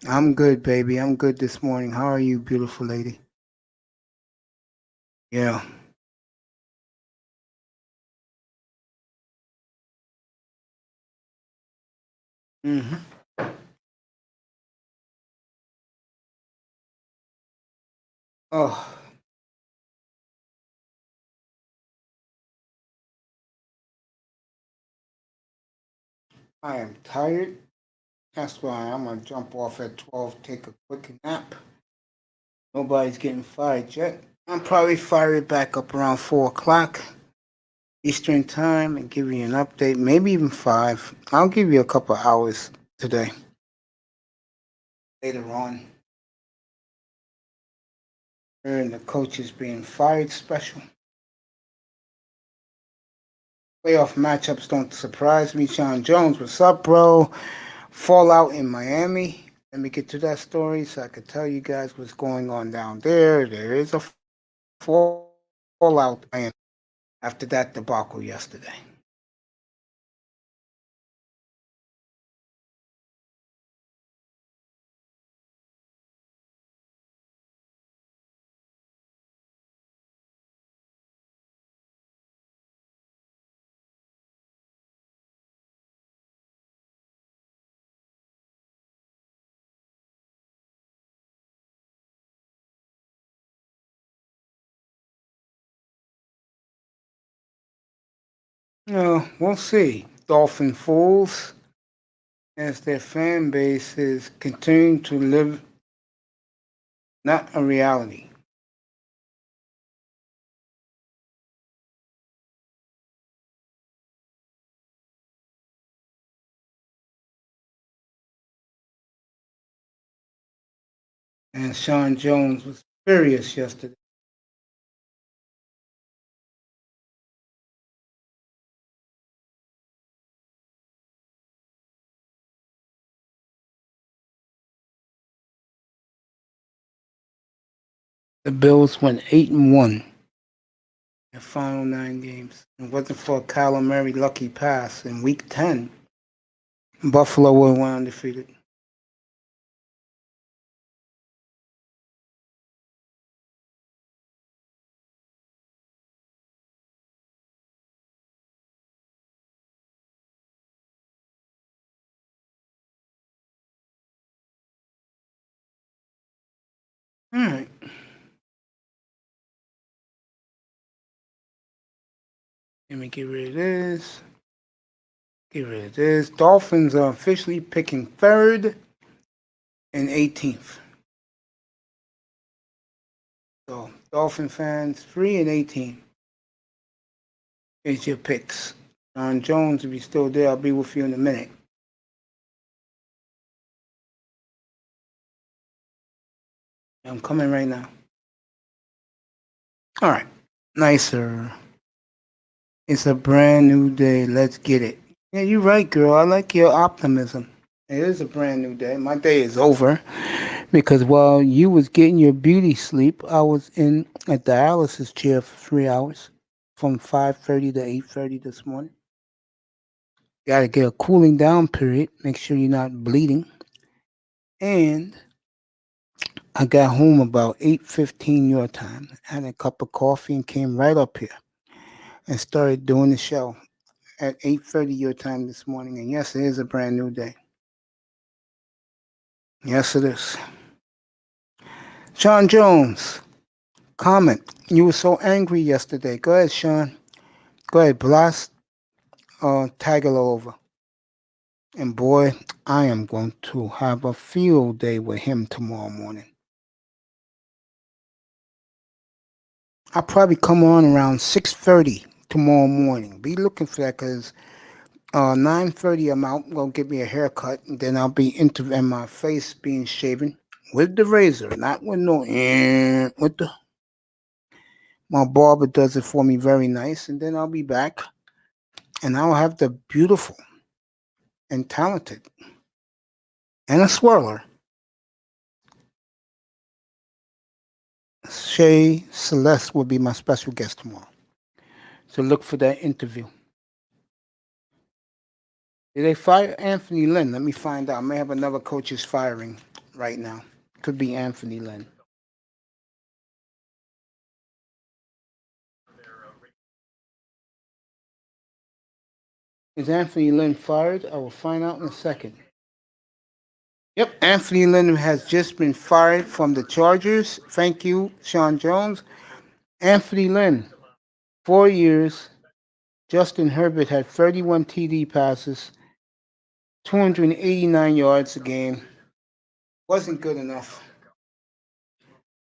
I'm good, baby. I'm good this morning. How are you, beautiful lady? Yeah. Mm-hmm. Oh, I am tired. That's why I'm gonna jump off at 12, take a quick nap. Nobody's getting fired yet. I'll probably fire it back up around 4 o'clock Eastern time and give you an update, maybe even 5. I'll give you a couple hours today. Later on. And the coaches being fired special. Playoff matchups don't surprise me. Sean Jones, what's up, bro? Fallout in Miami. Let me get to that story so I could tell you guys what's going on down there. There is a fallout after that debacle yesterday. We'll see. Dolphin fools, as their fan base is continuing to live not a reality. And Sean Jones was furious yesterday. The Bills went 8-1 in the final 9 games. It wasn't for a Kyler Murray lucky pass in Week 10. Buffalo would have went undefeated. All right. Let me get rid of this. Get rid of this. Dolphins are officially picking 3rd and 18th. So, Dolphin fans, 3 and 18. Here's your picks. John Jones, if you're still there, I'll be with you in a minute. I'm coming right now. All right. Nicer. It's a brand new day. Let's get it. Yeah, you're right, girl. I like your optimism. It is a brand new day. My day is over because while you was getting your beauty sleep, I was in a dialysis chair for 3 hours from 5:30 to 8:30 this morning. Got to get a cooling down period. Make sure you're not bleeding. And I got home about 8:15 your time. Had a cup of coffee and came right up here and started doing the show at 8:30 your time this morning. And yes, it is a brand new day. Yes, it is. Sean Jones, comment. You were so angry yesterday. Go ahead, Sean. Go ahead, blast Tagovailoa over. And boy, I am going to have a field day with him tomorrow morning. I'll probably come on around 6:30 tomorrow morning. Be looking for that because 9:30 I'm out. Gonna get me a haircut, and then I'll be and my face being shaven with the razor, not with no with the. My barber does it for me very nice, and then I'll be back, and I'll have the beautiful and talented and a swirler Shay Celeste will be my special guest tomorrow. So look for that interview. Did they fire Anthony Lynn? Let me find out. I may have another coach's firing right now. Could be Anthony Lynn. Is Anthony Lynn fired? I will find out in a second. Yep, Anthony Lynn has just been fired from the Chargers. Thank you, Sean Jones. Anthony Lynn, 4 years. Justin Herbert had 31 TD passes, 289 yards a game. Wasn't good enough.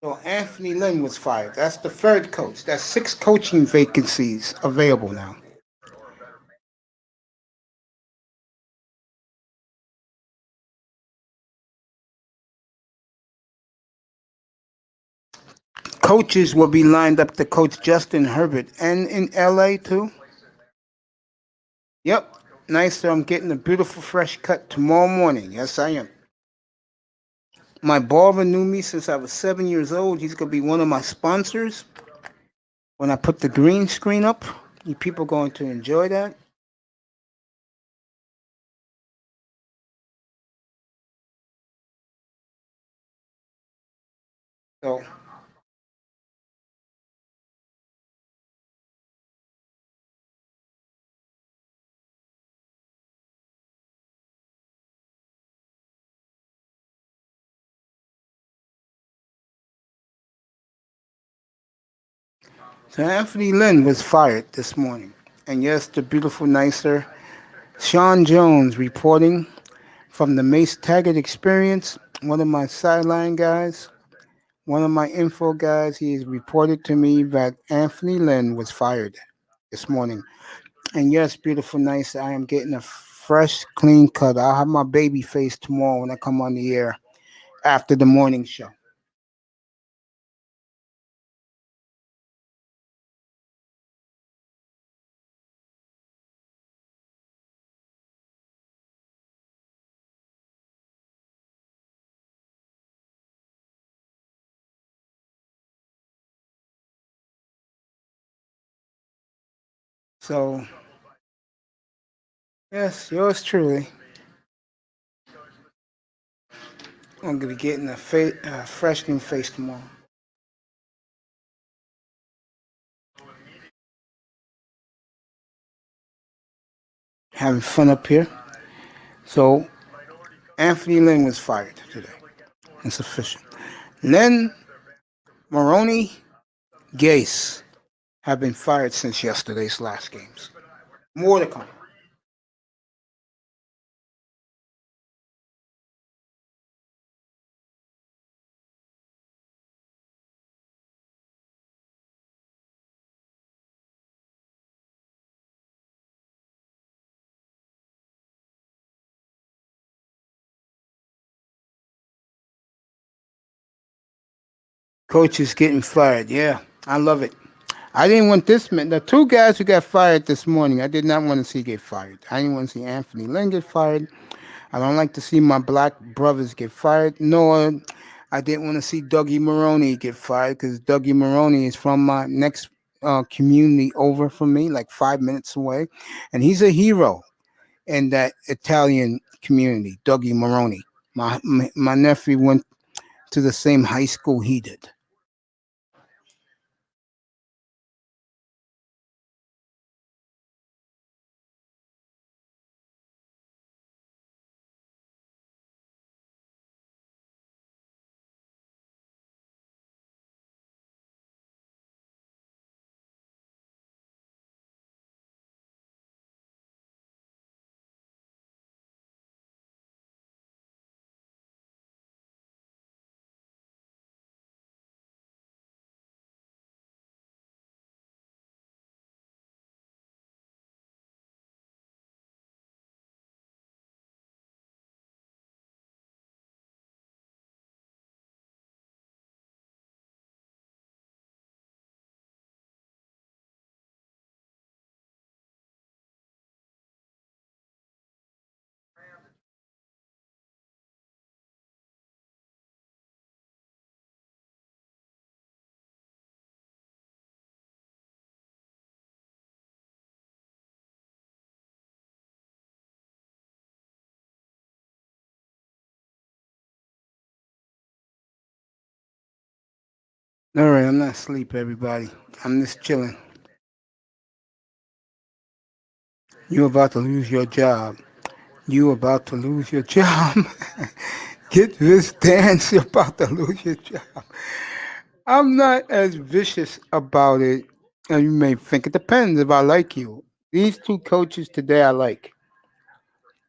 So Anthony Lynn was fired. That's the third coach. That's 6 coaching vacancies available now. Coaches will be lined up to coach Justin Herbert and in LA too. Yep. Nice. So I'm getting a beautiful fresh cut tomorrow morning. Yes, I am. My barber knew me since I was 7 years old. He's going to be one of my sponsors. When I put the green screen up, you people going to enjoy that. So Anthony Lynn was fired this morning. And yes, the beautiful, nicer Sean Jones reporting from the Mace Taggart Experience, one of my sideline guys, one of my info guys. He has reported to me that Anthony Lynn was fired this morning. And yes, beautiful, nice. I am getting a fresh, clean cut. I'll have my baby face tomorrow when I come on the air after the morning show. So, yes, yours truly. I'm going to be getting a fresh new face tomorrow. Having fun up here. So, Anthony Lynn was fired today. It's official. Len Maroney Gase have been fired since yesterday's last games. More to come. Coach is getting fired. Yeah, I love it. I didn't want this man. The 2 guys who got fired this morning, I did not want to see get fired. I didn't want to see Anthony Lynn get fired. I don't like to see my black brothers get fired. Nor I didn't want to see Dougie Maroney get fired because Dougie Maroney is from my next community over from me, like 5 minutes away. And he's a hero in that Italian community, Dougie Maroney. My nephew went to the same high school he did. All right, I'm not asleep, everybody. I'm just chilling. You about to lose your job. You about to lose your job. Get this dance. You're about to lose your job. I'm not as vicious about it as you may think. It depends if I like you. These two coaches today I like.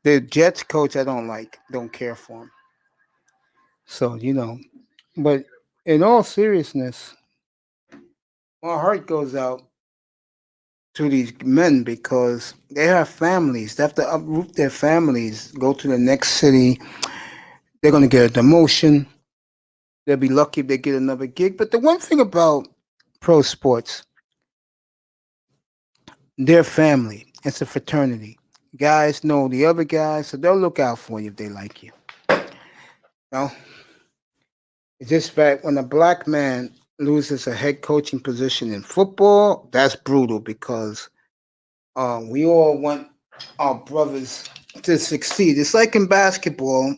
The Jets coach I don't like. Don't care for him. So, But in all seriousness, my heart goes out to these men because they have families. They have to uproot their families, go to the next city. They're going to get a demotion. They'll be lucky if they get another gig. But the one thing about pro sports, they're family. It's a fraternity. Guys know the other guys, so they'll look out for you if they like you. No, it's just that when a black man loses a head coaching position in football, that's brutal because we all want our brothers to succeed. It's like in basketball.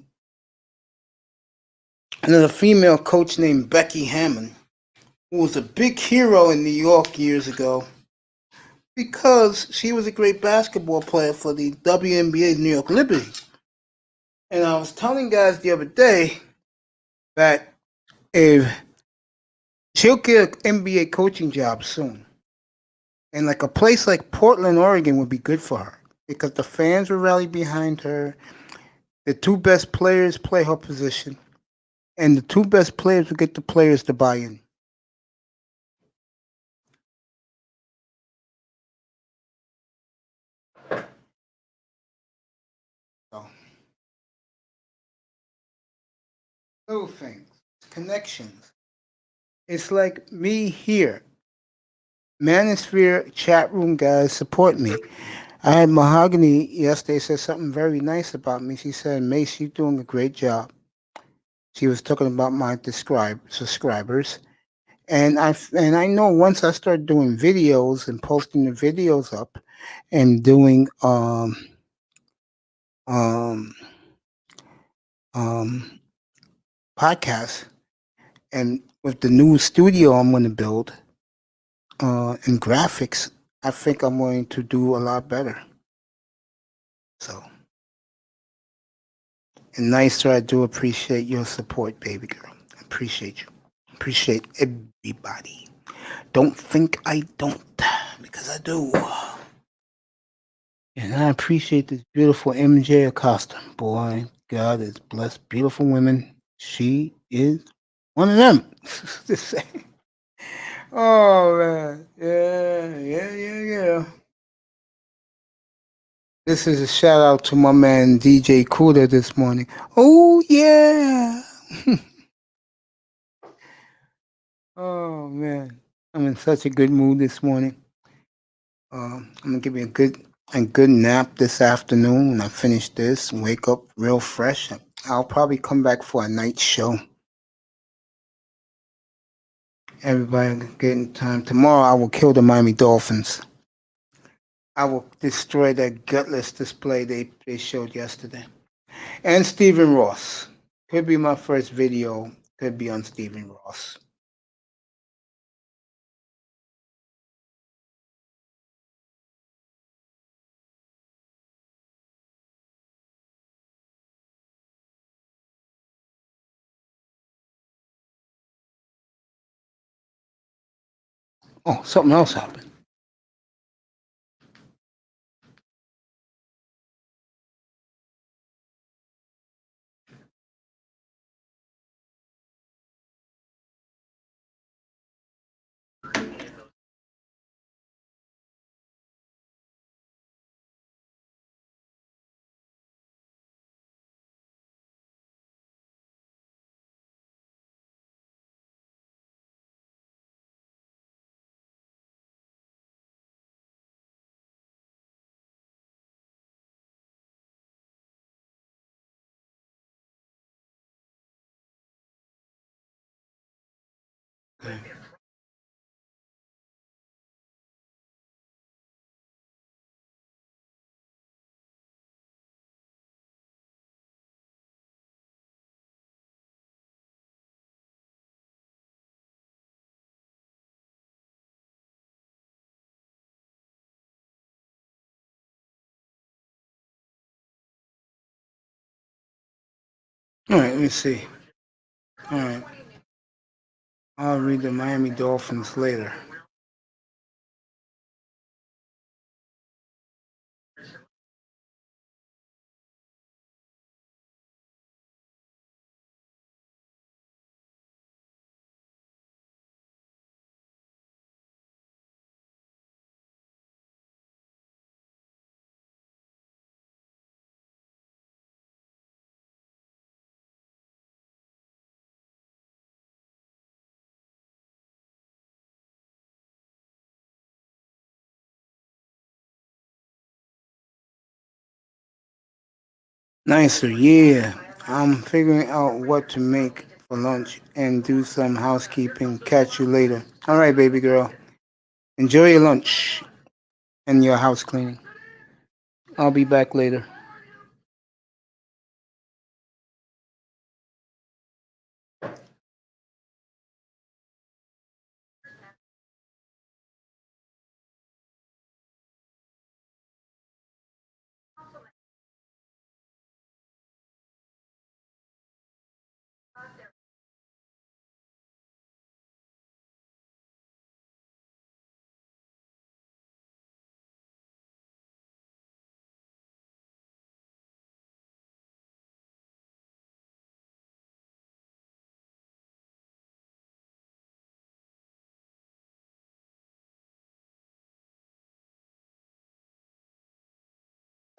And there's a female coach named Becky Hammond, who was a big hero in New York years ago because she was a great basketball player for the WNBA New York Liberty. And I was telling guys the other day that if she'll get an NBA coaching job soon, and like a place like Portland, Oregon would be good for her because the fans will rally behind her. The two best players play her position, and the two best players will get the players to buy in. So, little things, connections. It's like me here. Manosphere chat room guys support me. I had Mahogany yesterday said something very nice about me. She said, Mace, you're doing a great job. She was talking about my subscribers. And I know once I start doing videos and posting the videos up and doing um um podcasts and with the new studio I'm gonna build and graphics, I think I'm going to do a lot better. So and nicer, I do appreciate your support, baby girl. I appreciate you. Appreciate everybody. Don't think I don't, because I do. And I appreciate this beautiful MJ Acosta. Boy, God has blessed beautiful women. She is one of them. To say. Oh man. Yeah. This is a shout out to my man DJ Cooler this morning. Oh yeah. Oh man. I'm in such a good mood this morning. I'm gonna give me a good nap this afternoon when I finish this and wake up real fresh. I'll probably come back for a night show. Everybody getting time. Tomorrow I will kill the Miami Dolphins. I will destroy that gutless display they showed yesterday. And Stephen Ross. Could be my first video. Could be on Stephen Ross. Oh, something else happened. All right, let me see. All right, I'll read the Miami Dolphins later. Nicer, yeah. I'm figuring out what to make for lunch and do some housekeeping. Catch you later. All right, baby girl. Enjoy your lunch and your house cleaning. I'll be back later.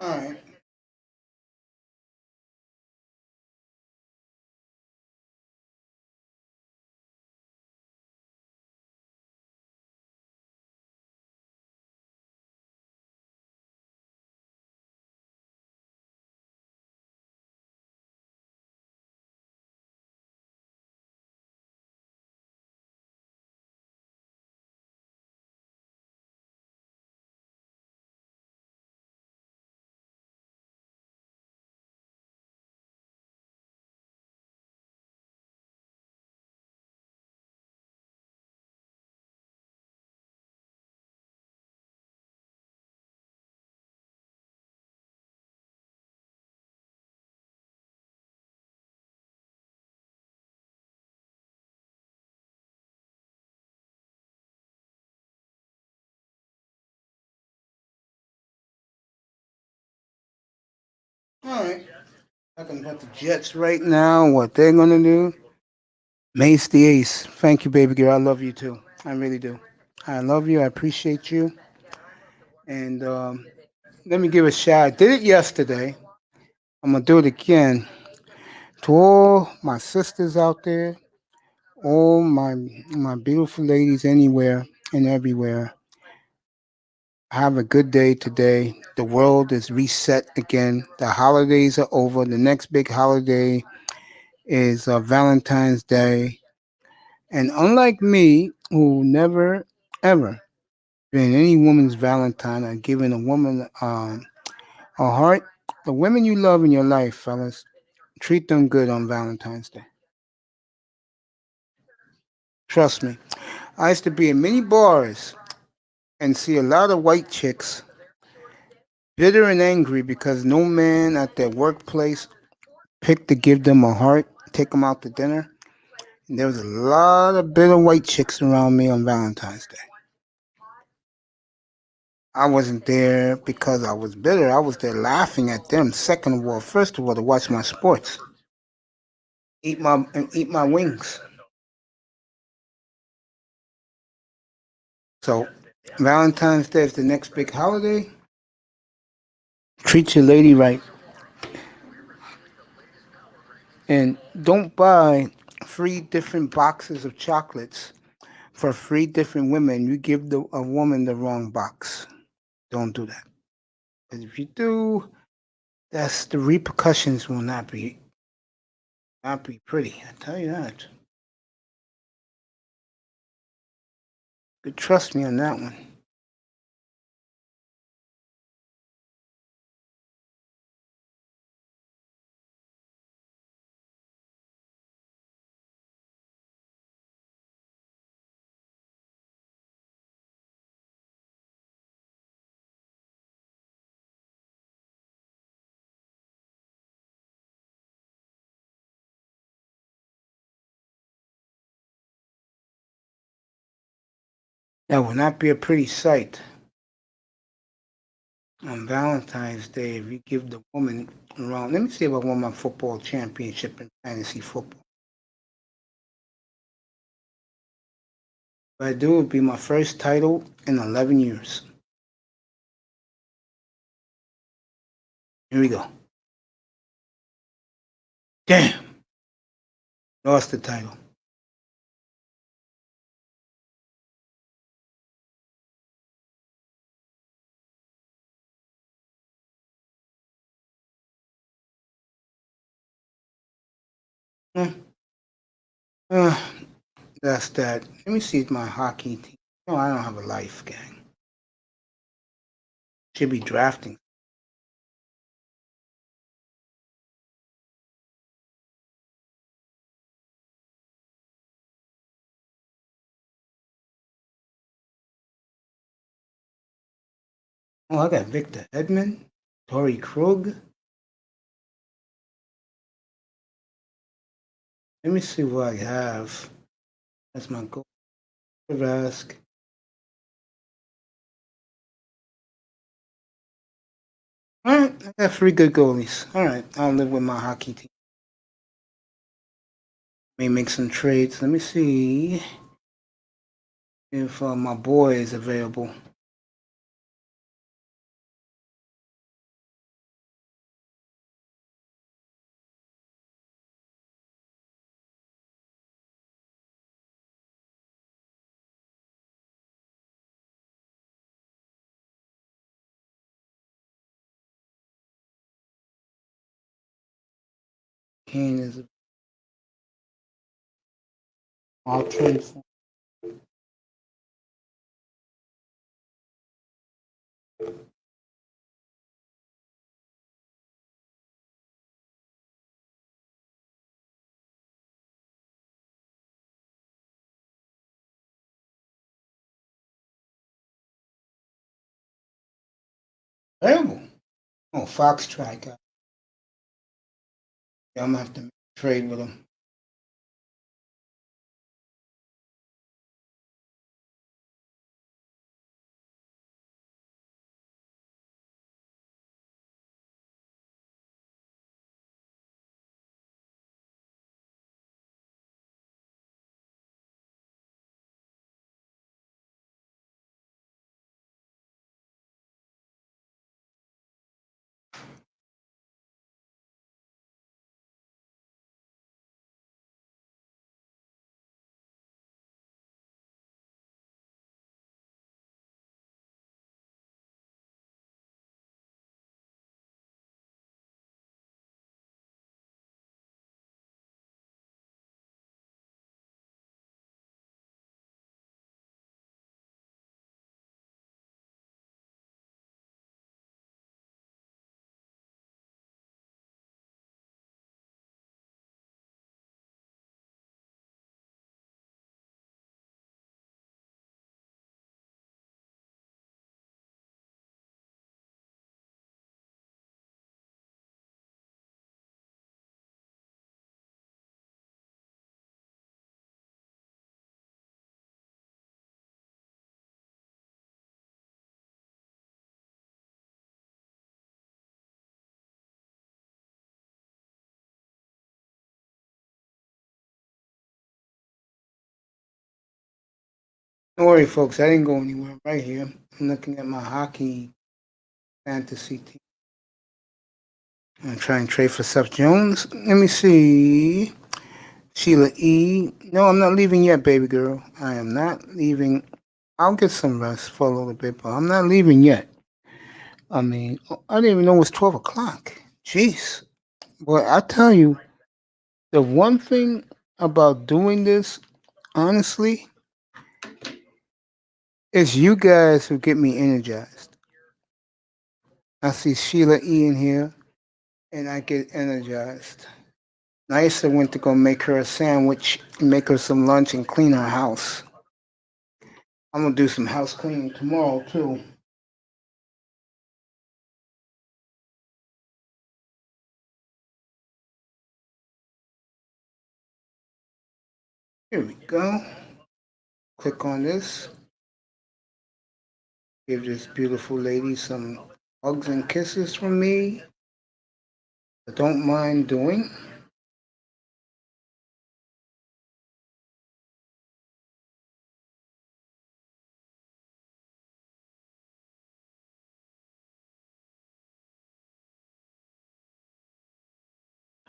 All right. All right. Talking about the Jets right now, what they're gonna do. Mace the Ace. Thank you, baby girl. I love you too. I really do. I love you. I appreciate you. And let me give a shout. I did it yesterday. I'm gonna do it again to all my sisters out there, all my beautiful ladies anywhere and everywhere. Have a good day today. The world is reset again. The holidays are over. The next big holiday is Valentine's Day. And unlike me, who never ever been any woman's Valentine or given a woman a heart, the women you love in your life, fellas, treat them good on Valentine's Day. Trust me. I used to be in many bars and see a lot of white chicks bitter and angry because no man at their workplace picked to give them a heart, take them out to dinner. And there was a lot of bitter white chicks around me on Valentine's Day. I wasn't there because I was bitter. I was there laughing at them. Second of all, first of all, to watch my sports, eat my wings. So Valentine's Day is the next big holiday. Treat your lady right, and don't buy 3 different boxes of chocolates for 3 different women. You give a woman the wrong box. Don't do that. Because if you do, that's the repercussions will not be pretty. I tell you that. You could trust me on that one. That will not be a pretty sight on Valentine's Day if you give the woman around. Let me see if I won my football championship in fantasy football. If I do, it would be my first title in 11 years. Here we go. Damn. Lost the title. That's that. Let me see my hockey team. No, I don't have a life, gang. Should be drafting. Oh, I got Victor Hedman, Torrey Krug. Let me see what I have. That's my goal. Rask. All right, I got 3 good goalies. All right, I'll live with my hockey team. May make some trades. Let me see if my boy is available. Kane is all trade for. Available. Oh, Fox Strike. Yeah, I'm gonna have to make a trade with him. Don't worry, folks. I didn't go anywhere. Right here. I'm looking at my hockey fantasy team. I'm trying to trade for Seth Jones. Let me see. Sheila E. No, I'm not leaving yet, baby girl. I am not leaving. I'll get some rest for a little bit, but I'm not leaving yet. I mean, I didn't even know it was 12 o'clock. Jeez. Boy, I tell you, the one thing about doing this, honestly, is you guys who get me energized. I see Sheila E in here, and I get energized. Nisa went to go make her a sandwich, make her some lunch, and clean her house. I'm gonna do some house cleaning tomorrow too. Here we go. Click on this. Give this beautiful lady some hugs and kisses from me. I don't mind doing.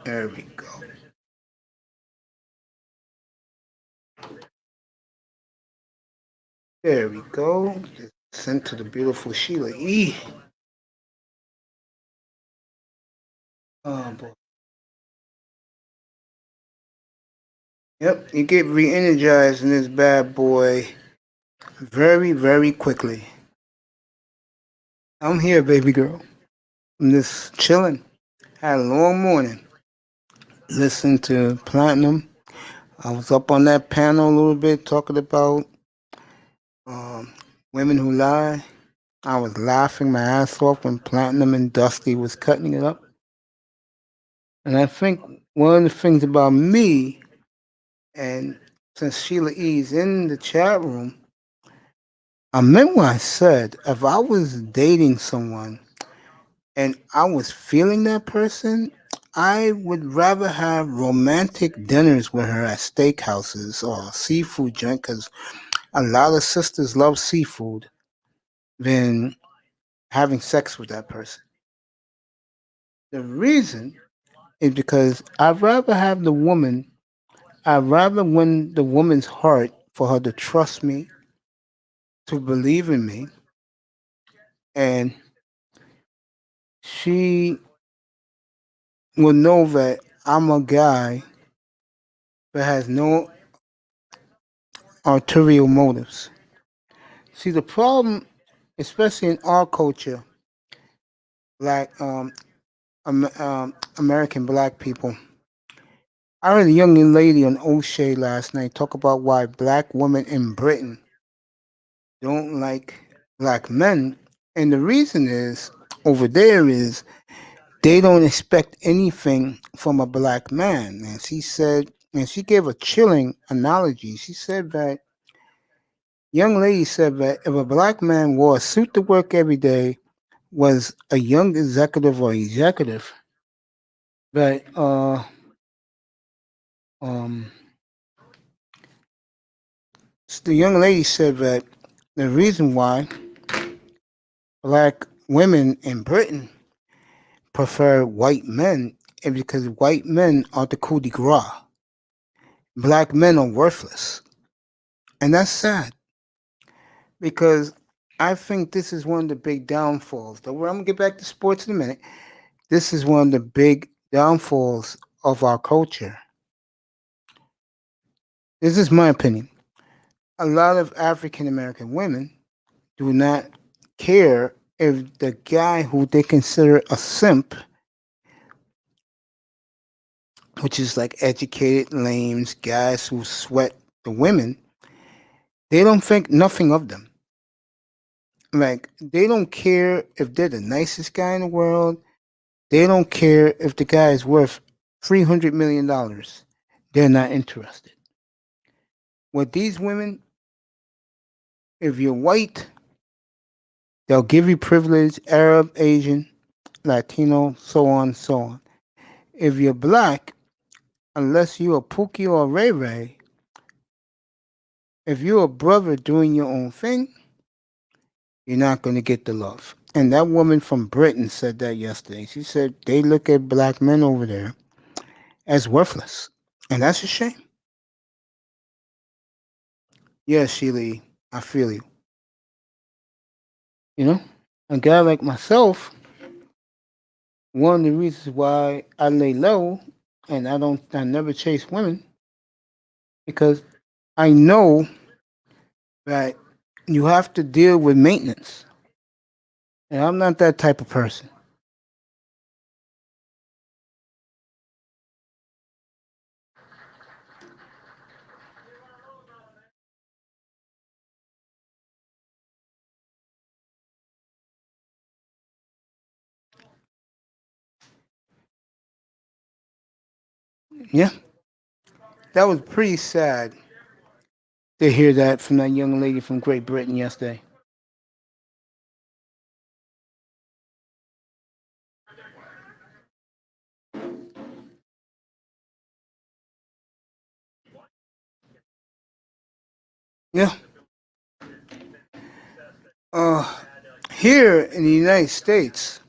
There we go. There we go. Sent to the beautiful Sheila E. Oh boy. Yep, you get re-energized in this bad boy very, very quickly. I'm here, baby girl. I'm just chilling. Had a long morning. Listened to Platinum. I was up on that panel a little bit talking about um, women who lie. I was laughing my ass off when Platinum and Dusty was cutting it up. And I think one of the things about me, and since Sheila E's in the chat room, I meant what I said. If I was dating someone and I was feeling that person, I would rather have romantic dinners with her at steakhouses or seafood joint because a lot of sisters love seafood than having sex with that person. The reason is because I'd rather win the woman's heart for her to trust me, to believe in me, and she will know that I'm a guy that has no ulterior motives. See, the problem, especially in our culture, like American black people, I heard a young lady on O'Shea last night talk about why black women in Britain don't like black men. And the reason is, over there is, they don't expect anything from a black man. And she gave a chilling analogy. She said that, young lady said that if a black man wore a suit to work every day, was a young executive or executive, that um, the young lady said that the reason why black women in Britain prefer white men is because white men are the coup de grace. Black men are worthless. And that's sad because I think this is one of the big downfalls. I'm going to get back to sports in a minute. This is one of the big downfalls of our culture. This is my opinion. A lot of African American women do not care if the guy who they consider a simp, which is like educated lames, guys who sweat the women, they don't think nothing of them. Like, they don't care if they're the nicest guy in the world. They don't care if the guy is worth $300 million. They're not interested. With these women, if you're white, they'll give you privilege, Arab, Asian, Latino, so on, so on. If you're black, unless you're a Pookie or a Ray Ray, if you're a brother doing your own thing, you're not going to get the love. And that woman from Britain said that yesterday. She said they look at black men over there as worthless. And that's a shame. Yes, Sheila, I feel you. You know, a guy like myself, one of the reasons why I lay low and I never chase women, because I know that you have to deal with maintenance. And I'm not that type of person. Yeah. That was pretty sad to hear that from that young lady from Great Britain yesterday. Yeah. Here in the United States,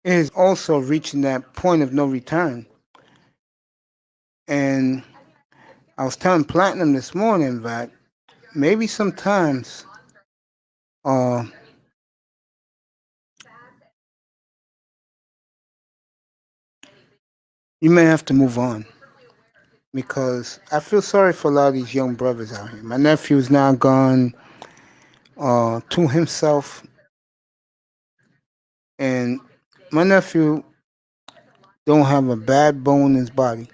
it is also reaching that point of no return. And I was telling Platinum this morning that maybe sometimes you may have to move on, because I feel sorry for a lot of these young brothers out here. My nephew's now gone to himself, and my nephew don't have a bad bone in his body,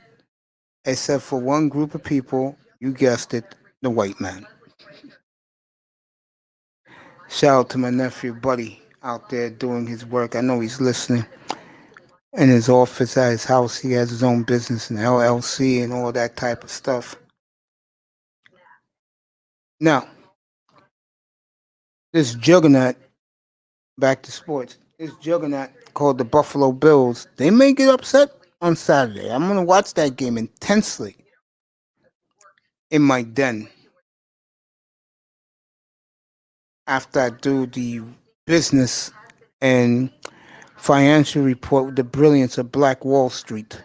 except for one group of people. You guessed it, the white man. Shout out to my nephew, Buddy, out there doing his work. I know he's listening. In his office at his house, he has his own business, an LLC, and all that type of stuff. Now, this juggernaut, back to sports, this juggernaut called the Buffalo Bills, they may get upset on Saturday. I'm going to watch that game intensely in my den after I do the business and financial report with the brilliance of Black Wall Street.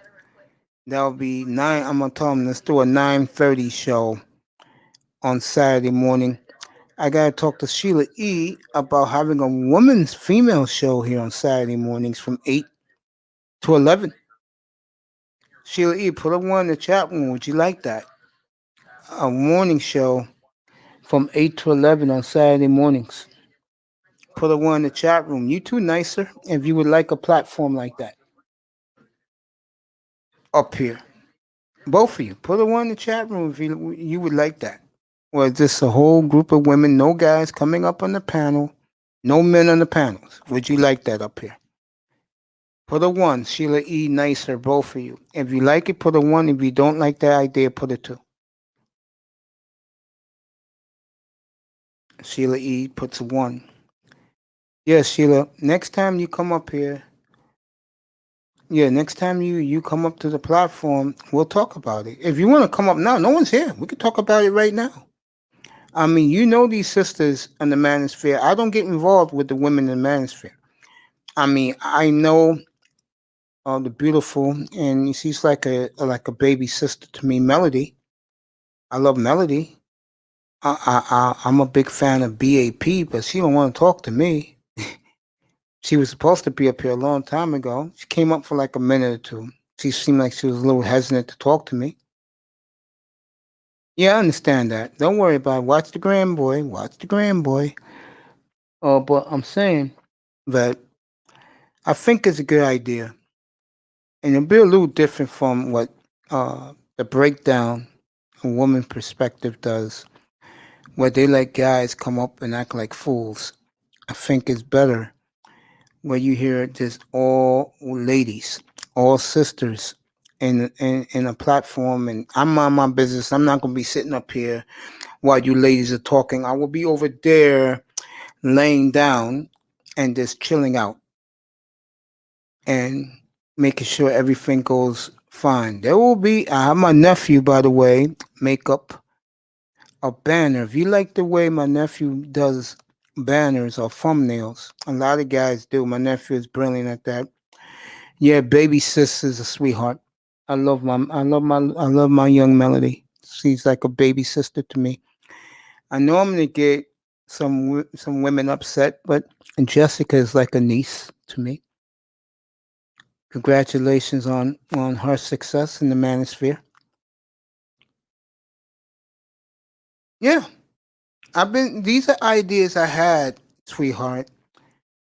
That'll be 9. I'm going to tell them, let's do a 9:30 show on Saturday morning. I got to talk to Sheila E. about having a woman's female show here on Saturday mornings from 8 to 11. Sheila E., put a 1 in the chat room. Would you like that? A morning show from 8 to 11 on Saturday mornings. Put a 1 in the chat room. You too, Nicer, if you would like a platform like that. Up here. Both of you. Put a 1 in the chat room if you would like that. Or just a whole group of women, no guys coming up on the panel, no men on the panels. Would you like that up here? Put a 1. Sheila E. Nicer, both of you. If you like it, put a 1. If you don't like that idea, put a 2. Sheila E. puts a 1. Yes, Sheila, next time you come up here, next time you come up to the platform, we'll talk about it. If you want to come up now, no one's here. We can talk about it right now. I mean, you know these sisters in the manosphere. I don't get involved with the women in the manosphere. I mean, I know the beautiful, and she's like a baby sister to me, Melody. I love Melody. I'm a big fan of BAP, but she don't want to talk to me. She was supposed to be up here a long time ago. She came up for like a minute or two. She seemed like she was a little hesitant to talk to me. Yeah, I understand that. Don't worry about it. Watch the grand boy. Watch the grand boy. But I'm saying that I think it's a good idea. And it'll be a little different from what the breakdown a woman perspective does, where they let guys come up and act like fools. I think it's better where you hear just all ladies, all sisters in a platform, and I'm on my business. I'm not gonna be sitting up here while you ladies are talking. I will be over there laying down and just chilling out and making sure everything goes fine. There will be, I have my nephew, by the way, make up a banner. If you like the way my nephew does banners or thumbnails, a lot of guys do. My nephew is brilliant at that. Yeah, baby sis is a sweetheart. I love my young Melody. She's like a baby sister to me. I know I'm gonna get some women upset, but Jessica is like a niece to me. Congratulations on her success in the manosphere. Yeah, these are ideas I had, sweetheart,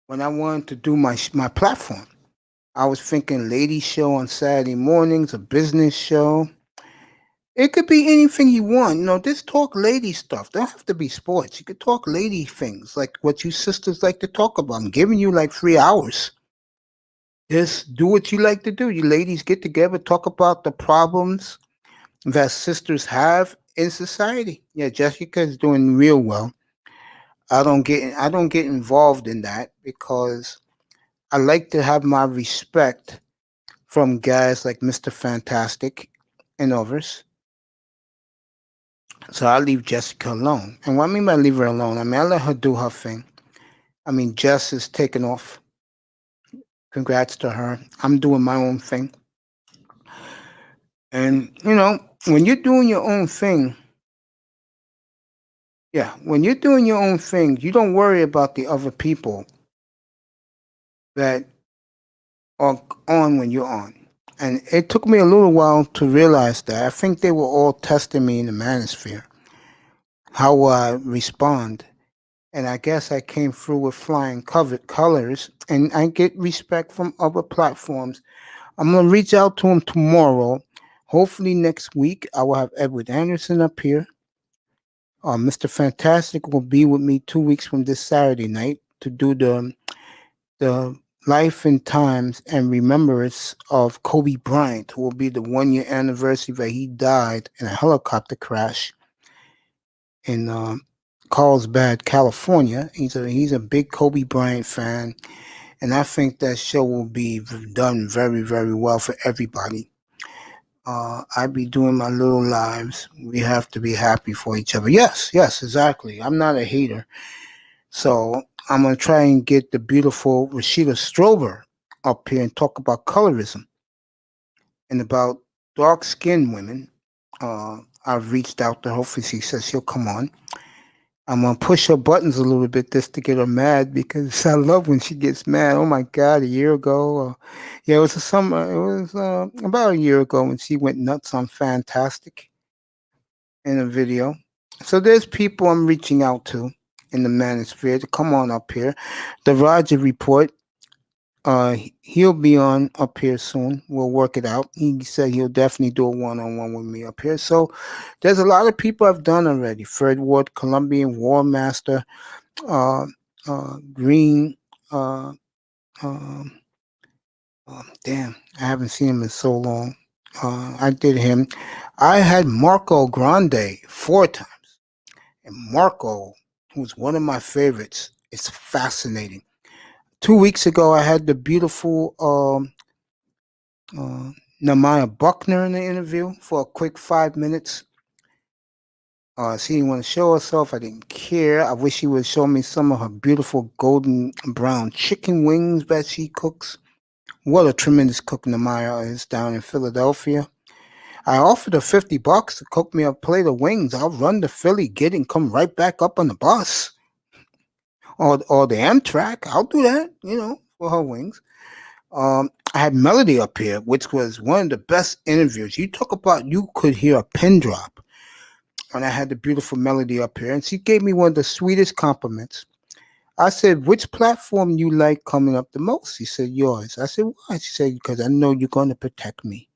when I wanted to do my platform. I was thinking lady show on Saturday mornings, a business show. It could be anything you want. Just talk lady stuff. Don't have to be sports. You could talk lady things, like what you sisters like to talk about. I'm giving you like 3 hours. Just do what you like to do. You ladies get together, talk about the problems that sisters have in society. Yeah, Jessica is doing real well. I don't get involved in that because I like to have my respect from guys like Mr. Fantastic and others. So I leave Jessica alone. And what I mean by leave her alone, I mean I let her do her thing. I mean Jess is taking off. Congrats to her. I'm doing my own thing. And when you're doing your own thing, when you're doing your own thing, you don't worry about the other people that are on when you're on. And it took me a little while to realize that. I think they were all testing me in the manosphere, how I respond. And I guess I came through with flying covered colors, and I get respect from other platforms. I'm going to reach out to him tomorrow. Hopefully next week, I will have Edward Anderson up here. Mr. Fantastic will be with me 2 weeks from this Saturday night to do the life and times and remembrance of Kobe Bryant, who will be the 1 year anniversary that he died in a helicopter crash in Carlsbad, California. He's a big Kobe Bryant fan, and I think that show will be done very, very well for everybody. I be doing my little lives. We have to be happy for each other. Yes, exactly. I'm not a hater. So I'm going to try and get the beautiful Rashida Strober up here and talk about colorism and about dark-skinned women. I've reached out to her. Hopefully she says she'll come on. I'm going to push her buttons a little bit just to get her mad because I love when she gets mad. Oh, my God, a year ago. It was about a year ago when she went nuts on Fantastic in a video. So there's people I'm reaching out to in the manosphere to come on up here. The Roger Report, he'll be on up here soon. We'll work it out. He said he'll definitely do a one-on-one with me up here. So there's a lot of people I've done already. Fred Ward, Colombian War Master, Green. Damn, I haven't seen him in so long. I did him. I had Marco Grande 4 times. And Marco, who's one of my favorites, is fascinating. 2 weeks ago, I had the beautiful Namaya Buckner in the interview for a quick 5 minutes. She didn't want to show herself. I didn't care. I wish she would show me some of her beautiful golden brown chicken wings that she cooks. What a tremendous cook Namaya is down in Philadelphia. I offered her $50 to cook me a plate of wings. I'll run to Philly, get it, and come right back up on the bus. Or the Amtrak. I'll do that, for her wings. I had Melody up here, which was one of the best interviews. You talk about you could hear a pin drop. And I had the beautiful Melody up here, and she gave me one of the sweetest compliments. I said, which platform you like coming up the most? She said, yours. I said, why? She said, because I know you're going to protect me.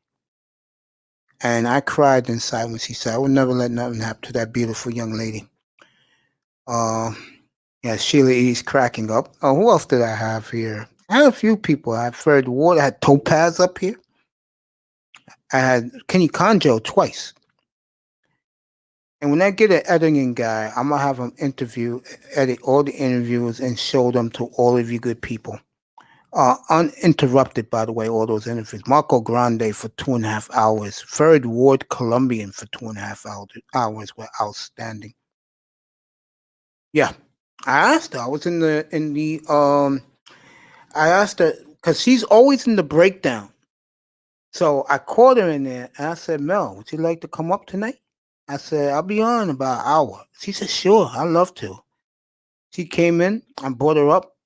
And I cried inside when she said, I would never let nothing happen to that beautiful young lady. Sheila E's cracking up. Who else did I have here? I had a few people. I had Fred Ward. I had Topaz up here. I had Kenny Conjo twice. And when I get an editing guy, I'm going to have him edit all the interviews and show them to all of you good people. Uninterrupted, by the way, all those interviews. Marco Grande for 2.5 hours. Fred Ward, Colombian, for 2.5 hours were outstanding. Yeah. I asked her. I was I asked her, because she's always in the breakdown. So I called her in there, and I said, Mel, would you like to come up tonight? I said, I'll be on in about an hour. She said, sure, I'd love to. She came in, I brought her up.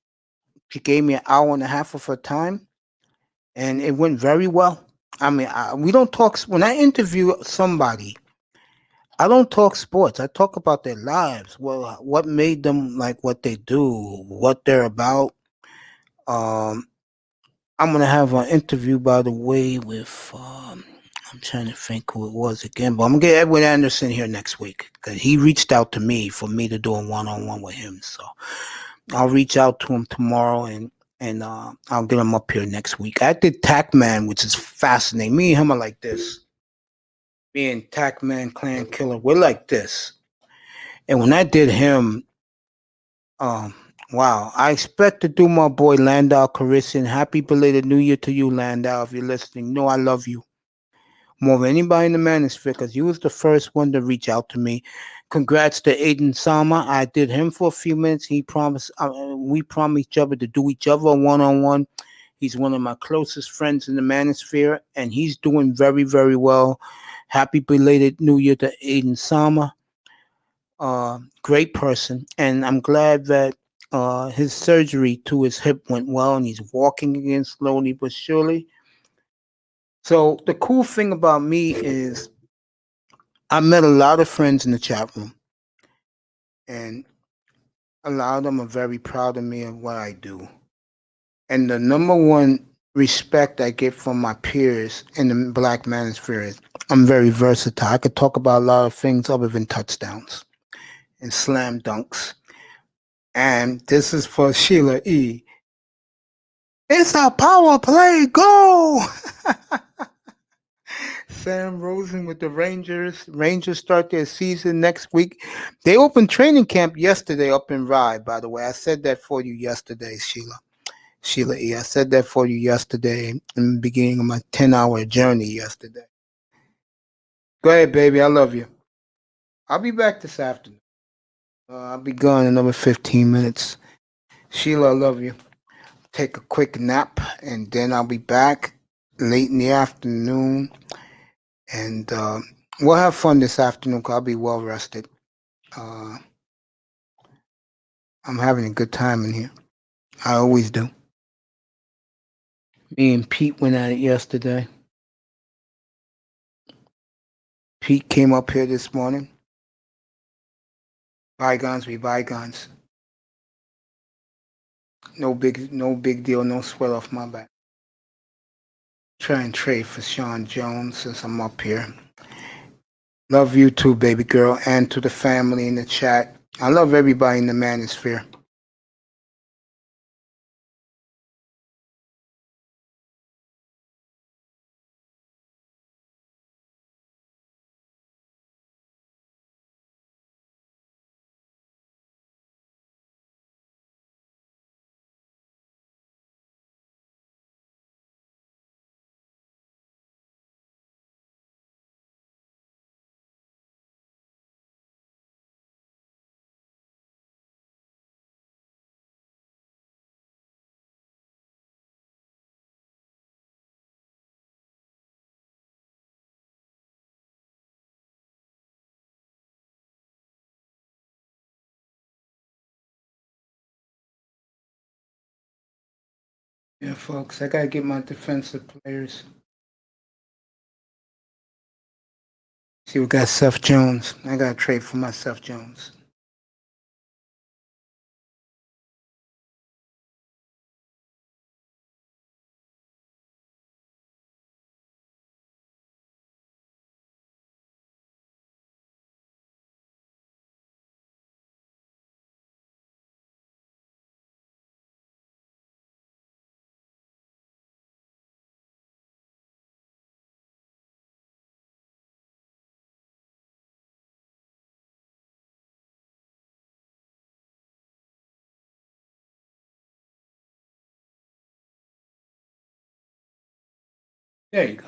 She gave me an hour and a half of her time, and it went very well. I mean, we don't talk, when I interview somebody, I don't talk sports. I talk about their lives. Well, what made them like what they do, what they're about. I'm going to have an interview, by the way, with, I'm trying to think who it was again, but I'm going to get Edwin Anderson here next week because he reached out to me for me to do a one-on-one with him. So I'll reach out to him tomorrow and I'll get him up here next week. I did Tac-Man, which is fascinating. Me and him are like this. Me and Tac-Man Clan Killer, we're like this. And when I did him, wow, I expect to do my boy Landau Carisian. Happy belated New Year to you, Landau, if you're listening. No, I love you. more than anybody in the manosphere because you was the first one to reach out to me. Congrats to Aiden Sama. I did him for a few minutes. He promised, we promised each other to do each other one-on-one. He's one of my closest friends in the manosphere, and he's doing very, very well. Happy belated New Year to Aiden Sama. Great person, and I'm glad that his surgery to his hip went well, and he's walking again slowly but surely. So the cool thing about me is I met a lot of friends in the chat room, and a lot of them are very proud of me and what I do. And the number one respect I get from my peers in the Black manosphere is I'm very versatile. I could talk about a lot of things other than touchdowns and slam dunks. And this is for Sheila E. It's a power play. Go! Sam Rosen with the Rangers. Rangers start their season next week. They opened training camp yesterday up in Rye, by the way. I said that for you yesterday, Sheila. Sheila E. I said that for you yesterday in the beginning of my 10-hour journey yesterday. Go ahead, baby. I love you. I'll be back this afternoon. I'll be gone in another 15 minutes. Sheila, I love you. Take a quick nap, and then I'll be back late in the afternoon. And we'll have fun this afternoon because I'll be well rested. I'm having a good time in here. I always do. Me and Pete went at it yesterday. Pete came up here this morning. Bygones be bygones. No big deal, no sweat off my back. Try and trade for Sean Jones since I'm up here. Love you too, baby girl, and to the family in the chat. I love everybody in the manosphere. Yeah, folks, I gotta get my defensive players. See, we got Seth Jones. I gotta trade for my Seth Jones. There you go.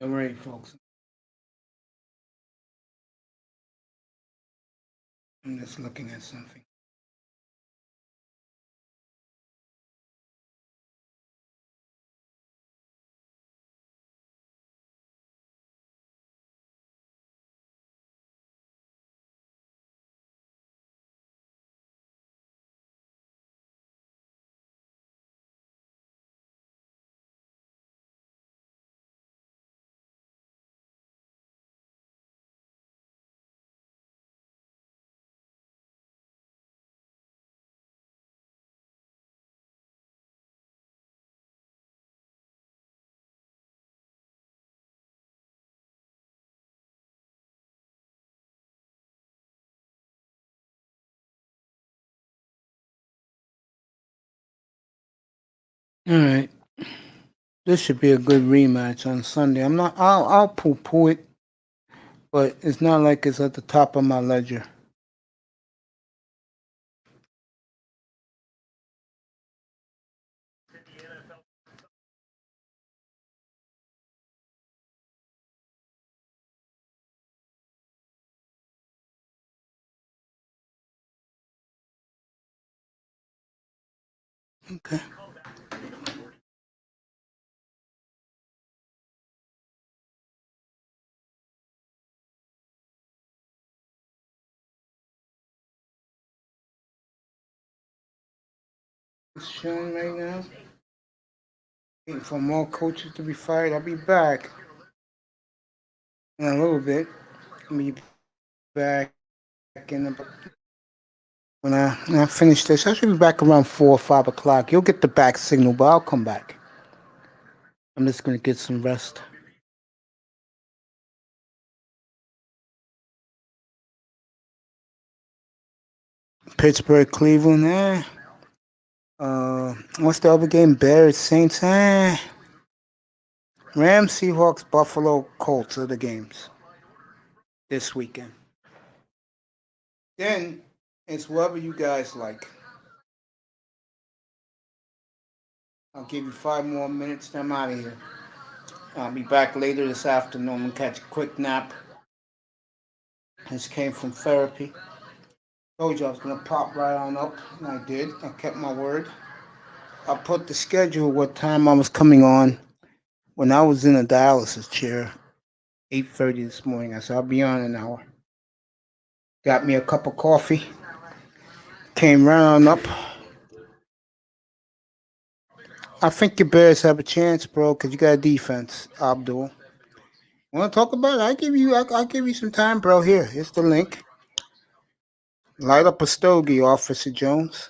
All right, folks. I'm just looking at something. All right. This should be a good rematch on Sunday. I'll poo-poo it, but it's not like it's at the top of my ledger. Okay. It's showing right now. Waiting for more coaches to be fired. I'll be back in a little bit. I'll be back in about, when I finish this. I should be back around 4 or 5 o'clock. You'll get the back signal, but I'll come back. I'm just gonna get some rest. Pittsburgh, Cleveland, what's the other game? Bears, Saints, Rams, Seahawks, Buffalo, Colts are the games this weekend. Then it's whoever you guys like. I'll give you 5 more minutes, then I'm out of here. I'll be back later this afternoon. I'm gonna catch a quick nap. Just came from therapy. Told you I was gonna pop right on up, and I did. I kept my word. I put the schedule what time I was coming on when I was in a dialysis chair. 8:30 this morning. I said I'll be on in an hour. Got me a cup of coffee. Came round up. I think your Bears have a chance, bro, because you got a defense, Abdul. Want to talk about it? I'll give you some time, bro. Here's the link. Light up a stogie, Officer Jones.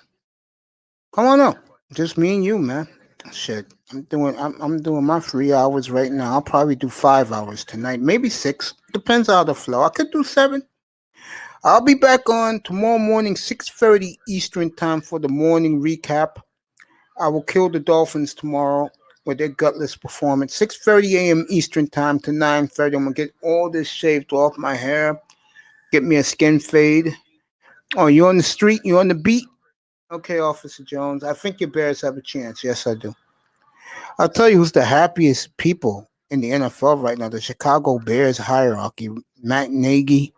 Come on up. Just me and you, man. Shit. I'm doing my 3 hours right now. I'll probably do 5 hours tonight. Maybe 6. Depends how the flow. I could do 7. I'll be back on tomorrow morning, 6:30 Eastern time for the morning recap. I will kill the Dolphins tomorrow with their gutless performance. 6:30 a.m. Eastern time to 9:30. I'm gonna get all this shaved off my hair. Get me a skin fade. Oh, you on the street? You on the beat? Okay, Officer Jones. I think your Bears have a chance. Yes, I do. I'll tell you who's the happiest people in the NFL right now. The Chicago Bears hierarchy. Matt Nagy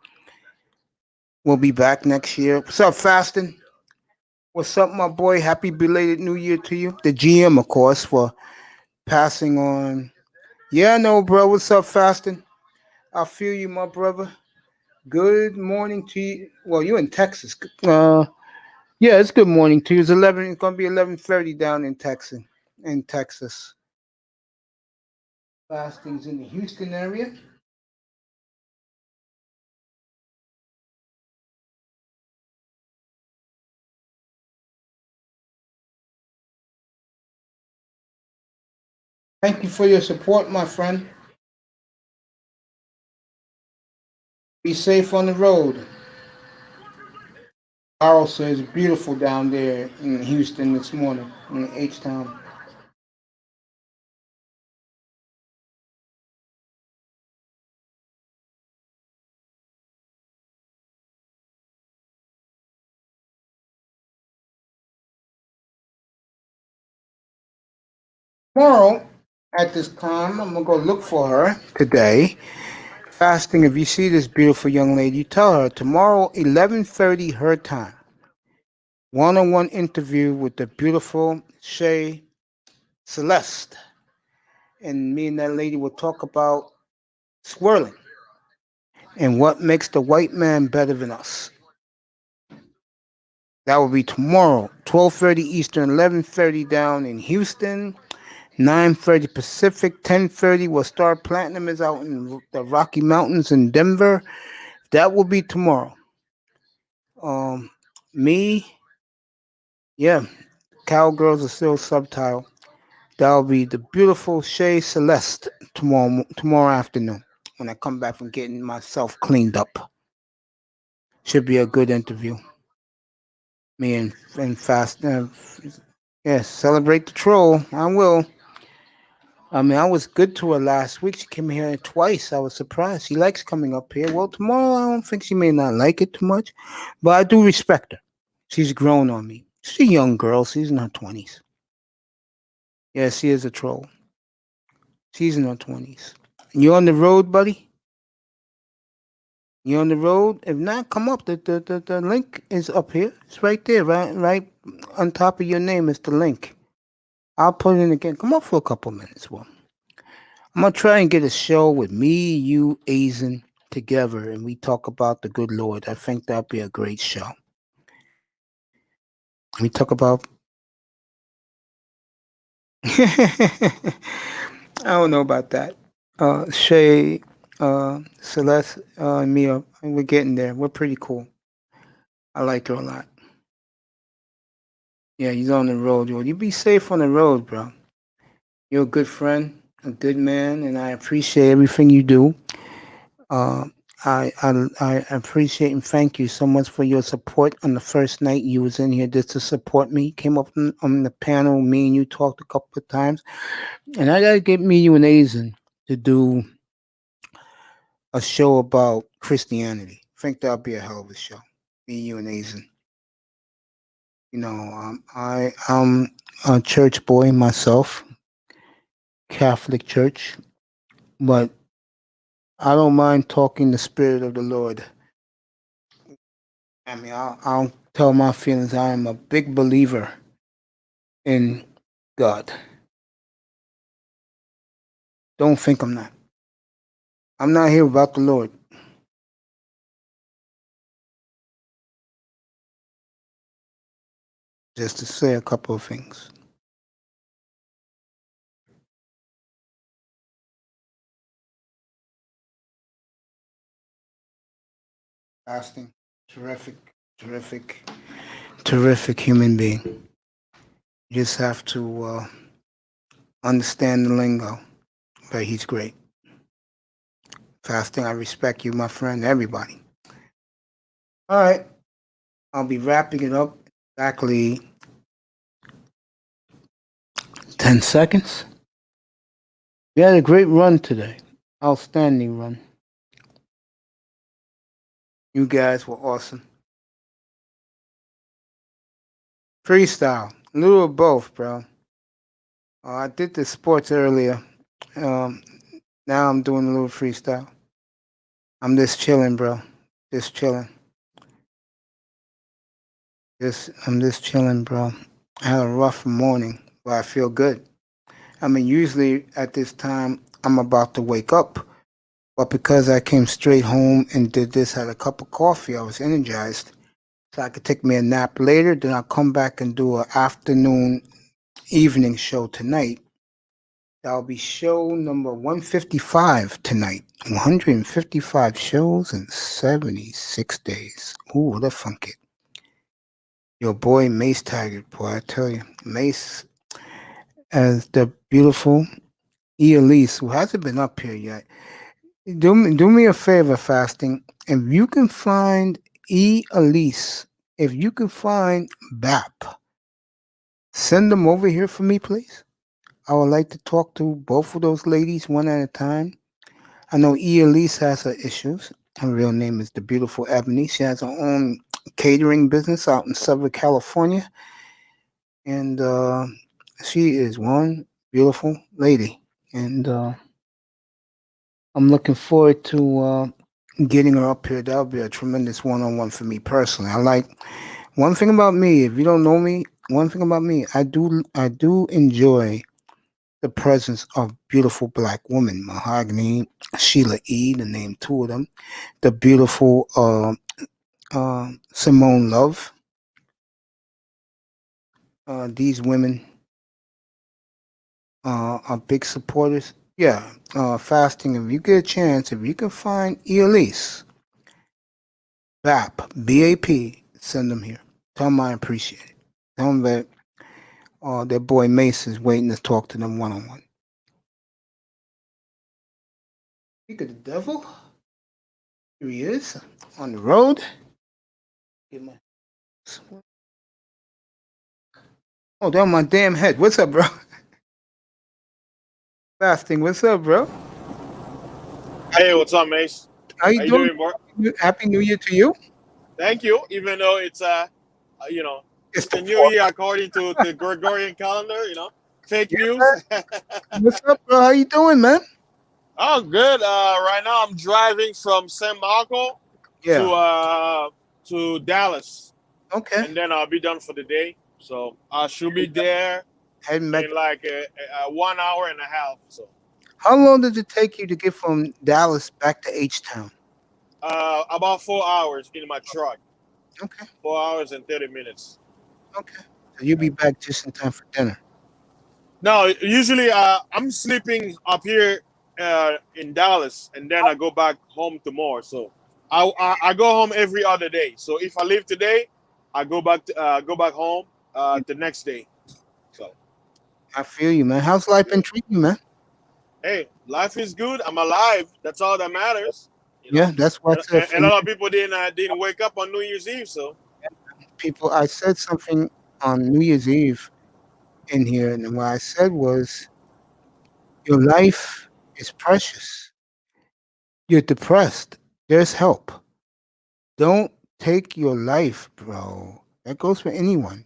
will be back next year. What's up, Faston? What's up, my boy? Happy belated New Year to you. The GM, of course, for passing on. Yeah, no, bro. What's up, Faston? I feel you, my brother. Good morning to you. Well, you're in Texas. Yeah, it's good morning to you. It's 11. It's gonna be 11:30 down in Texas. In Texas. Fasting's in the Houston area. Thank you for your support, my friend. Be safe on the road. Carl says it's beautiful down there in Houston this morning in H-Town. Tomorrow at this time. I'm gonna go look for her today. Fasting. If you see this beautiful young lady, you tell her tomorrow, 11:30 her time. One-on-one interview with the beautiful Shay Celeste, and me and that lady will talk about swirling and what makes the white man better than us. That will be tomorrow, 12:30 Eastern, 11:30 down in Houston, 9:30 Pacific, 10:30 will start Platinum is out in the Rocky Mountains in Denver. That will be tomorrow. Me, yeah, Cowgirls are still subtitle. That'll be the beautiful Shay Celeste tomorrow afternoon when I come back from getting myself cleaned up. Should be a good interview. Me and Fast, yes, celebrate the troll. I will. I mean, I was good to her last week. She came here twice. I was surprised. She likes coming up here. Well, tomorrow I don't think she may not like it too much, but I do respect her. She's grown on me. She's a young girl. She's in her 20s. Yeah, she is a troll. She's in her 20s. You on the road, buddy? You on the road? If not, come up. The link is up here. It's right there, right on top of your name is the link. I'll put it in again. Come up for a couple minutes. Well, I'm going to try and get a show with me, you, Azen together, and we talk about the good Lord. I think that'd be a great show. We talk about... I don't know about that. Shay, Celeste, and me, we're getting there. We're pretty cool. I like her a lot. Yeah, he's on the road. You be safe on the road, bro. You're a good friend, a good man, and I appreciate everything you do. I appreciate and thank you so much for your support on the first night you was in here just to support me. Came up on the panel, me and you talked a couple of times, and I gotta get me, you, and Azen to do a show about Christianity. I think that'll be a hell of a show. Me, you, and Azen. You know, I'm a church boy myself, Catholic church, but I don't mind talking the spirit of the Lord. I mean, I'll tell my feelings. I am a big believer in God. Don't think I'm not. I'm not here about the Lord. Just to say a couple of things. Fasting, terrific human being. You just have to understand the lingo, but he's great. Fasting, I respect you, my friend, everybody. All right, I'll be wrapping it up exactly 10 seconds. We had a great run today. Outstanding run. You guys were awesome. Freestyle, a little of both, bro. I did the sports earlier. Now I'm doing a little freestyle. I'm just chilling, bro. Just chilling. I'm just chilling, bro. I had a rough morning, but I feel good. I mean, usually at this time, I'm about to wake up. But because I came straight home and did this, had a cup of coffee, I was energized. So I could take me a nap later, then I'll come back and do an afternoon, evening show tonight. That'll be show number 155 tonight. 155 shows in 76 days. Ooh, what a funk it. Your boy Mace Taggart, boy, I tell you. Mace as the beautiful Elise, who hasn't been up here yet. Do me a favor, Fasting. If you can find Elise, if you can find BAP, send them over here for me, please. I would like to talk to both of those ladies one at a time. I know Elise has her issues. Her real name is the beautiful Ebony. She has her own catering business out in Southern California. And she is one beautiful lady. and I'm looking forward to getting her up here. That'll be a tremendous one-on-one for me personally. I like one thing about me. If you don't know me, one thing about me, I do enjoy the presence of beautiful black women. Mahogany, Sheila E. To name two of them. The beautiful Simone Love. These women are big supporters. Yeah, fasting. If you get a chance, if you can find Elise BAP, send them here. Tell them I appreciate it. Tell them that their boy Mace is waiting to talk to them one on one. Speak of the devil, here he is on the road. Get my oh, they're on my damn head. What's up, bro? Fasting. What's up, bro? Hey, what's up, Mace? How you How you doing? doing, bro? Happy New Year to you. Thank you. Even though it's It's it's the a new fourth. year according to the Gregorian calendar. Fake Yeah, news. man. What's up, bro? How you doing, man? Oh, good. Right now I'm driving from San Marco Yeah. to Dallas, Okay. and then I'll be done for the day. So I should be there Heading back. in like 1 hour and a half. So How long does it take you to get from Dallas back to H Town? about 4 hours in my truck. Okay. 4 hours and 30 minutes. Okay. So you'll be back just in time for dinner. No, usually I'm sleeping up here in Dallas, and then I go back home tomorrow. So I go home every other day. So if I leave today, I go back home the next day. So I feel you, man. How's life been treating you, man? hey, life is good. I'm alive. That's all that matters. Yeah, that's what I said. And a lot of people didn't wake up on New Year's Eve. So People, I said something on New Year's Eve in here, and what I said was, your life is precious. You're depressed. There's help. Don't take your life, bro. That goes for anyone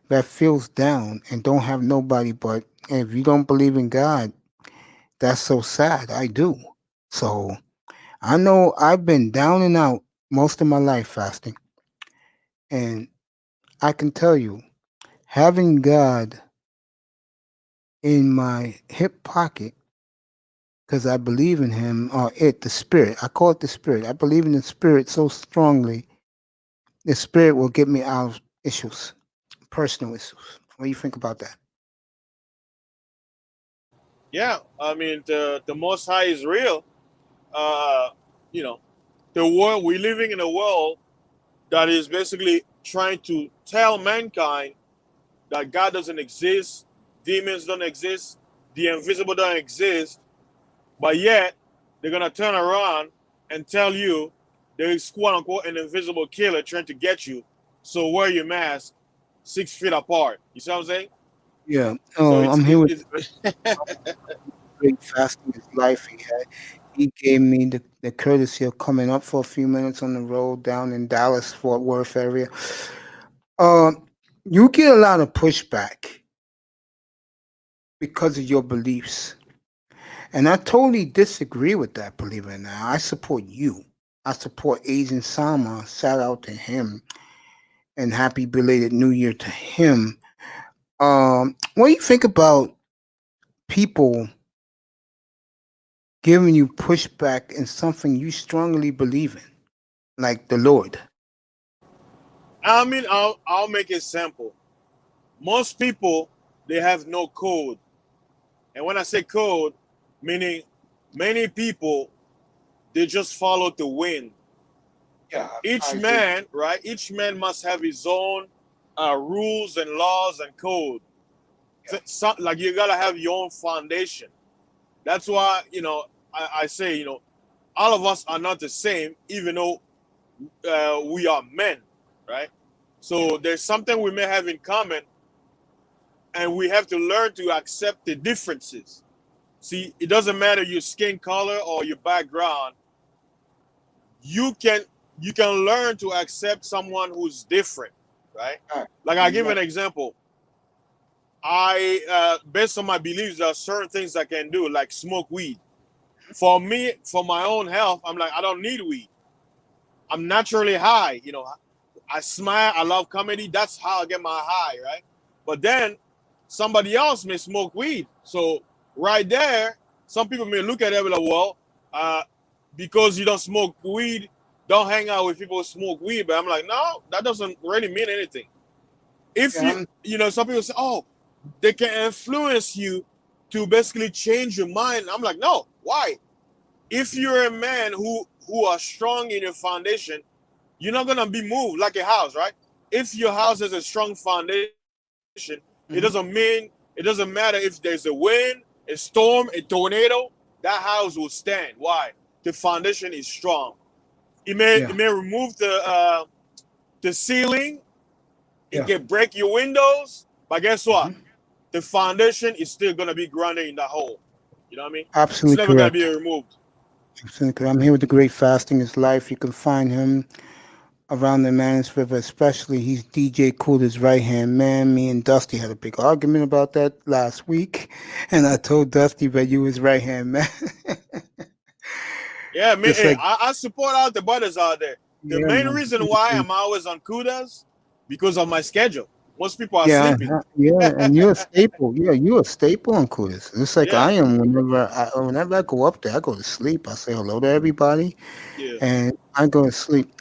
that feels down and don't have nobody but, if you don't believe in God, that's so sad. I do. So I know I've been down and out most of my life fasting. And I can tell you, having God in my hip pocket, because I believe in Him, or the Spirit, I call it the Spirit. I believe in the Spirit so strongly, the Spirit will get me out of issues, personal issues. What do you think about that? yeah, I mean the Most High is real. Uh, you know, the world we're living in a world that is basically trying to tell mankind that God doesn't exist, demons don't exist, the invisible don't exist, but yet they're gonna turn around and tell you there is quote unquote an invisible killer trying to get you. So wear your mask 6 feet apart. You see what I'm saying? Yeah. So I'm here with it's great fasting his life. He gave me the courtesy of coming up for a few minutes on the road down in Dallas, Fort Worth area. You get a lot of pushback because of your beliefs. And I totally disagree with that, believe it or not. I support you. I support Asian Sama. Shout out to him. And happy belated New Year to him. What do you think about people giving you pushback in something you strongly believe in, like the Lord? I mean I'll make it simple. Most people they have no code. And when I say code, meaning many people they just follow the wind. Yeah, Each I agree. man, right? Each man must have his own rules and laws and code. Like you gotta have your own foundation. That's why I say all of us are not the same, even though we are men, right? So there's something we may have in common, and we have to learn to accept the differences. See, it doesn't matter your skin color or your background. You can learn to accept someone who's different, right? All right. Like I give an example. based on my beliefs, there are certain things I can do, like smoke weed. For me, for my own health, I'm like, I don't need weed. I'm naturally high. I smile. I love comedy. That's how I get my high, right? But then somebody else may smoke weed. So right there, some people may look at it and be like, well, because you don't smoke weed, don't hang out with people who smoke weed. But I'm like, no, that doesn't really mean anything. If some people say, oh, they can influence you to basically change your mind. I'm like, no, why? If you're a man who are strong in your foundation, you're not gonna be moved like a house, right? If your house has a strong foundation, it doesn't matter if there's a wind, a storm, a tornado, that house will stand. Why? The foundation is strong. It may remove the ceiling, it can break your windows, but guess what? The foundation is still gonna be grounded in that hole. You know what I mean? Absolutely it's never correct. gonna be removed. I'm here with the Great Fasting is Life. You can find him around the Manus River, especially. He's DJ Cooler's right hand man. Me and Dusty had a big argument about that last week, and I told Dusty that you his right hand man. Yeah, man. Hey, I support all the brothers out there. The main reason why I'm always on Kudas because of my schedule. Most people are sleeping. And you're a staple. Yeah, you're a staple on Kudas. It's like I am. Whenever I go up there, I go to sleep. I say hello to everybody, and I go to sleep.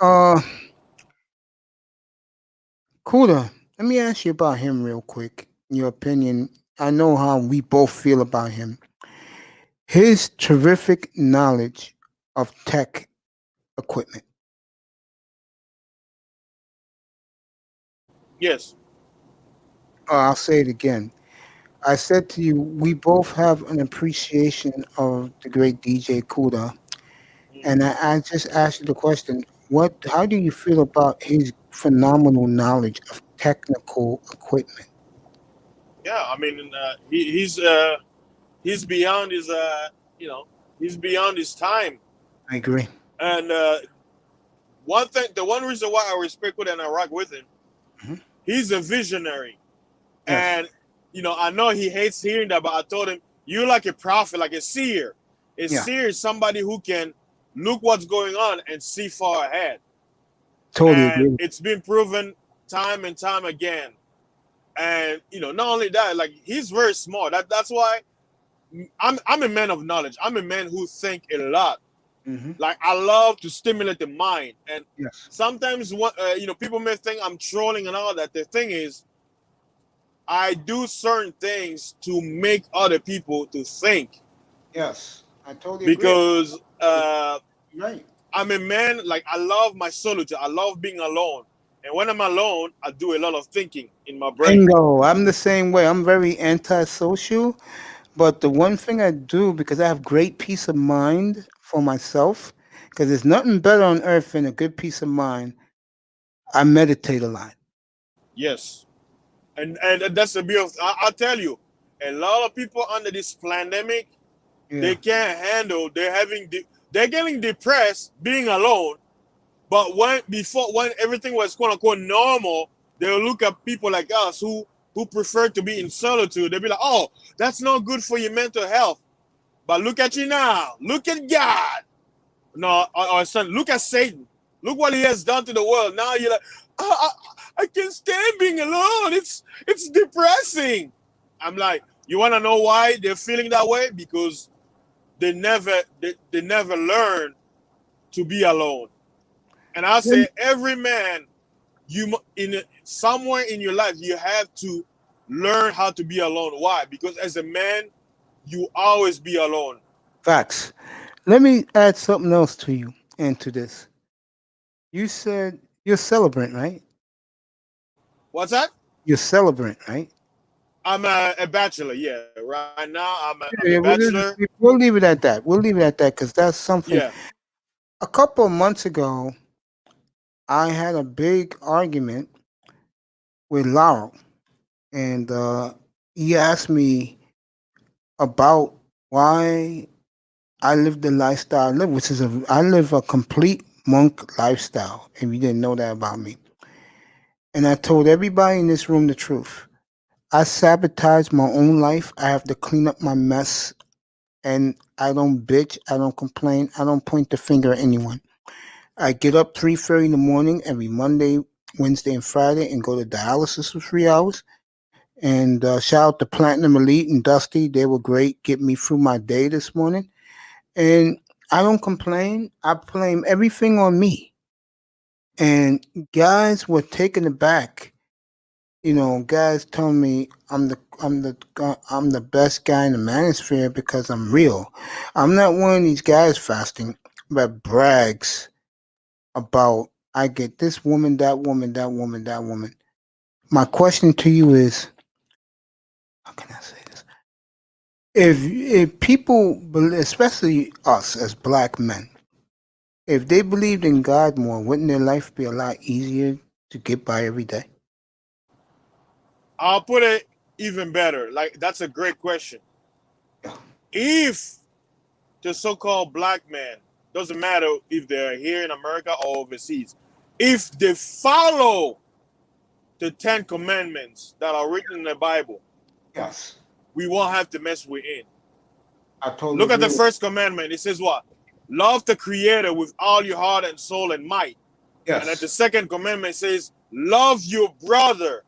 Kuda, let me ask you about him real quick. Your opinion. I know how we both feel about him. His terrific knowledge of tech equipment. Yes. I'll say it again. I said to you, we both have an appreciation of the great DJ Kuda. And I just asked you the question, how do you feel about his phenomenal knowledge of technical equipment? Yeah, I mean, he's beyond his he's beyond his time. I agree. And the one reason why I respect Kuda and I rock with him, he's a visionary. Yes. And I know he hates hearing that, but I told him, you're like a prophet, like a seer. A seer is somebody who can look what's going on and see far ahead. Totally agree. It's been proven time and time again. And not only that, like he's very smart. That's why I'm a man of knowledge. I'm a man who think a lot. Like I love to stimulate the mind. And sometimes people may think I'm trolling and all that. The thing is, I do certain things to make other people to think. Yes, I totally agree. Because I'm a man, like I love my solitude. I love being alone. And when I'm alone, I do a lot of thinking in my brain. Bingo. I'm the same way. I'm very antisocial. But the one thing I do, because I have great peace of mind for myself, because there's nothing better on earth than a good peace of mind, I meditate a lot. Yes. And that's the beauty. I'll tell you, a lot of people under this pandemic, they can't handle. They're getting depressed being alone. But when everything was quote unquote normal, they'll look at people like us who prefer to be in solitude. They'll be like, "Oh, that's not good for your mental health." But look at you now. Look at God. No, or son, look at Satan. Look what he has done to the world. Now you're like, I can't stand being alone. It's depressing. I'm like, you want to know why they're feeling that way? Because they never learn to be alone. And I say, every man, somewhere in your life, you have to learn how to be alone. Why? Because as a man, you always be alone. Facts. Let me add something else to you and to this. You said you're a celebrant, right? What's that? You're a celebrant, right? I'm a bachelor, yeah. Right now, I'm a bachelor. We'll leave it at that. Because that's something. Yeah. A couple of months ago, I had a big argument with Laurel, and he asked me about why I live the lifestyle I live, which is I live a complete monk lifestyle, if you didn't know that about me. And I told everybody in this room the truth. I sabotage my own life. I have to clean up my mess, and I don't bitch. I don't complain. I don't point the finger at anyone. I get up 3:30 in the morning every Monday, Wednesday, and Friday, and go to dialysis for 3 hours. And shout out to Platinum Elite and Dusty. They were great, getting me through my day this morning. And I don't complain. I blame everything on me. And guys were taken aback. Guys tell me I'm the best guy in the manosphere because I'm real. I'm not one of these guys fasting that brags about I get this woman, that woman, that woman, that woman. My question to you is, how can I say this? If people, especially us as black men, if they believed in God more, wouldn't their life be a lot easier to get by every day? I'll put it even better. Like, that's a great question. If the so-called black man, doesn't matter if they're here in America or overseas, if they follow the 10 commandments that are written in the Bible, Yes, we won't have to mess with it. I totally Look at the agree. first commandment. It says what? Love the Creator with all your heart and soul and might. And at the Yes, second commandment says, love your brother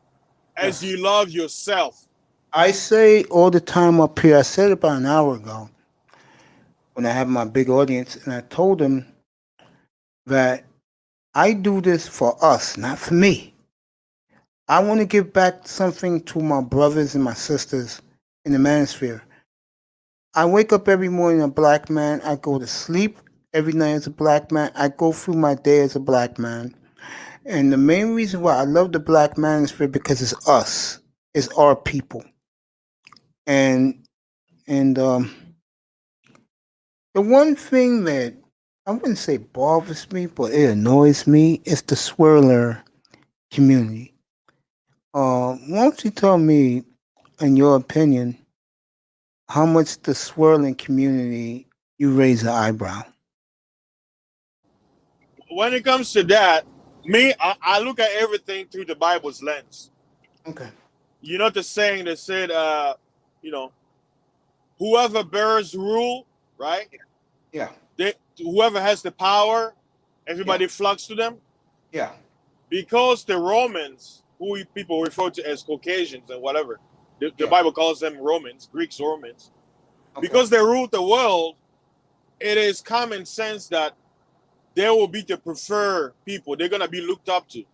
as yes. you love yourself. I say all the time up here. I said it about an hour ago when I had my big audience, and I told them that I do this for us, not for me. I want to give back something to my brothers and my sisters in the manosphere. I wake up every morning a black man. I go to sleep every night as a black man. I go through my day as a black man. And the main reason why I love the black manosphere because it's us. It's our people. And the one thing that I wouldn't say bothers me, but it annoys me is the swirler community. Why don't you tell me, in your opinion, how much the swirling community you raise an eyebrow? When it comes to that, I look at everything through the Bible's lens. Okay. You know the saying that said, you know, whoever bears rule, right? Yeah. Whoever has the power, Yeah. everybody flocks to them. Yeah. Because the Romans, who people refer to as Caucasians and whatever, the Yeah. Bible calls them Romans, Greeks, Romans. Okay. Because they ruled the world, it is common sense that they will be the preferred people. They're going to be looked up to.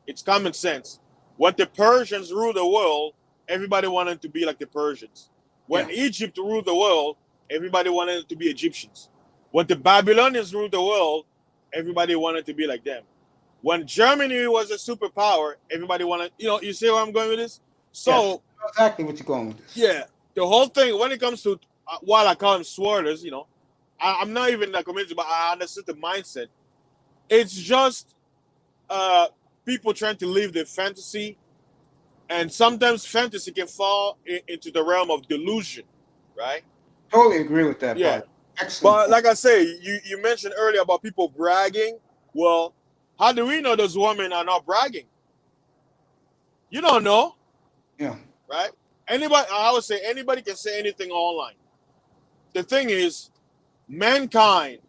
It's common sense. When the Persians ruled the world, everybody wanted to be like the Persians. When Yeah. Egypt ruled the world, everybody wanted to be Egyptians. When the Babylonians ruled the world, everybody wanted to be like them. When Germany was a superpower, everybody wanted, you see where I'm going with this? So, Yes. I know exactly what you're going with this. yeah, the whole thing, when it comes to what I call them swirlers, I'm not even that committed, but I understood the mindset. It's just people trying to live their fantasy, and sometimes fantasy can fall into the realm of delusion, right? Totally agree with that, Yeah. bud. Excellent. But like I say, you mentioned earlier about people bragging. Well, how do we know those women are not bragging? You don't know, Yeah. right? I would say anybody can say anything online. The thing is, mankind,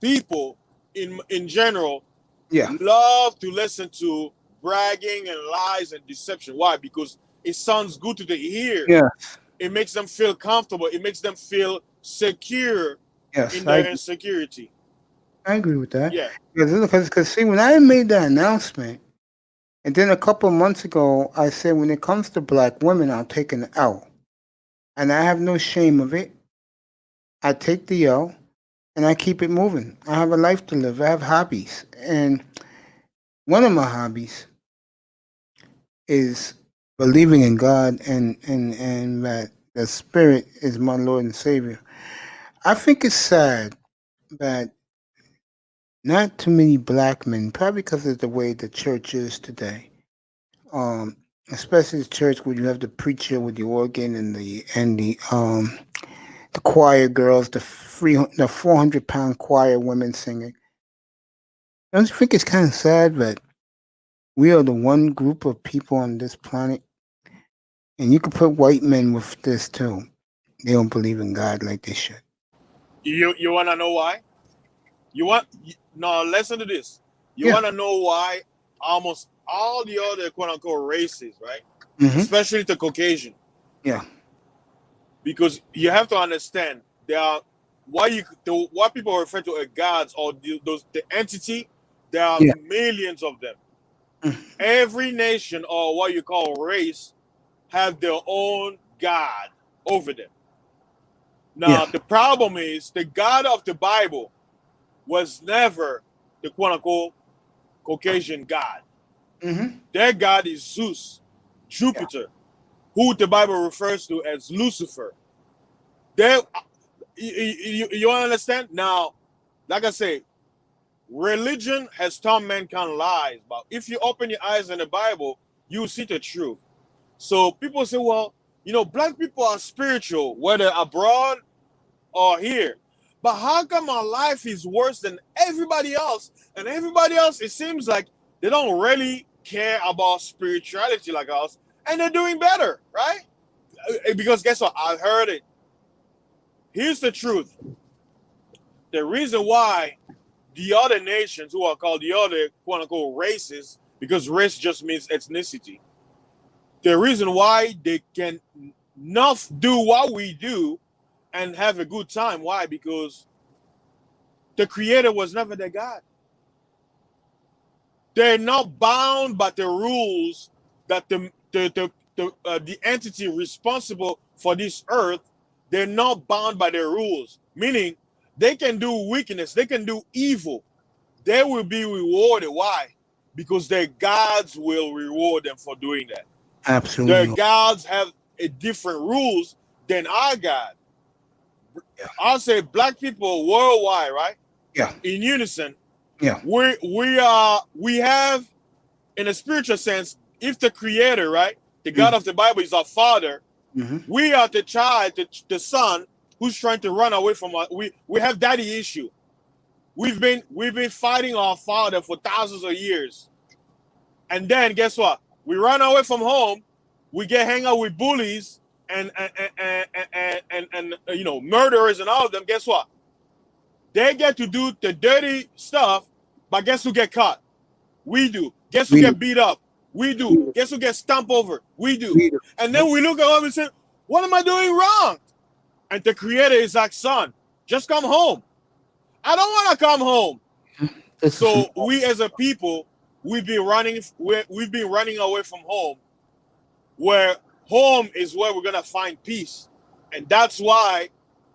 people in general, Yeah. love to listen to bragging and lies and deception. Why? Because it sounds good to the ear. Yeah. It makes them feel comfortable. It makes them feel secure Yes. in their insecurity. I agree with that. Yeah. Because see, when I made that announcement, and then a couple of months ago, I said when it comes to black women, I'll take an L, and I have no shame of it. I take the L, and I keep it moving. I have a life to live. I have hobbies, and one of my hobbies is believing in God and that the Spirit is my Lord and Savior. I think it's sad that not too many black men, probably because of the way the church is today, um, especially the church where you have the preacher with the organ and the choir girls, the 400-pound choir women singing. I just think it's kind of sad that we are the one group of people on this planet And you can put white men with this too. They don't believe in God like they should. You wanna know why? Now listen to this. You Yeah. wanna know why almost all the other quote unquote races, right? Mm-hmm. Especially the Caucasian. Yeah. Because you have to understand there are what people refer to as gods or the entity. There are millions of them. Mm-hmm. Every nation or what you call race have their own god over them. Now the problem is the God of the Bible was never the quote unquote Caucasian God. Mm-hmm. Their God is Zeus, Jupiter, who the Bible refers to as Lucifer. You understand? Now, like I say, religion has taught mankind lies, but if you open your eyes in the Bible, you see the truth. So people say, well, black people are spiritual, whether abroad or here. But how come our life is worse than everybody else? And everybody else, it seems like they don't really care about spirituality like us, and they're doing better, right? Because guess what? I heard it. Here's the truth. The reason why the other nations who are called the other quote unquote races, because race just means ethnicity, the reason why they can not do what we do and have a good time, why? Because the creator was never their God. They're not bound by the rules that the entity responsible for this earth, they're not bound by their rules. Meaning, they can do wickedness, they can do evil. They will be rewarded. Why? Because their gods will reward them for doing that. Absolutely. Their gods have a different rules than our God. I'll say black people worldwide, right? Yeah. In unison. Yeah. We have, in a spiritual sense, if the creator, right, the God of the Bible is our father, we are the child, the son who's trying to run away from us. We have daddy issue. We've been fighting our father for thousands of years. And then guess what? We run away from home, we get hang out with bullies and murderers and all of them. Guess what? They get to do the dirty stuff, but guess who get caught? We do. Guess who get beat up? We do. Guess who gets stomped over? We do. And then we look at them and say, what am I doing wrong? And the creator is like, son, just come home. I don't want to come home. So we as a people, we've been running away from home, where home is where we're gonna find peace. And that's why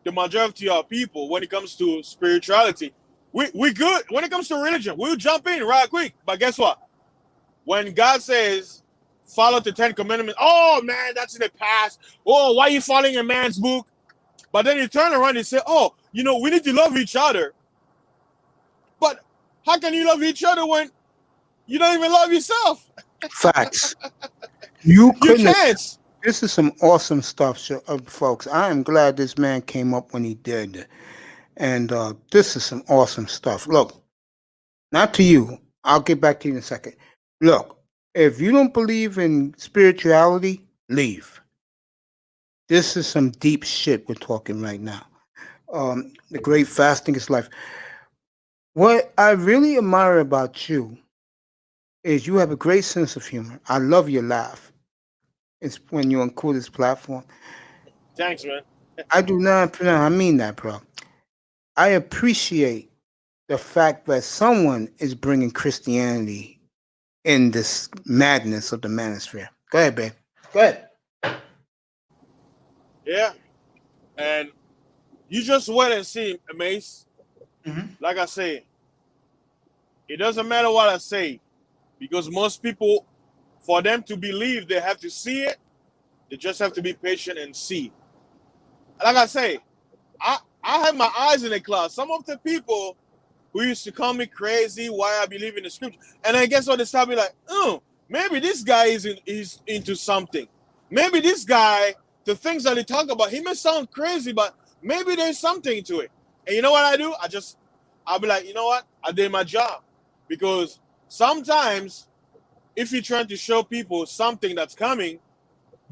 the majority of people, when it comes to spirituality, we good. When it comes to religion, we'll jump in right quick. But guess what? When God says, follow the 10 Commandments, oh man, that's in the past. Oh, why are you following a man's book? But then you turn around and say, oh, we need to love each other. But how can you love each other when you don't even love yourself? Facts. You can't. This is some awesome stuff, folks. I am glad this man came up when he did. And this is some awesome stuff. Look, not to you. I'll get back to you in a second. Look, if you don't believe in spirituality, leave. This is some deep shit we're talking right now. The great fasting is life. What I really admire about you is you have a great sense of humor. I love your laugh. It's when you're on Coolest platform. Thanks, man. I do not. I mean that, bro. I appreciate the fact that someone is bringing Christianity in this madness of the manosphere. Go ahead, babe. Go ahead. Yeah. And you just wait and see, Mace. Like I say, it doesn't matter what I say, because most people, for them to believe, they have to see it. They just have to be patient and see. Like I say, I have my eyes in the clouds. Some of the people who used to call me crazy, why I believe in the scripture, and I guess what they start be like, oh, maybe this guy is into something. Maybe this guy, the things that he talk about, he may sound crazy, but maybe there's something to it. And you know what I do? I'll be like, you know what? I did my job. Because sometimes, if you're trying to show people something that's coming,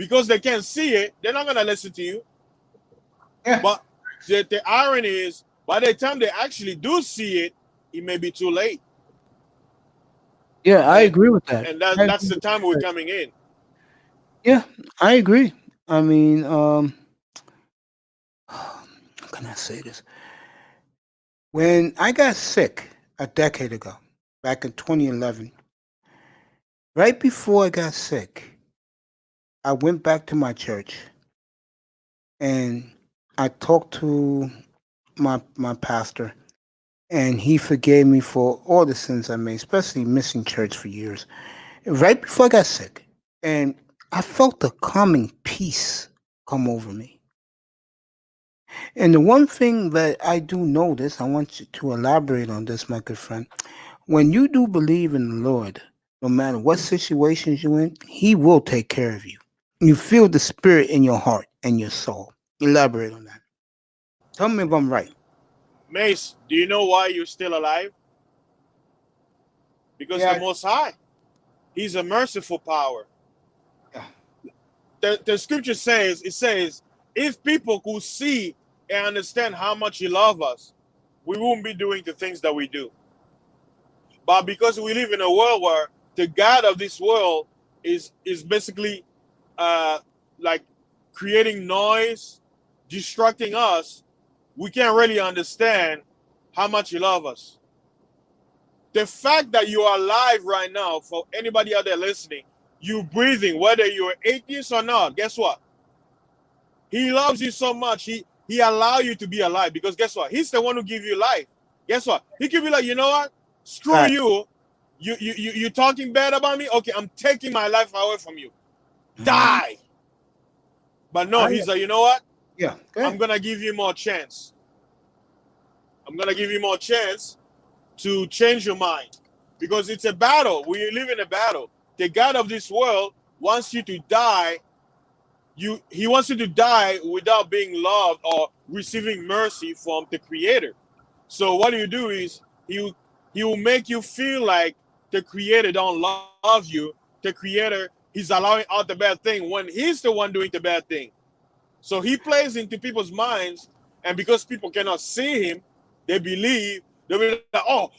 because they can't see it, they're not gonna listen to you. Yeah. But the irony is, by the time they actually do see it, it may be too late. Yeah, I agree with that. And that's the time we're coming in. Yeah, I agree. I mean, how can I say this? When I got sick a decade ago, back in 2011, right before I got sick, I went back to my church and I talked to my pastor, and he forgave me for all the sins I made, especially missing church for years. Right before I got sick, and I felt a calming peace come over me. And the one thing that I do notice, I want you to elaborate on this, my good friend. When you do believe in the Lord, no matter what situations you're in, He will take care of you. You feel the Spirit in your heart and your soul. Elaborate on that. Tell me if I'm right. Mace, do you know why you're still alive? Because the Most High, He's a merciful power. Yeah. The scripture says, if people could see and understand how much He loves us, we won't be doing the things that we do. But because we live in a world where the God of this world is basically like creating noise, distracting us, we can't really understand how much He loves us. The fact that you are alive right now, for anybody out there listening, you breathing, whether you're atheist or not, guess what? He loves you so much. He allow you to be alive because guess what? He's the one who give you life. Guess what? He could be like, you know what? Screw you. You talking bad about me? Okay, I'm taking my life away from you. Die. But no, he's like, you know what? Yeah. I'm gonna give you more chance. I'm gonna give you more chance to change your mind. Because it's a battle. We live in a battle. The God of this world wants you to die. He wants you to die without being loved or receiving mercy from the Creator. So what you do is he will make you feel like the Creator don't love you. The Creator, He's allowing out the bad thing when He's the one doing the bad thing. So He plays into people's minds, and because people cannot see Him, they believe they'll be like, oh,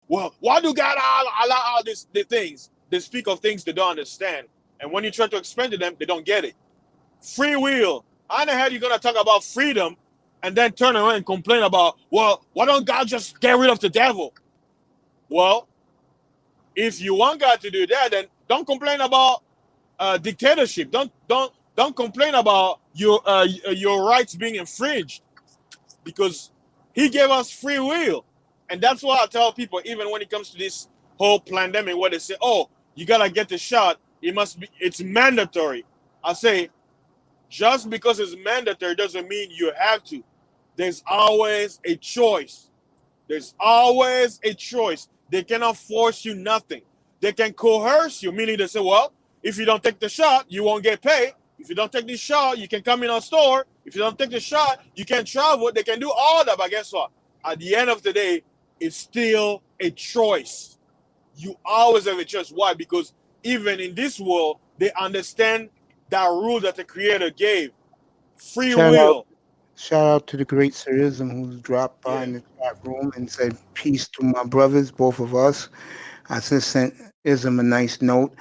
well, why do God allow all the things? They speak of things they don't understand. And when you try to explain to them, they don't get it. Free will. How in the hell are you going to talk about freedom and then turn around and complain about, well, why don't God just get rid of the devil? Well, if you want God to do that, then don't complain about dictatorship. Don't complain about your rights being infringed, because He gave us free will. And that's why I tell people, even when it comes to this whole pandemic, where they say, oh, you gotta get the shot, it's mandatory. I say, just because it's mandatory doesn't mean you have to. There's always a choice. There's always a choice. They cannot force you nothing. They can coerce you, meaning they say, well, if you don't take the shot, you won't get paid. If you don't take this shot, you can come in our store. If you don't take the shot, you can travel. They can do all that, but guess what? At the end of the day, it's still a choice. You always have a choice. Why? Because even in this world, they understand that rule that the Creator gave. Free will. Shout out to the great Sirism who's dropped by in the chat room and said peace to my brothers, both of us. I just sent Ism a nice note.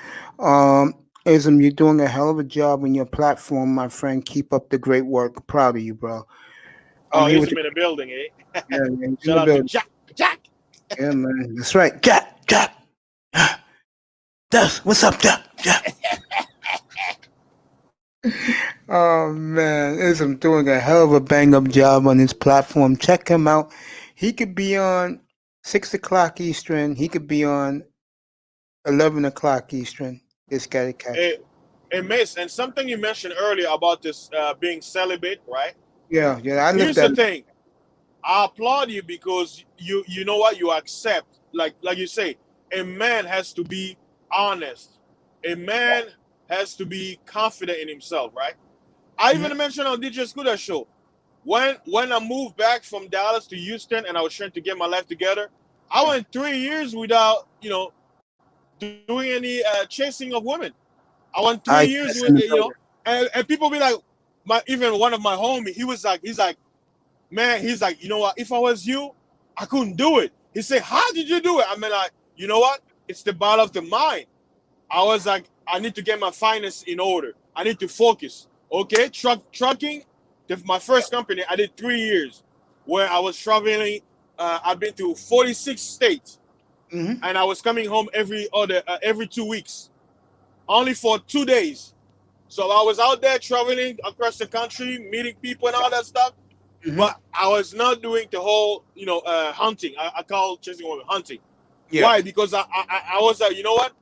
Ism, you're doing a hell of a job on your platform, my friend. Keep up the great work. Proud of you, bro. Oh, Ism in the building, eh? Yeah, man. Shout out to Jack. Yeah, man. That's right. Jack. What's up, Jack? Oh man, Ism doing a hell of a bang up job on his platform. Check him out. He could be on 6 o'clock Eastern. He could be on 11 o'clock Eastern. This guy to catch. Hey, Mace, and something you mentioned earlier about this being celibate, right? Yeah. Here's the thing. I applaud you because you know what, you accept, like you say, a man has to be honest. A man has to be confident in himself, right? I even mentioned on DJ Scooter show, when I moved back from Dallas to Houston and I was trying to get my life together, I went 3 years without, doing any chasing of women. I went 3 years with, and people be like, even one of my homies, he's like, man, he's like, you know what? If I was you, I couldn't do it. He said, how did you do it? I mean, like, you know what? It's the battle of the mind. I was like, I need to get my finance in order. I need to focus. Okay, trucking. My first company, I did 3 years, where I was traveling. I've been to 46 states, and I was coming home every 2 weeks, only for 2 days. So I was out there traveling across the country, meeting people and all that stuff. But I was not doing the whole, hunting. I call chasing women hunting. Yeah. Why? Because I was like, you know what?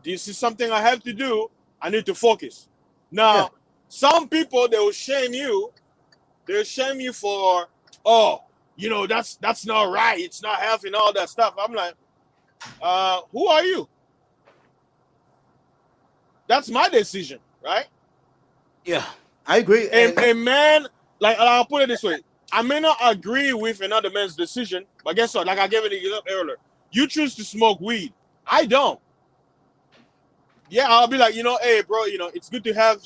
This is something I have to do. I need to focus. Now, some people, they will shame you. They'll shame you for, that's not right. It's not healthy and all that stuff. I'm like, who are you? That's my decision, right? Yeah, I agree. A man, like, I'll put it this way. I may not agree with another man's decision, but guess what? Like I gave it an example earlier. You choose to smoke weed. I don't. Yeah, I'll be like, hey, bro, it's good to have,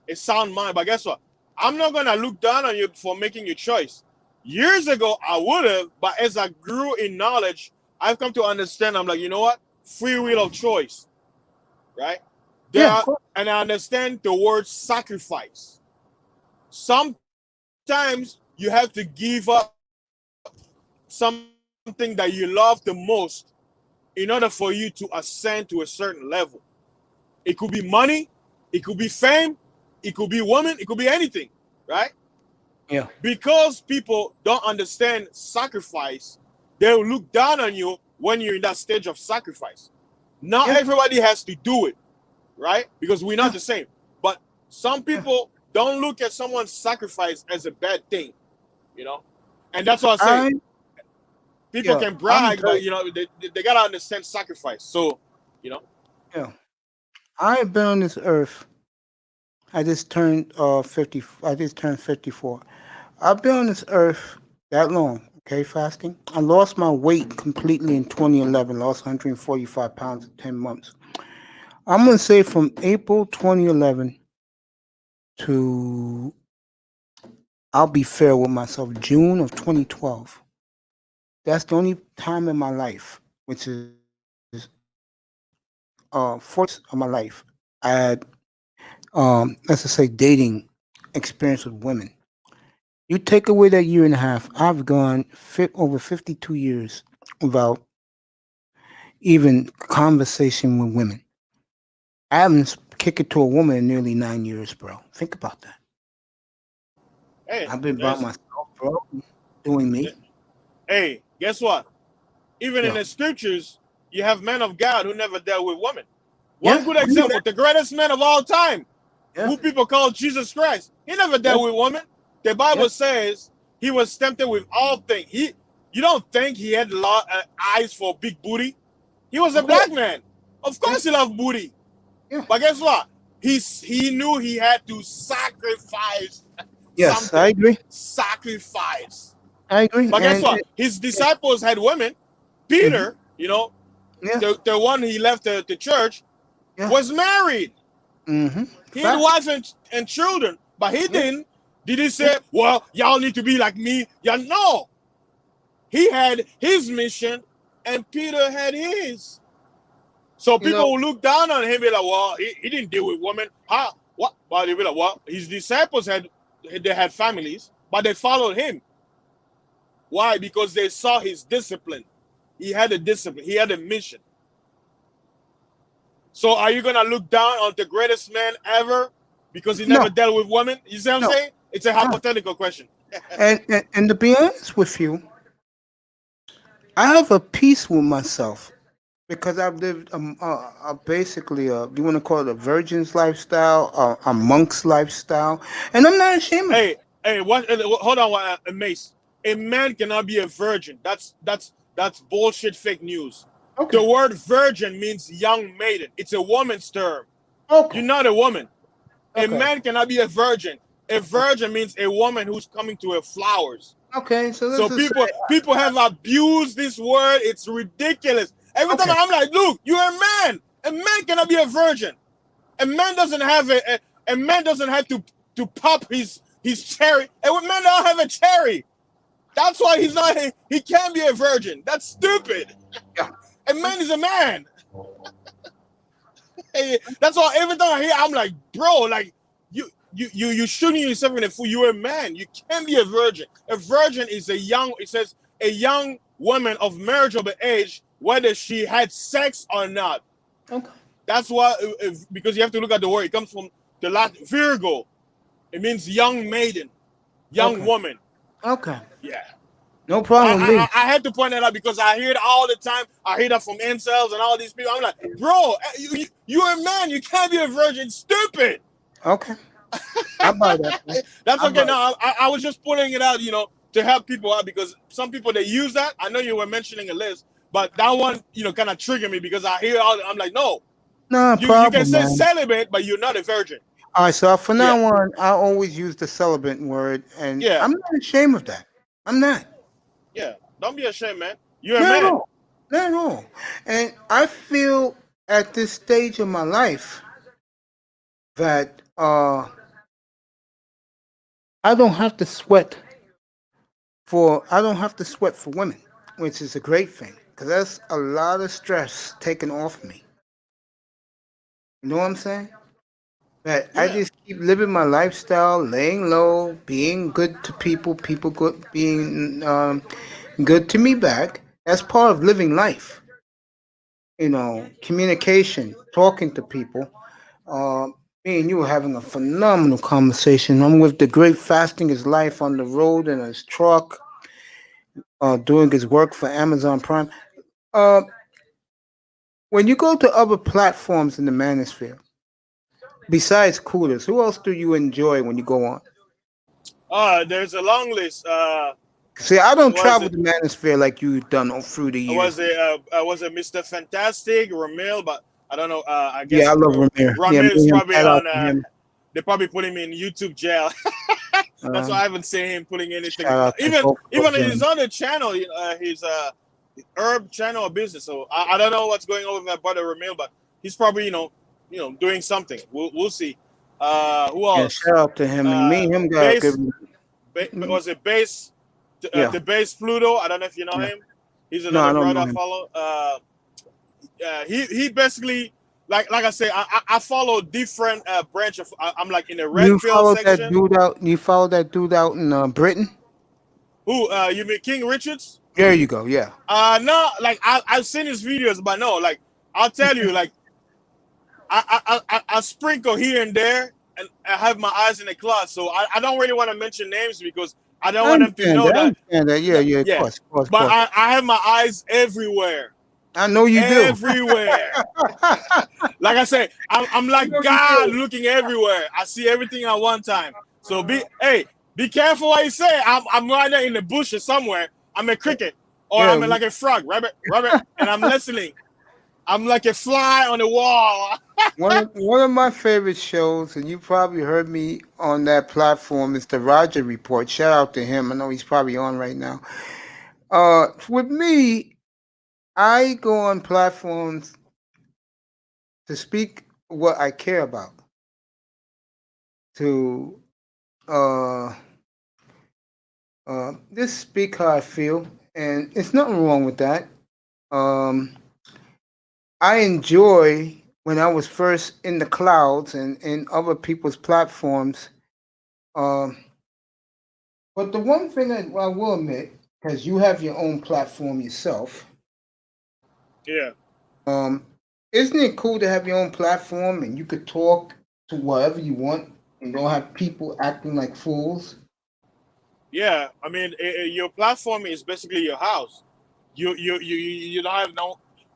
a sound mind. But guess what? I'm not going to look down on you for making your choice. Years ago, I would have, but as I grew in knowledge, I've come to understand, I'm like, you know what? Free will of choice, right? And I understand the word sacrifice. Sometimes you have to give up something that you love the most in order for you to ascend to a certain level. It could be money, it could be fame, it could be woman, it could be anything, right? Yeah. Because people don't understand sacrifice, they'll look down on you when you're in that stage of sacrifice. Not everybody has to do it, right? Because we're not the same. But some people don't look at someone's sacrifice as a bad thing, And that's what I say. People can brag, but, they got to understand sacrifice. So, Yeah. I've been on this earth. I just turned 50. I just turned 54. I've been on this earth that long. Okay, fasting. I lost my weight completely in 2011. Lost 145 pounds in 10 months. I'm gonna say from April 2011 to, I'll be fair with myself, June of 2012. That's the only time in my life, which is 4 years of my life, I had let's just say dating experience with women. You take away that year and a half, I've gone over 52 years without even conversation with women. I haven't kicked it to a woman in nearly 9 years, bro. Think about that. Hey, I've been by myself, bro, doing me. Hey, guess what? Even in the scriptures, you have men of God who never dealt with women. One good example, the greatest man of all time, who people call Jesus Christ. He never dealt with women. The Bible says he was tempted with all things. You don't think he had eyes for big booty? He was a black man. Of course he loved booty. But guess what? He knew he had to sacrifice something. I agree. Sacrifice. I agree. But guess what? His disciples had women. Peter, the one he left the church, was married. He had wife and children, but he didn't. Did he say, well, y'all need to be like me? Yeah, no. He had his mission, and Peter had his. So people will look down on him and be like, well, he didn't deal with women. How? What? But they be like, well, his disciples had families, but they followed him. Why? Because they saw his discipline. He had a discipline. He had a mission. So are you going to look down on the greatest man ever because he never dealt with women? You see what I'm saying? It's a hypothetical question. and to be honest with you, I have a peace with myself because I've lived basically you want to call it a virgin's lifestyle, a monk's lifestyle, and I'm not ashamed of it. Hey, hold on, Mace. A man cannot be a virgin. That's bullshit, fake news. Okay. The word virgin means young maiden. It's a woman's term. Okay. You're not a woman. Okay. A man cannot be a virgin. A virgin means a woman who's coming to her flowers. Okay, so people have abused this word. It's ridiculous. Every time I'm like, look, you're a man. A man cannot be a virgin. A man doesn't have a man doesn't have to pop his cherry. And men don't have a cherry. That's why he's not. He can't be a virgin. That's stupid. Yeah. A man is a man. Hey, that's why every time I hear, I'm like, bro, like you shooting yourself in the foot. You're a man. You can't be a virgin. A virgin is a young. It says a young woman of marriageable age, whether she had sex or not. Okay. That's why, because you have to look at the word. It comes from the Latin Virgo. It means young maiden, young woman. Okay. Yeah. No problem. I had to point that out because I hear it all the time. I hear that from incels and all these people. I'm like, bro, you're a man. You can't be a virgin. Stupid. Okay. I buy that. That's okay. No, I was just putting it out, to help people out because some people, they use that. I know you were mentioning a list, but that one, kind of triggered me because I hear all. I'm like, no. No you, problem, you can say man. celibate, but you're not a virgin. All right, so from now on, I always use the celibate word, and I'm not ashamed of that. I'm not. Yeah, don't be ashamed, man. You're a man. Not at all. And I feel at this stage of my life that I don't have to sweat for women, which is a great thing because that's a lot of stress taken off me. You know what I'm saying? That I just keep living my lifestyle, laying low, being good to people, being good to me back. That's part of living life. Communication, talking to people. Me and you were having a phenomenal conversation. I'm with the great fasting his life on the road in his truck, doing his work for Amazon Prime. When you go to other platforms in the manosphere, besides Coolers, who else do you enjoy when you go on? There's a long list. See, I don't travel the manosphere like you've done through the years. Was it Mr. Fantastic, Ramil, but I don't know. I guess I love Ramil. Ramil is probably on. They probably put him in YouTube jail. That's why I haven't seen him putting anything. Even in his other channel, his herb channel or business. So I don't know what's going on with my brother Ramil, but he's probably doing something. We'll see. Who else? Yeah, shout out to him. And me and him got good. Was it Base? The Base Pluto. I don't know if you know him. He's another brother I follow. He basically, like I say, I follow different branch of. I'm like in the red pill section. You follow that dude out in Britain? Who? You mean King Richards? There you go. Yeah. No, like I've seen his videos, but no, like I'll tell you, like I sprinkle here and there, and I have my eyes in the closet, so I don't really want to mention names because I don't want them to know that. Yeah. Of course. But I have my eyes everywhere. I know you do. Everywhere. Like I say, I'm like God looking everywhere. I see everything at one time. So be careful what you say. I'm right there in the bushes somewhere. I'm a cricket or I'm like a frog, rabbit, and I'm listening. I'm like a fly on the wall. One of my favorite shows, and you probably heard me on that platform, is the Roger Report. Shout out to him. I know he's probably on right now. With me, I go on platforms to speak what I care about. To just speak how I feel, and it's nothing wrong with that. I enjoy when I was first in the clouds and in other people's platforms. But the one thing that I will admit, because you have your own platform yourself. Yeah. Isn't it cool to have your own platform and you could talk to whatever you want and don't have people acting like fools? Yeah, I mean, your platform is basically your house. You don't have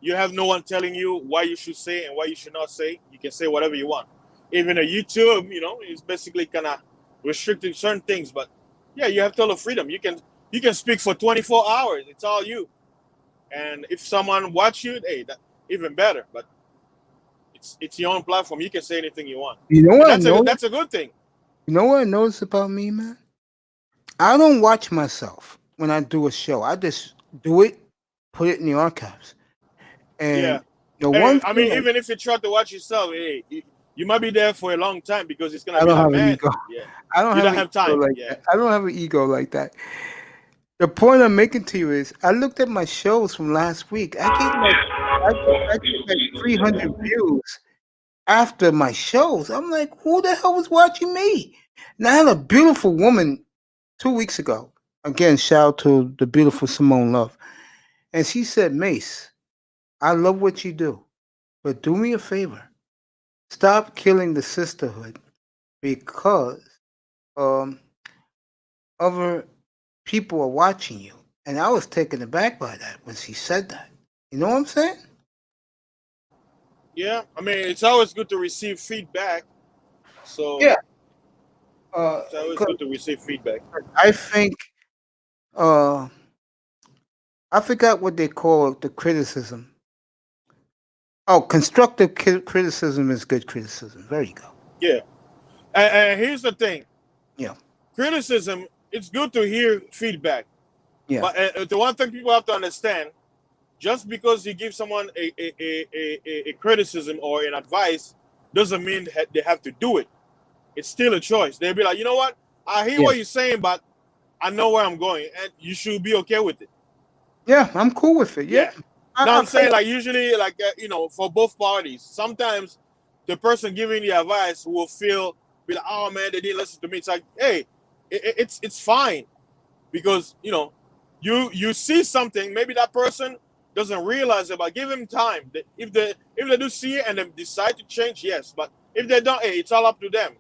you have no one telling you what you should say and what you should not say. You can say whatever you want. Even a YouTube, is basically kind of restricted certain things. But yeah, you have total freedom. You can speak for 24 hours. It's all you. And if someone watch you, hey, that even better. But it's your own platform. You can say anything you want. You know what? That's a good thing. You know what I notice about me, man? I don't watch myself when I do a show. I just do it, put it in the archives. And yeah. even if you try to watch yourself, hey, You might be there for a long time because it's gonna I be don't like, have an man, ego. yeah, I don't you have don't an have ego time. like Yeah, that. I don't have an ego like that. The point I'm making to you is, I looked at my shows from last week. I get like 300 views after my shows. I'm like, who the hell was watching me? And I had a beautiful woman 2 weeks ago. Again, shout out to the beautiful Simone Love. And she said, Mace, I love what you do, but do me a favor. Stop killing the sisterhood because um, other people are watching you. And I was taken aback by that when she said that. You know what I'm saying? yeah. I mean, it's always good to receive feedback. So Yeah. it's always 'Cause good to receive feedback. I think uh, I forgot what they call the criticism. Oh, constructive criticism is good criticism. There you go. Yeah, and here's the thing: Yeah. criticism. It's good to hear feedback, Yeah. but the one thing people have to understand: just because you give someone a criticism or an advice doesn't mean they have to do it. It's still a choice. They'll be like, you know what? I hear Yeah. what you're saying, but I know where I'm going, and you should be okay with it. Yeah. I'm cool with it. Yeah. Yeah. Now I'm I saying, like, usually, like, for both parties, sometimes the person giving the advice will feel, be like, oh man, they didn't listen to me. It's like, hey, it's fine because you see something. Maybe that person doesn't realize it, but give him time. If they do see it and they decide to change, yes. But if they don't, hey, it's all up to them.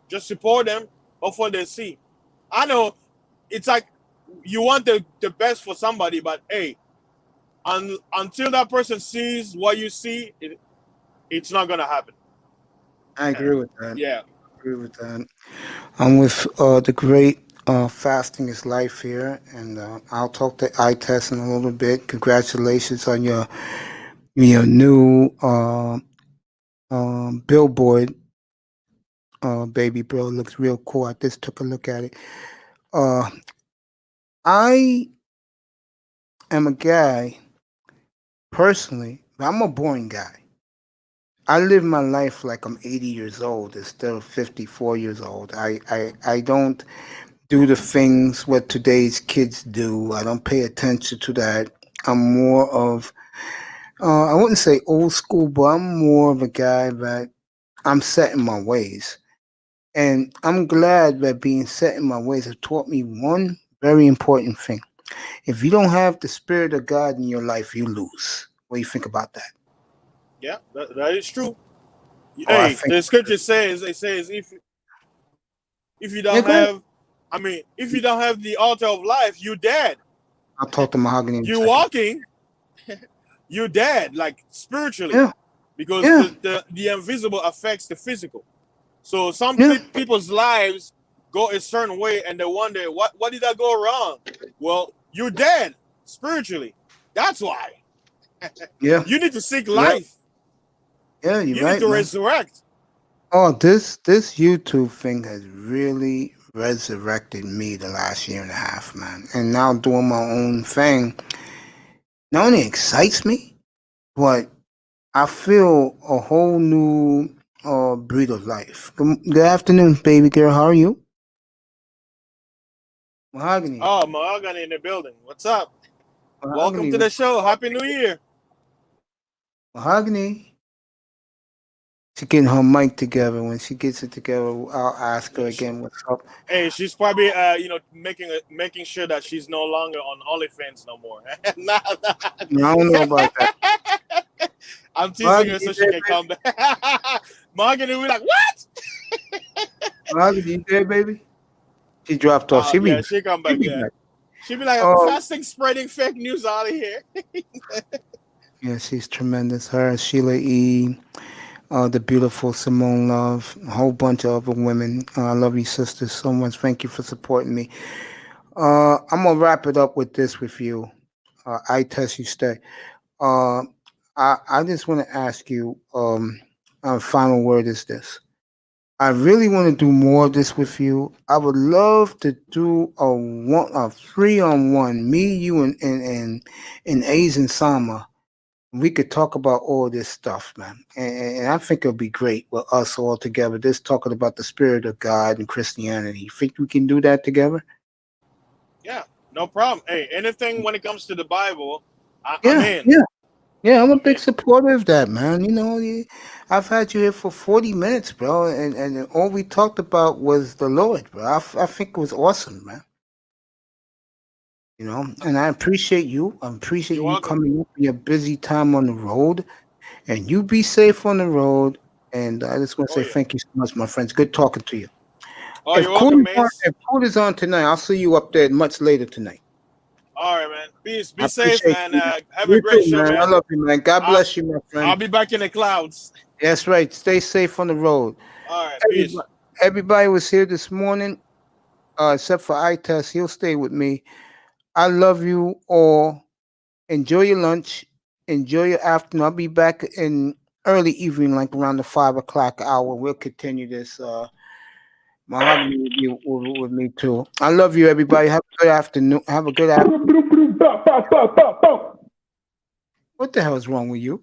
Just support them. Hopefully they see. I know it's like you want the best for somebody, but hey, until that person sees what you see, it's not gonna happen. I agree with that. Yeah. I agree with that. I'm with the great fasting is life here, and I'll talk to iTest in a little bit. Congratulations on your new billboard, baby bro. It looks real cool. I just took a look at it. Uh, I am a guy personally. I'm a boring guy. I live my life like I'm 80 years old instead of 54 years old. I don't do the things what today's kids do. I don't pay attention to that. I'm more of, I wouldn't say old school, but I'm more of a guy that I'm set in my ways. And I'm glad that being set in my ways has taught me one very important thing. If you don't have the Spirit of God in your life, you lose. What do you think about that? Yeah, that is true. Oh, I Hey, think. the scripture says, if you Yeah, don't go ahead. have, I mean, if you don't have the altar of life, you dead. I'll talk to Mahogany in a You second. walking, you dead, like spiritually, Yeah, because yeah, the invisible affects the physical. So some yeah, people's lives go a certain way, and they wonder what did I go wrong. Well, you're dead spiritually. That's why yeah. you need to seek You're right. life. Yeah, you're You need right, to man. resurrect. Oh, this YouTube thing has really resurrected me the last year and a half, man. And now doing my own thing not only excites me, but I feel a whole new breed of life. Good afternoon, baby girl. How are you? Mahogany. Oh, Mahogany in the building. What's up? Welcome Mahogany. to the show. Happy New Year. Mahogany. She's getting her mic together. When she gets it together, I'll ask her Yeah, again what's up. hey, she's probably making sure that she's no longer on OnlyFans no more. Nah, nah. I don't know about that. I'm teasing Mahogany, her so you she there, can baby? come back. Mahogany will be like, what? Mahogany, you there, baby? She dropped off. She'll be Yeah, back. she come She'll back. be Yeah, back. she be like, Um, fasting, spreading fake news out of here. yeah, she's tremendous. Her, Sheila E., the beautiful Simone Love, a whole bunch of other women. I love you, sisters, so much. Thank you for supporting me. I'm gonna wrap it up with this with you. I test you stay. Uh, I just want to ask you. Our final word is this. I really want to do more of this with you. I would love to do a 3-on-1, me, you, and A's and Sama. We could talk about all this stuff, man. And I think it'll be great with us all together, just talking about the spirit of God and Christianity. You think we can do that together? Yeah, no problem. Hey, anything when it comes to the Bible, I'm Yeah, in. yeah. Yeah, I'm a I'm big in. supporter of that, man. I've had you here for 40 minutes, bro, and all we talked about was the Lord, bro. I think it was awesome, man. And I appreciate you. I appreciate You're you welcome. coming up in your busy time on the road, and you be safe on the road. And I just want to Oh say yeah. thank you so much, my friends. Good talking to you. Oh, you're welcome, Mace. If Cool is on tonight, I'll see you up there much later tonight. All right, man. Peace. I Be safe appreciate and you. have a You great too, show, man. I man. love you, man. God I'll, bless you, my I'll friend. be back in the clouds. That's right. Stay safe on the road. All right. Peace. Everybody was here this morning, except for ITES. He'll stay with me. I love you all. Enjoy your lunch. Enjoy your afternoon. I'll be back in early evening, like around the 5 o'clock hour. We'll continue this. Mahogany will be with me too. I love you, everybody. Have a good afternoon. Have a good afternoon. What the hell is wrong with you?